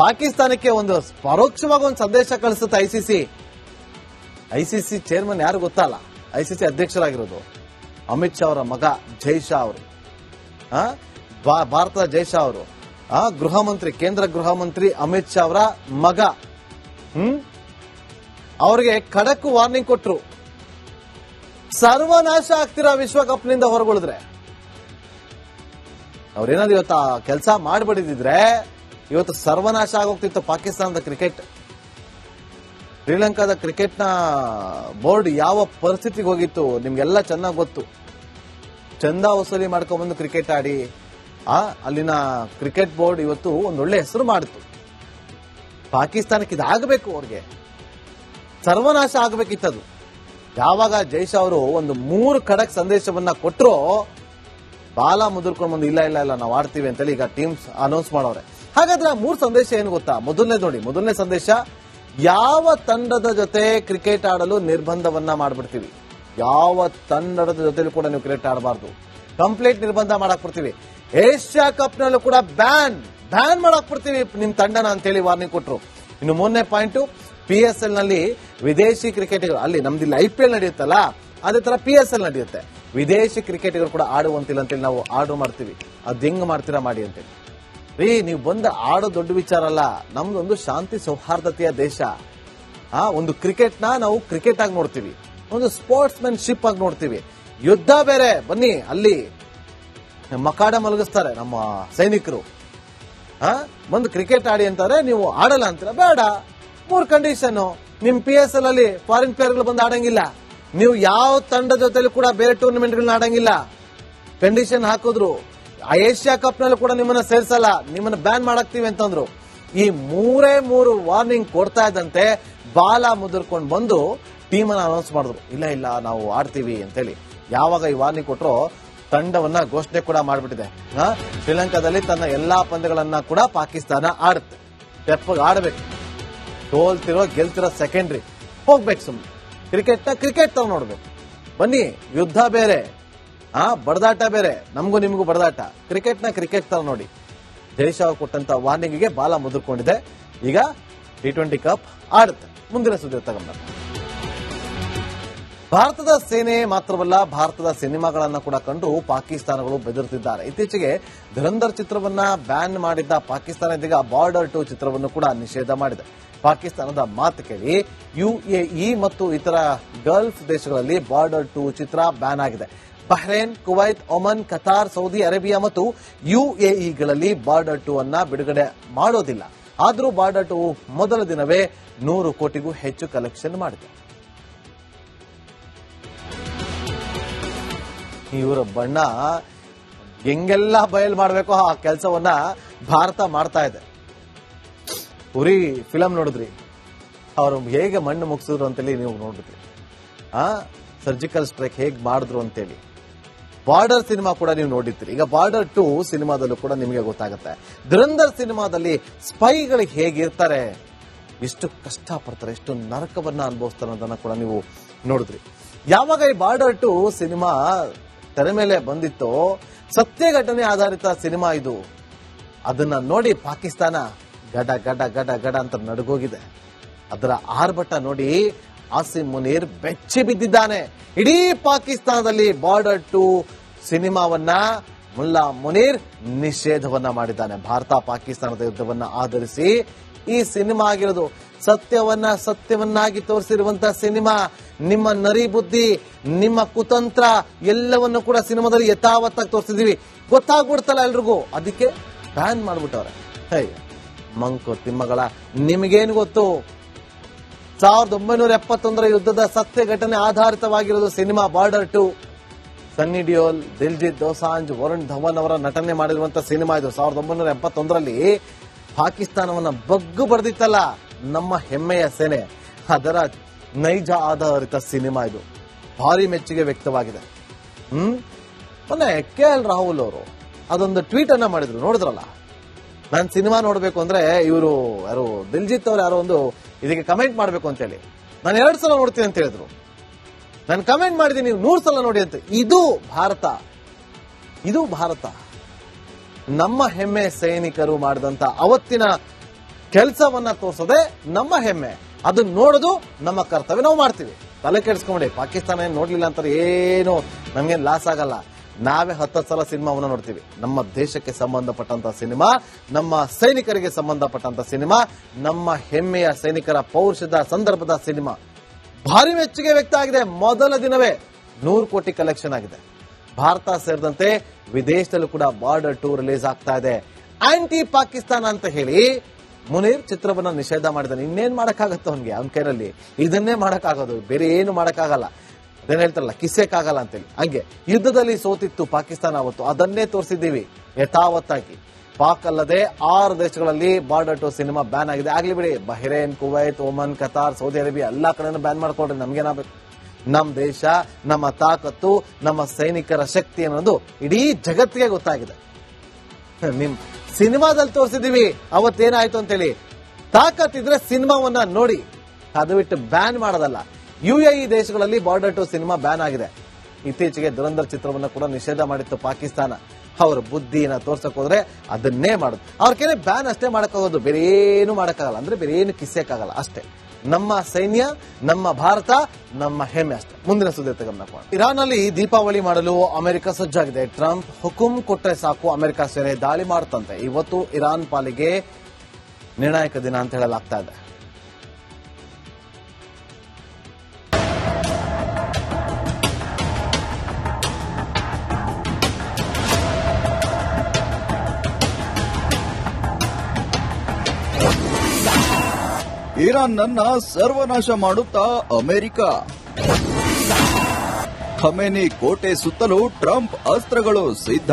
ಪಾಕಿಸ್ತಾನಕ್ಕೆ ಒಂದು ಪರೋಕ್ಷವಾಗಿ ಒಂದು ಸಂದೇಶ ಕಳಿಸುತ್ತೆ ಐಸಿಸಿ ಚೇರ್ಮನ್ ಯಾರು ಗೊತ್ತಲ್ಲ, ಐಸಿಸಿ ಅಧ್ಯಕ್ಷರಾಗಿರೋದು ಅಮಿತ್ ಶಾ ಅವರ ಮಗ ಜೈ ಶಾ ಅವರು, ಭಾರತದ ಜೈ ಶಾ ಅವರು, ಗೃಹ ಮಂತ್ರಿ, ಕೇಂದ್ರ ಗೃಹ ಮಂತ್ರಿ ಅಮಿತ್ ಶಾ ಅವರ ಮಗ. ಅವ್ರಿಗೆ ಖಡಕ್ ವಾರ್ನಿಂಗ್ ಕೊಟ್ರು, ಸರ್ವನಾಶ ಆಗ್ತಿರೋ ವಿಶ್ವಕಪ್ನಿಂದ ಹೊರಗುಳಿದ್ರೆ. ಅವ್ರೇನಾದ್ರು ಇವತ್ತು ಕೆಲಸ ಮಾಡ್ಬಿಡಿದ್ರೆ ಇವತ್ತು ಸರ್ವನಾಶ ಆಗೋಗ್ತಿತ್ತು ಪಾಕಿಸ್ತಾನದ ಕ್ರಿಕೆಟ್. ಶ್ರೀಲಂಕಾದ ಕ್ರಿಕೆಟ್ನ ಬೋರ್ಡ್ ಯಾವ ಪರಿಸ್ಥಿತಿಗೆ ಹೋಗಿತ್ತು ನಿಮ್ಗೆಲ್ಲ ಚೆನ್ನಾಗಿ ಗೊತ್ತು. ಚಂದ ವಸೂಲಿ ಮಾಡ್ಕೊಂಡ್ಬಂದು ಕ್ರಿಕೆಟ್ ಆಡಿ ಅಲ್ಲಿನ ಕ್ರಿಕೆಟ್ ಬೋರ್ಡ್ ಇವತ್ತು ಒಂದೊಳ್ಳೆ ಹೆಸರು ಮಾಡಿತು. ಪಾಕಿಸ್ತಾನಕ್ಕೆ ಇದಾಗಬೇಕು, ಅವ್ರಿಗೆ ಸರ್ವನಾಶ ಆಗಬೇಕಿತ್ತದು. ಯಾವಾಗ ಜೈಶಾ ಅವರು ಒಂದು 3 ಖಡಕ್ ಸಂದೇಶವನ್ನ ಕೊಟ್ಟರು, ಬಾಲ ಮುದುರ್ಕೊಂಡು ಬಂದು ಇಲ್ಲ ನಾವು ಆಡ್ತೀವಿ ಅಂತೇಳಿ ಈಗ ಟೀಮ್ಸ್ ಅನೌನ್ಸ್ ಮಾಡೋರೆ. ಹಾಗಾದ್ರೆ ಆ 3 ಸಂದೇಶ ಏನು ಗೊತ್ತಾ? ಮೊದಲನೇ ಸಂದೇಶ, ಯಾವ ತಂಡದ ಜೊತೆ ಕ್ರಿಕೆಟ್ ಆಡಲು ನಿರ್ಬಂಧವನ್ನ ಮಾಡ್ಬಿಡ್ತೀವಿ. ಯಾವ ತಂಡದ ಜೊತೆಲೂ ಕೂಡ ನೀವು ಕ್ರಿಕೆಟ್ ಆಡಬಾರ್ದು, ಕಂಪ್ಲೀಟ್ ನಿರ್ಬಂಧ ಮಾಡಕ್ ಬಿಡ್ತೀವಿ. ಏಷ್ಯಾ ಕಪ್ ನಲ್ಲೂ ಕೂಡ ಬ್ಯಾನ್ ಮಾಡಕ್ ಬಿಡ್ತೀವಿ ನಿಮ್ ತಂಡನ ಅಂತೇಳಿ ವಾರ್ನಿಂಗ್ ಕೊಟ್ರು. ಇನ್ನು 3ನೇ ಪಾಯಿಂಟ್, PSL ನಲ್ಲಿ ವಿದೇಶಿ ಕ್ರಿಕೆಟಿಗರು, ಅಲ್ಲಿ ನಮ್ದಿಲ್ಲ IPL ನಡೆಯುತ್ತಲ್ಲ, ಅದೇ ತರ PSL ನಡೆಯುತ್ತೆ, ವಿದೇಶಿ ಕ್ರಿಕೆಟಿಗರು ಕೂಡ ಆಡುವಂತಿಲ್ಲ ಅಂತೇಳಿ ನಾವು ಆರ್ಡರ್ ಮಾಡ್ತೀವಿ. ಅದ್ ಹೆಂಗ್ ಮಾಡ್ತೀರಾ ಮಾಡಿ ಅಂತೇಳಿ. ನೀವು ಬಂದ ಆಡೋ ದೊಡ್ಡ ವಿಚಾರ ಅಲ್ಲ, ನಮ್ದೊಂದು ಶಾಂತಿ ಸೌಹಾರ್ದತೆಯ ದೇಶ. ಒಂದು ಕ್ರಿಕೆಟ್ನ ನಾವು ಕ್ರಿಕೆಟ್ ಆಗಿ ನೋಡ್ತೀವಿ, ಒಂದು ಸ್ಪೋರ್ಟ್ಸ್ಮನ್ಶಿಪ್ ಆಗಿ ನೋಡ್ತೀವಿ. ಯುದ್ಧ ಬೇರೆ. ಬನ್ನಿ, ಅಲ್ಲಿ ಮಕಾಡ ಮಲಗಿಸ್ತಾರೆ ನಮ್ಮ ಸೈನಿಕರು. ಬಂದು ಕ್ರಿಕೆಟ್ ಆಡಿ ಅಂತಾರೆ, ನೀವು ಆಡಲ್ಲ ಅಂತೀರ, ಬೇಡ. 3 ಕಂಡೀಷನ್. ನಿಮ್ PSL ಅಲ್ಲಿ ಫಾರಿನ್ ಪ್ಲೇಯರ್ಗಳು ಬಂದು ಆಡಂಗಿಲ್ಲ, ನೀವು ಯಾವ ತಂಡ ಜೊತೆಲೂ ಕೂಡ ಬೇರೆ ಟೂರ್ನಮೆಂಟ್ಗಳನ್ನ ಆಡಂಗಿಲ್ಲ. ಕಂಡೀಷನ್ ಹಾಕಿದ್ರು. ಏಷ್ಯಾ ಕಪ್ ನಲ್ಲೂ ಕೂಡ ನಿಮ್ಮನ್ನ ಸೇರ್ಸಲ್ಲ, ನಿಮ್ಮನ್ನ ಬ್ಯಾನ್ ಮಾಡಾಕ್ತಿವಿ ಅಂತಂದ್ರು. ಈ 3 ವಾರ್ನಿಂಗ್ ಕೊಡ್ತಾ ಇದ್ದಂತೆ ಬಾಲ ಮುದುರ್ಕೊಂಡು ಬಂದು ಟೀಮ್ ಅನ್ನ ಅನೌನ್ಸ್ ಮಾಡಿದ್ರು, ಇಲ್ಲ ನಾವು ಆಡ್ತೀವಿ ಅಂತೇಳಿ. ಯಾವಾಗ ಈ ವಾರ್ನಿಂಗ್ ಕೊಟ್ಟರು, ತಂಡವನ್ನ ಘೋಷಣೆ ಕೂಡ ಮಾಡ್ಬಿಟ್ಟಿದೆ. ಶ್ರೀಲಂಕಾದಲ್ಲಿ ತನ್ನ ಎಲ್ಲಾ ಪಂದ್ಯಗಳನ್ನ ಕೂಡ ಪಾಕಿಸ್ತಾನ ಆಡುತ್ತೆ. ತೆಪ್ಪಗೆ ಆಡಬೇಕು, ಸೋಲ್ತಿರೋ ಗೆಲ್ತಿರೋ ಸೆಕೆಂಡ್ರಿ, ಹೋಗ್ಬೇಕು ಸುಮ್ಮನೆ. ಕ್ರಿಕೆಟ್ ತರ ನೋಡ್ಬೇಕು. ಬನ್ನಿ, ಯುದ್ಧ ಬೇರೆ, ಬಡದಾಟ ಬೇರೆ, ನಮಗೂ ನಿಮಗೂ ಬಡದಾಟ. ಕ್ರಿಕೆಟ್ ತರ ನೋಡಿ. ಜೈಶಾ ಕೊಟ್ಟಂತ ವಾರ್ನಿಂಗ್ಗೆ ಬಾಲ ಮುದುರ್ಕೊಂಡಿದೆ. ಈಗ T20 ಕಪ್ ಆಡುತ್ತೆ. ಮುಂದಿನ ಸುದ್ದಿ ತಗೊಂಡ, ಭಾರತದ ಸೇನೆ ಮಾತ್ರವಲ್ಲ, ಭಾರತದ ಸಿನಿಮಾಗಳನ್ನ ಕೂಡ ಕಂಡು ಪಾಕಿಸ್ತಾನಗಳು ಬೆದರುತ್ತಿದ್ದಾರೆ. ಇತ್ತೀಚೆಗೆ ಧುರಂಧರ್ ಚಿತ್ರವನ್ನ ಬ್ಯಾನ್ ಮಾಡಿದ್ದ ಪಾಕಿಸ್ತಾನ ಇದೀಗ ಬಾರ್ಡರ್ 2 ಚಿತ್ರವನ್ನು ಕೂಡ ನಿಷೇಧ ಮಾಡಿದೆ. ಪಾಕಿಸ್ತಾನದ ಮಾತು ಕೇಳಿ UAE ಮತ್ತು ಇತರ ಗಲ್ಫ್ ದೇಶಗಳಲ್ಲಿ ಬಾರ್ಡರ್ 2 ಚಿತ್ರ ಬ್ಯಾನ್ ಆಗಿದೆ. Bahrain, Kuwait, Oman, Qatar, Saudi Arabia ಮತ್ತು UAEಗಳಲ್ಲಿ ಬಾರ್ಡರ್ 2 ಅನ್ನ ಬಿಡುಗಡೆ ಮಾಡೋದಿಲ್ಲ. ಆದರೂ ಬಾರ್ಡರ್ 2 ಮೊದಲ ದಿನವೇ 100 ಕೋಟಿಗೂ ಹೆಚ್ಚು ಕಲೆಕ್ಷನ್ ಮಾಡಿದೆ. ಇವರ ಬಣ್ಣ ಹೆಂಗೆಲ್ಲ ಬಯಲು ಮಾಡಬೇಕೋ ಆ ಕೆಲಸವನ್ನ ಭಾರತ ಮಾಡ್ತಾ ಇದೆ. ಉರಿ ಫಿಲಂ ನೋಡಿದ್ರಿ, ಅವರು ಹೇಗೆ ಮಣ್ಣು ಮುಗಿಸಿದ್ರು ಅಂತೇಳಿ ನೀವು ನೋಡಿದ್ರಿ. ಸರ್ಜಿಕಲ್ ಸ್ಟ್ರೈಕ್ ಹೇಗೆ ಮಾಡಿದ್ರು ಅಂತೇಳಿ. ಬಾರ್ಡರ್ ಸಿನಿಮಾ ಕೂಡ ನೀವು ನೋಡಿದ್ರಿ. ಈಗ ಬಾರ್ಡರ್ 2 ಸಿನಿಮಾದಲ್ಲೂ ಕೂಡ ನಿಮಗೆ ಗೊತ್ತಾಗುತ್ತೆ. ಧುರಂಧರ್ ಸಿನಿಮಾದಲ್ಲಿ ಸ್ಪೈಗಳು ಹೇಗಿರ್ತಾರೆ, ಎಷ್ಟು ಕಷ್ಟಪಡ್ತಾರೆ, ಎಷ್ಟು ನರಕವನ್ನ ಅನುಭವಿಸ್ತಾರೆ ಅನ್ನೋದನ್ನ ಕೂಡ ನೀವು ನೋಡಿದ್ರಿ. ಯಾವಾಗ ಈ ಬಾರ್ಡರ್ 2 ಸಿನಿಮಾ ತೆರೆ ಮೇಲೆ ಬಂದಿತ್ತು, ಸತ್ಯ ಘಟನೆ ಆಧಾರಿತ ಸಿನಿಮಾ ಇದು. ಅದನ್ನ ನೋಡಿ ಪಾಕಿಸ್ತಾನ ಗಡ ಗಡ ಗಡ ಗಡ ಅಂತ ನಡುಗೋಗಿದೆ. ಅದರ ಆರ್ಭಟ ನೋಡಿ ಆಸಿಮ್ ಮುನೀರ್ ಬೆಚ್ಚಿ ಬಿದ್ದಿದ್ದಾನೆ. ಇಡೀ ಪಾಕಿಸ್ತಾನದಲ್ಲಿ ಬಾರ್ಡರ್ 2 ಸಿನಿಮಾವನ್ನ ಮುಲ್ಲಾ ಮುನೀರ್ ನಿಷೇಧವನ್ನ ಮಾಡಿದ್ದಾನೆ. ಭಾರತ ಪಾಕಿಸ್ತಾನದ ಯುದ್ಧವನ್ನ ಆಧರಿಸಿ ಈ ಸಿನಿಮಾ ಆಗಿರೋದು. ಸತ್ಯವನ್ನಾಗಿ ತೋರಿಸಿರುವಂತಹ ಸಿನಿಮಾ. ನಿಮ್ಮ ನರಿ ಬುದ್ಧಿ, ನಿಮ್ಮ ಕುತಂತ್ರ ಎಲ್ಲವನ್ನು ಕೂಡ ಸಿನಿಮಾದಲ್ಲಿ ಯಥಾವತ್ತಾಗಿ ತೋರಿಸಿದೀವಿ. ಗೊತ್ತಾಗ್ಬಿಡ್ತಲ್ಲ ಎಲ್ರಿಗೂ, ಅದಕ್ಕೆ ಬ್ಯಾನ್ ಮಾಡ್ಬಿಟ್ಟವ್ರೆ. ಮಂಕು ತಿಮ್ಮಗಳ ನಿಮಗೇನು ಗೊತ್ತು? 1971 ಯುದ್ಧದ ಸತ್ಯ ಘಟನೆ ಆಧಾರಿತವಾಗಿರೋದು ಸಿನಿಮಾ ಬಾರ್ಡರ್ 2. ಸನ್ನಿ ಡಿಯೋಲ್, ದಿಲ್ಜಿತ್ ದೋಸಾಂಜ್, ವರುಣ್ ಧವನ್ ಅವರ ನಟನೆ ಮಾಡಿರುವಂತಹ ಸಿನಿಮಾ ಇದು. 1971ರಲ್ಲಿ ಪಾಕಿಸ್ತಾನವನ್ನ ಬಗ್ಗು ಬರೆದಿತ್ತಲ್ಲ ನಮ್ಮ ಹೆಮ್ಮೆಯ ಸೇನೆ, ಅದರ ನೈಜ ಆಧಾರಿತ ಸಿನಿಮಾ ಇದು. ಭಾರಿ ಮೆಚ್ಚುಗೆ ವ್ಯಕ್ತವಾಗಿದೆ. ಮೊನ್ನೆ KL ರಾಹುಲ್ ಅವರು ಅದೊಂದು ಟ್ವೀಟ್ ಅನ್ನ ಮಾಡಿದ್ರು, ನೋಡಿದ್ರಲ್ಲ? ನಾನು ಸಿನಿಮಾ ನೋಡ್ಬೇಕು ಅಂದ್ರೆ ಇವರು ಯಾರು ದಿಲ್ಜಿತ್ ಅವರು ಯಾರೋ ಒಂದು ಇದಕ್ಕೆ ಕಮೆಂಟ್ ಮಾಡ್ಬೇಕು ಅಂತ ಹೇಳಿ ನಾನು 2 ಸಲ ನೋಡ್ತೀನಿ ಅಂತ ಹೇಳಿದ್ರು. ನಾನು ಕಮೆಂಟ್ ಮಾಡಿದ್ದೀನಿ, ನೀವು 100 ಸಲ ನೋಡಿ ಅಂತ. ಇದು ಭಾರತ. ನಮ್ಮ ಹೆಮ್ಮೆ ಸೈನಿಕರು ಮಾಡಿದಂತ ಅವತ್ತಿನ ಕೆಲಸವನ್ನ ತೋರಿಸೋದೆ ನಮ್ಮ ಹೆಮ್ಮೆ. ಅದನ್ನ ನೋಡೋದು ನಮ್ಮ ಕರ್ತವ್ಯ. ನಾವು ಮಾಡ್ತೀವಿ, ತಲೆ ಕೆಡಿಸ್ಕೊಂಡಿ. ಪಾಕಿಸ್ತಾನ ಏನು ನೋಡ್ಲಿಲ್ಲ ಅಂತಾರೆ ಏನು ನಮ್ಗೇನು ಲಾಸ್ ಆಗಲ್ಲ. ನಾವೇ 10 ಸಲ ಸಿನಿಮಾವನ್ನ ನೋಡ್ತೀವಿ. ನಮ್ಮ ದೇಶಕ್ಕೆ ಸಂಬಂಧಪಟ್ಟಂತ ಸಿನಿಮಾ, ನಮ್ಮ ಸೈನಿಕರಿಗೆ ಸಂಬಂಧಪಟ್ಟಂತ ಸಿನಿಮಾ, ನಮ್ಮ ಹೆಮ್ಮೆಯ ಸೈನಿಕರ ಪೌರುಷದ ಸಂದರ್ಭದ ಸಿನಿಮಾ. ಭಾರಿ ಮೆಚ್ಚುಗೆ ವ್ಯಕ್ತ ಆಗಿದೆ. ಮೊದಲ ದಿನವೇ 100 ಕೋಟಿ ಕಲೆಕ್ಷನ್ ಆಗಿದೆ. ಭಾರತ ಸೇರಿದಂತೆ ವಿದೇಶದಲ್ಲೂ ಕೂಡ ಬಾರ್ಡರ್ 2 ರಿಲೀಸ್ ಆಗ್ತಾ ಇದೆ. ಆಂಟಿ ಪಾಕಿಸ್ತಾನ ಅಂತ ಹೇಳಿ ಮುನೀರ್ ಚಿತ್ರವನ್ನ ನಿಷೇಧ ಮಾಡಿದ್ದಾನೆ. ಇನ್ನೇನ್ ಮಾಡಕ್ಕಾಗತ್ತ ಅವನಿಗೆ? ಅವನ ಕೈಯಲ್ಲಿ ಇದನ್ನೇ ಮಾಡಕ್ಕಾಗೋದು, ಬೇರೆ ಏನು ಮಾಡಕ್ಕಾಗಲ್ಲ. ಅದೇನ್ ಹೇಳ್ತಾರಲ್ಲ, ಕಿಸ್ಸಕ್ಕಾಗಲ್ಲ ಅಂತೇಳಿ. ಹಂಗೆ ಯುದ್ಧದಲ್ಲಿ ಸೋತಿತ್ತು ಪಾಕಿಸ್ತಾನ ಅವತ್ತು, ಅದನ್ನೇ ತೋರಿಸಿದ್ದೀವಿ ಯಥಾವತ್ತಾಗಿ. ಪಾಕ್ ಅಲ್ಲದೆ 6 ದೇಶಗಳಲ್ಲಿ ಬಾರ್ಡರ್ 2 ಸಿನಿಮಾ ಬ್ಯಾನ್ ಆಗಿದೆ. ಆಗ್ಲಿ ಬಿಡಿ, Bahrain, Kuwait, Oman, Qatar, Saudi Arabia ಎಲ್ಲಾ ಕಡೆನೂ ಬ್ಯಾನ್ ಮಾಡ್ಕೊಡ್ರಿ, ನಮ್ಗೇನಾಗಬೇಕು? ನಮ್ಮ ದೇಶ, ನಮ್ಮ ತಾಕತ್ತು, ನಮ್ಮ ಸೈನಿಕರ ಶಕ್ತಿ ಅನ್ನೋದು ಇಡೀ ಜಗತ್ತಿಗೆ ಗೊತ್ತಾಗಿದೆ. ನಿಮ್ ಸಿನಿಮಾದಲ್ಲಿ ತೋರಿಸಿದೀವಿ ಅವತ್ತೇನಾಯ್ತು ಅಂತೇಳಿ. ತಾಕತ್ತಿದ್ರೆ ಸಿನಿಮಾವನ್ನ ನೋಡಿ, ಅದು ಬಿಟ್ಟು ಬ್ಯಾನ್ ಮಾಡೋದಲ್ಲ. UAE ದೇಶಗಳಲ್ಲಿ ಬಾರ್ಡರ್ 2 ಸಿನಿಮಾ ಬ್ಯಾನ್ ಆಗಿದೆ. ಇತ್ತೀಚೆಗೆ ಧುರಂಧರ್ ಚಿತ್ರವನ್ನ ಕೂಡ ನಿಷೇಧ ಮಾಡಿತ್ತು ಪಾಕಿಸ್ತಾನ. ಅವ್ರ ಬುದ್ಧಿನ ತೋರ್ಸಕ್ ಹೋದ್ರೆ ಅದನ್ನೇ ಮಾಡೋದು. ಅವ್ರ ಕೈಲಿ ಬ್ಯಾನ್ ಅಷ್ಟೇ ಮಾಡಕ್ಕಾಗೋದು, ಬೇರೆ ಏನು ಮಾಡಕ್ಕಾಗಲ್ಲ. ಅಂದ್ರೆ ಬೇರೆ ಏನು ಕಿಸ್ಸಕ್ಕಾಗಲ್ಲ ಅಷ್ಟೇ. ನಮ್ಮ ಸೈನ್ಯ, ನಮ್ಮ ಭಾರತ, ನಮ್ಮ ಹೆಮ್ಮೆ ಅಷ್ಟೇ. ಮುಂದಿನ ಸುದ್ದಿ ಗಮನ ಕೊಡೋಣ. ಇರಾನ್ ನಲ್ಲಿ ದೀಪಾವಳಿ ಮಾಡಲು ಅಮೆರಿಕ ಸಜ್ಜಾಗಿದೆ. ಟ್ರಂಪ್ ಹುಕುಂ ಕೊಟ್ಟರೆ ಸಾಕು ಅಮೆರಿಕ ಸೇನೆ ದಾಳಿ ಮಾಡುತ್ತಂತೆ. ಇವತ್ತು ಇರಾನ್ ಪಾಲಿಗೆ ನಿರ್ಣಾಯಕ ದಿನ ಅಂತ ಹೇಳಲಾಗ್ತಾ ಇದೆ. ಇರಾನ್ನನ್ನ ಸರ್ವನಾಶ ಮಾಡುತ್ತಾ ಅಮೆರಿಕ. ಖಮೇನಿ ಕೋಟೆ ಸುತ್ತಲೂ ಟ್ರಂಪ್ ಅಸ್ತ್ರಗಳು ಸಿದ್ಧ.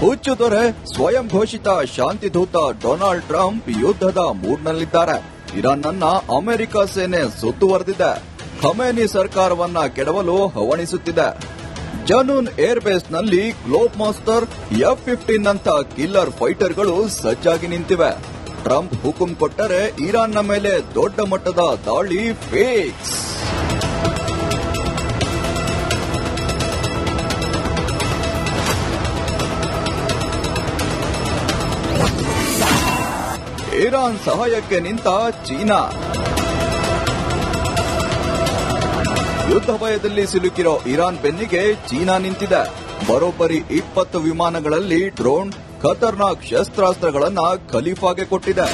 ಹುಚ್ಚು ತೊರೆ ಸ್ವಯಂ ಘೋಷಿತ ಶಾಂತಿದೂತ ಡೊನಾಲ್ಡ್ ಟ್ರಂಪ್ ಯುದ್ಧದ ಮೂಡ್ನಲ್ಲಿದ್ದಾರೆ. ಇರಾನ್ನನ್ನ ಅಮೆರಿಕ ಸೇನೆ ಸುತ್ತುವರೆದಿದೆ. ಖಮೇನಿ ಸರ್ಕಾರವನ್ನ ಕೆಡವಲು ಹವಣಿಸುತ್ತಿದೆ. ಜನೂನ್ ಏರ್ಬೇಸ್ನಲ್ಲಿ ಗ್ಲೋಬ್ ಮಾಸ್ಟರ್ F-15 ಅಂತ ಕಿಲ್ಲರ್ ಫೈಟರ್ಗಳು ಸಜ್ಜಾಗಿ ನಿಂತಿವೆ. ಟ್ರಂಪ್ ಹುಕುಂ ಕೊಟ್ಟರೆ ಇರಾನ್ನ ಮೇಲೆ ದೊಡ್ಡ ಮಟ್ಟದ ದಾಳಿ ಫಿಕ್ಸ್. ಇರಾನ್ ಸಹಾಯಕ್ಕೆ ನಿಂತ ಚೀನಾ. ಯುದ್ಧ ಭಯದಲ್ಲಿ ಸಿಲುಕಿರೋ ಇರಾನ್ ಬೆನ್ನಿಗೆ ಚೀನಾ ನಿಂತಿದೆ. ಬರೋಬ್ಬರಿ 20 ವಿಮಾನಗಳಲ್ಲಿ ಡ್ರೋನ್, ಖತರ್ನಾಕ್ ಶಸ್ತ್ರಾಸ್ತ್ರಗಳನ್ನ ಖಲೀಫಾಗೆ ಕೊಟ್ಟಿದೆ.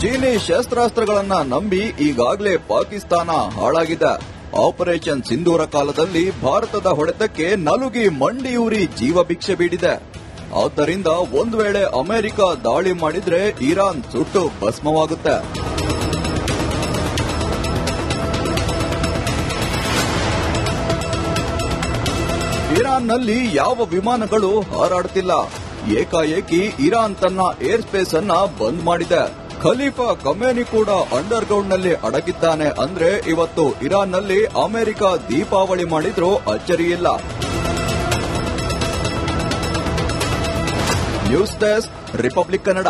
ಚೀನಿ ಶಸ್ತ್ರಾಸ್ತ್ರಗಳನ್ನ ನಂಬಿ ಈಗಾಗಲೇ ಪಾಕಿಸ್ತಾನ ಹಾಳಾಗಿದೆ. ಆಪರೇಷನ್ ಸಿಂಧೂರ ಕಾಲದಲ್ಲಿ ಭಾರತದ ಹೊಡೆತಕ್ಕೆ ನಲುಗಿ ಮಂಡಿಯೂರಿ ಜೀವ ಭಿಕ್ಷೆ ಬೇಡಿದೆ. ಆದ್ದರಿಂದ ಒಂದು ವೇಳೆ ಅಮೆರಿಕ ದಾಳಿ ಮಾಡಿದ್ರೆ ಇರಾನ್ ಸುಟ್ಟು ಭಸ್ಮವಾಗುತ್ತೆ. ಇರಾನ್ನಲ್ಲಿ ಯಾವ ವಿಮಾನಗಳು ಹಾರಾಡ್ತಿಲ್ಲ. ಏಕಾಏಕಿ ಇರಾನ್ ತನ್ನ ಏರ್ ಸ್ಪೇಸ್ ಅನ್ನ ಬಂದ್ ಮಾಡಿದೆ. ಖಲೀಫಾ ಖಮೇನಿ ಕೂಡ ಅಂಡರ್ಗ್ರೌಂಡ್ ನಲ್ಲಿ ಅಡಗಿದ್ದಾನೆ ಅಂದ್ರೆ ಇವತ್ತು ಇರಾನ್ನಲ್ಲಿ ಅಮೆರಿಕ ದೀಪಾವಳಿ ಮಾಡಿದ್ರೂ ಅಚ್ಚರಿಯಿಲ್ಲ. News desk, Republic Kannada.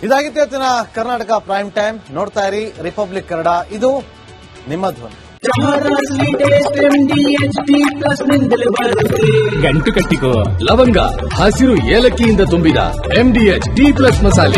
ಇದಾಗಿತ್ತು ಇವತ್ತಿನ ಕರ್ನಾಟಕ ಪ್ರೈಮ್ ಟೈಮ್. ನೋಡ್ತಾ ಇರಿ ರಿಪಬ್ಲಿಕ್ ಕನ್ನಡ, ಇದು ನಿಮ್ಮ ಧ್ವನಿ. ಗಂಟು ಕಟ್ಟಿಕೋ ಲವಂಗ, ಹಸಿರು ಏಲಕ್ಕಿಯಿಂದ ತುಂಬಿದ MDH D+ ಮಸಾಲೆ.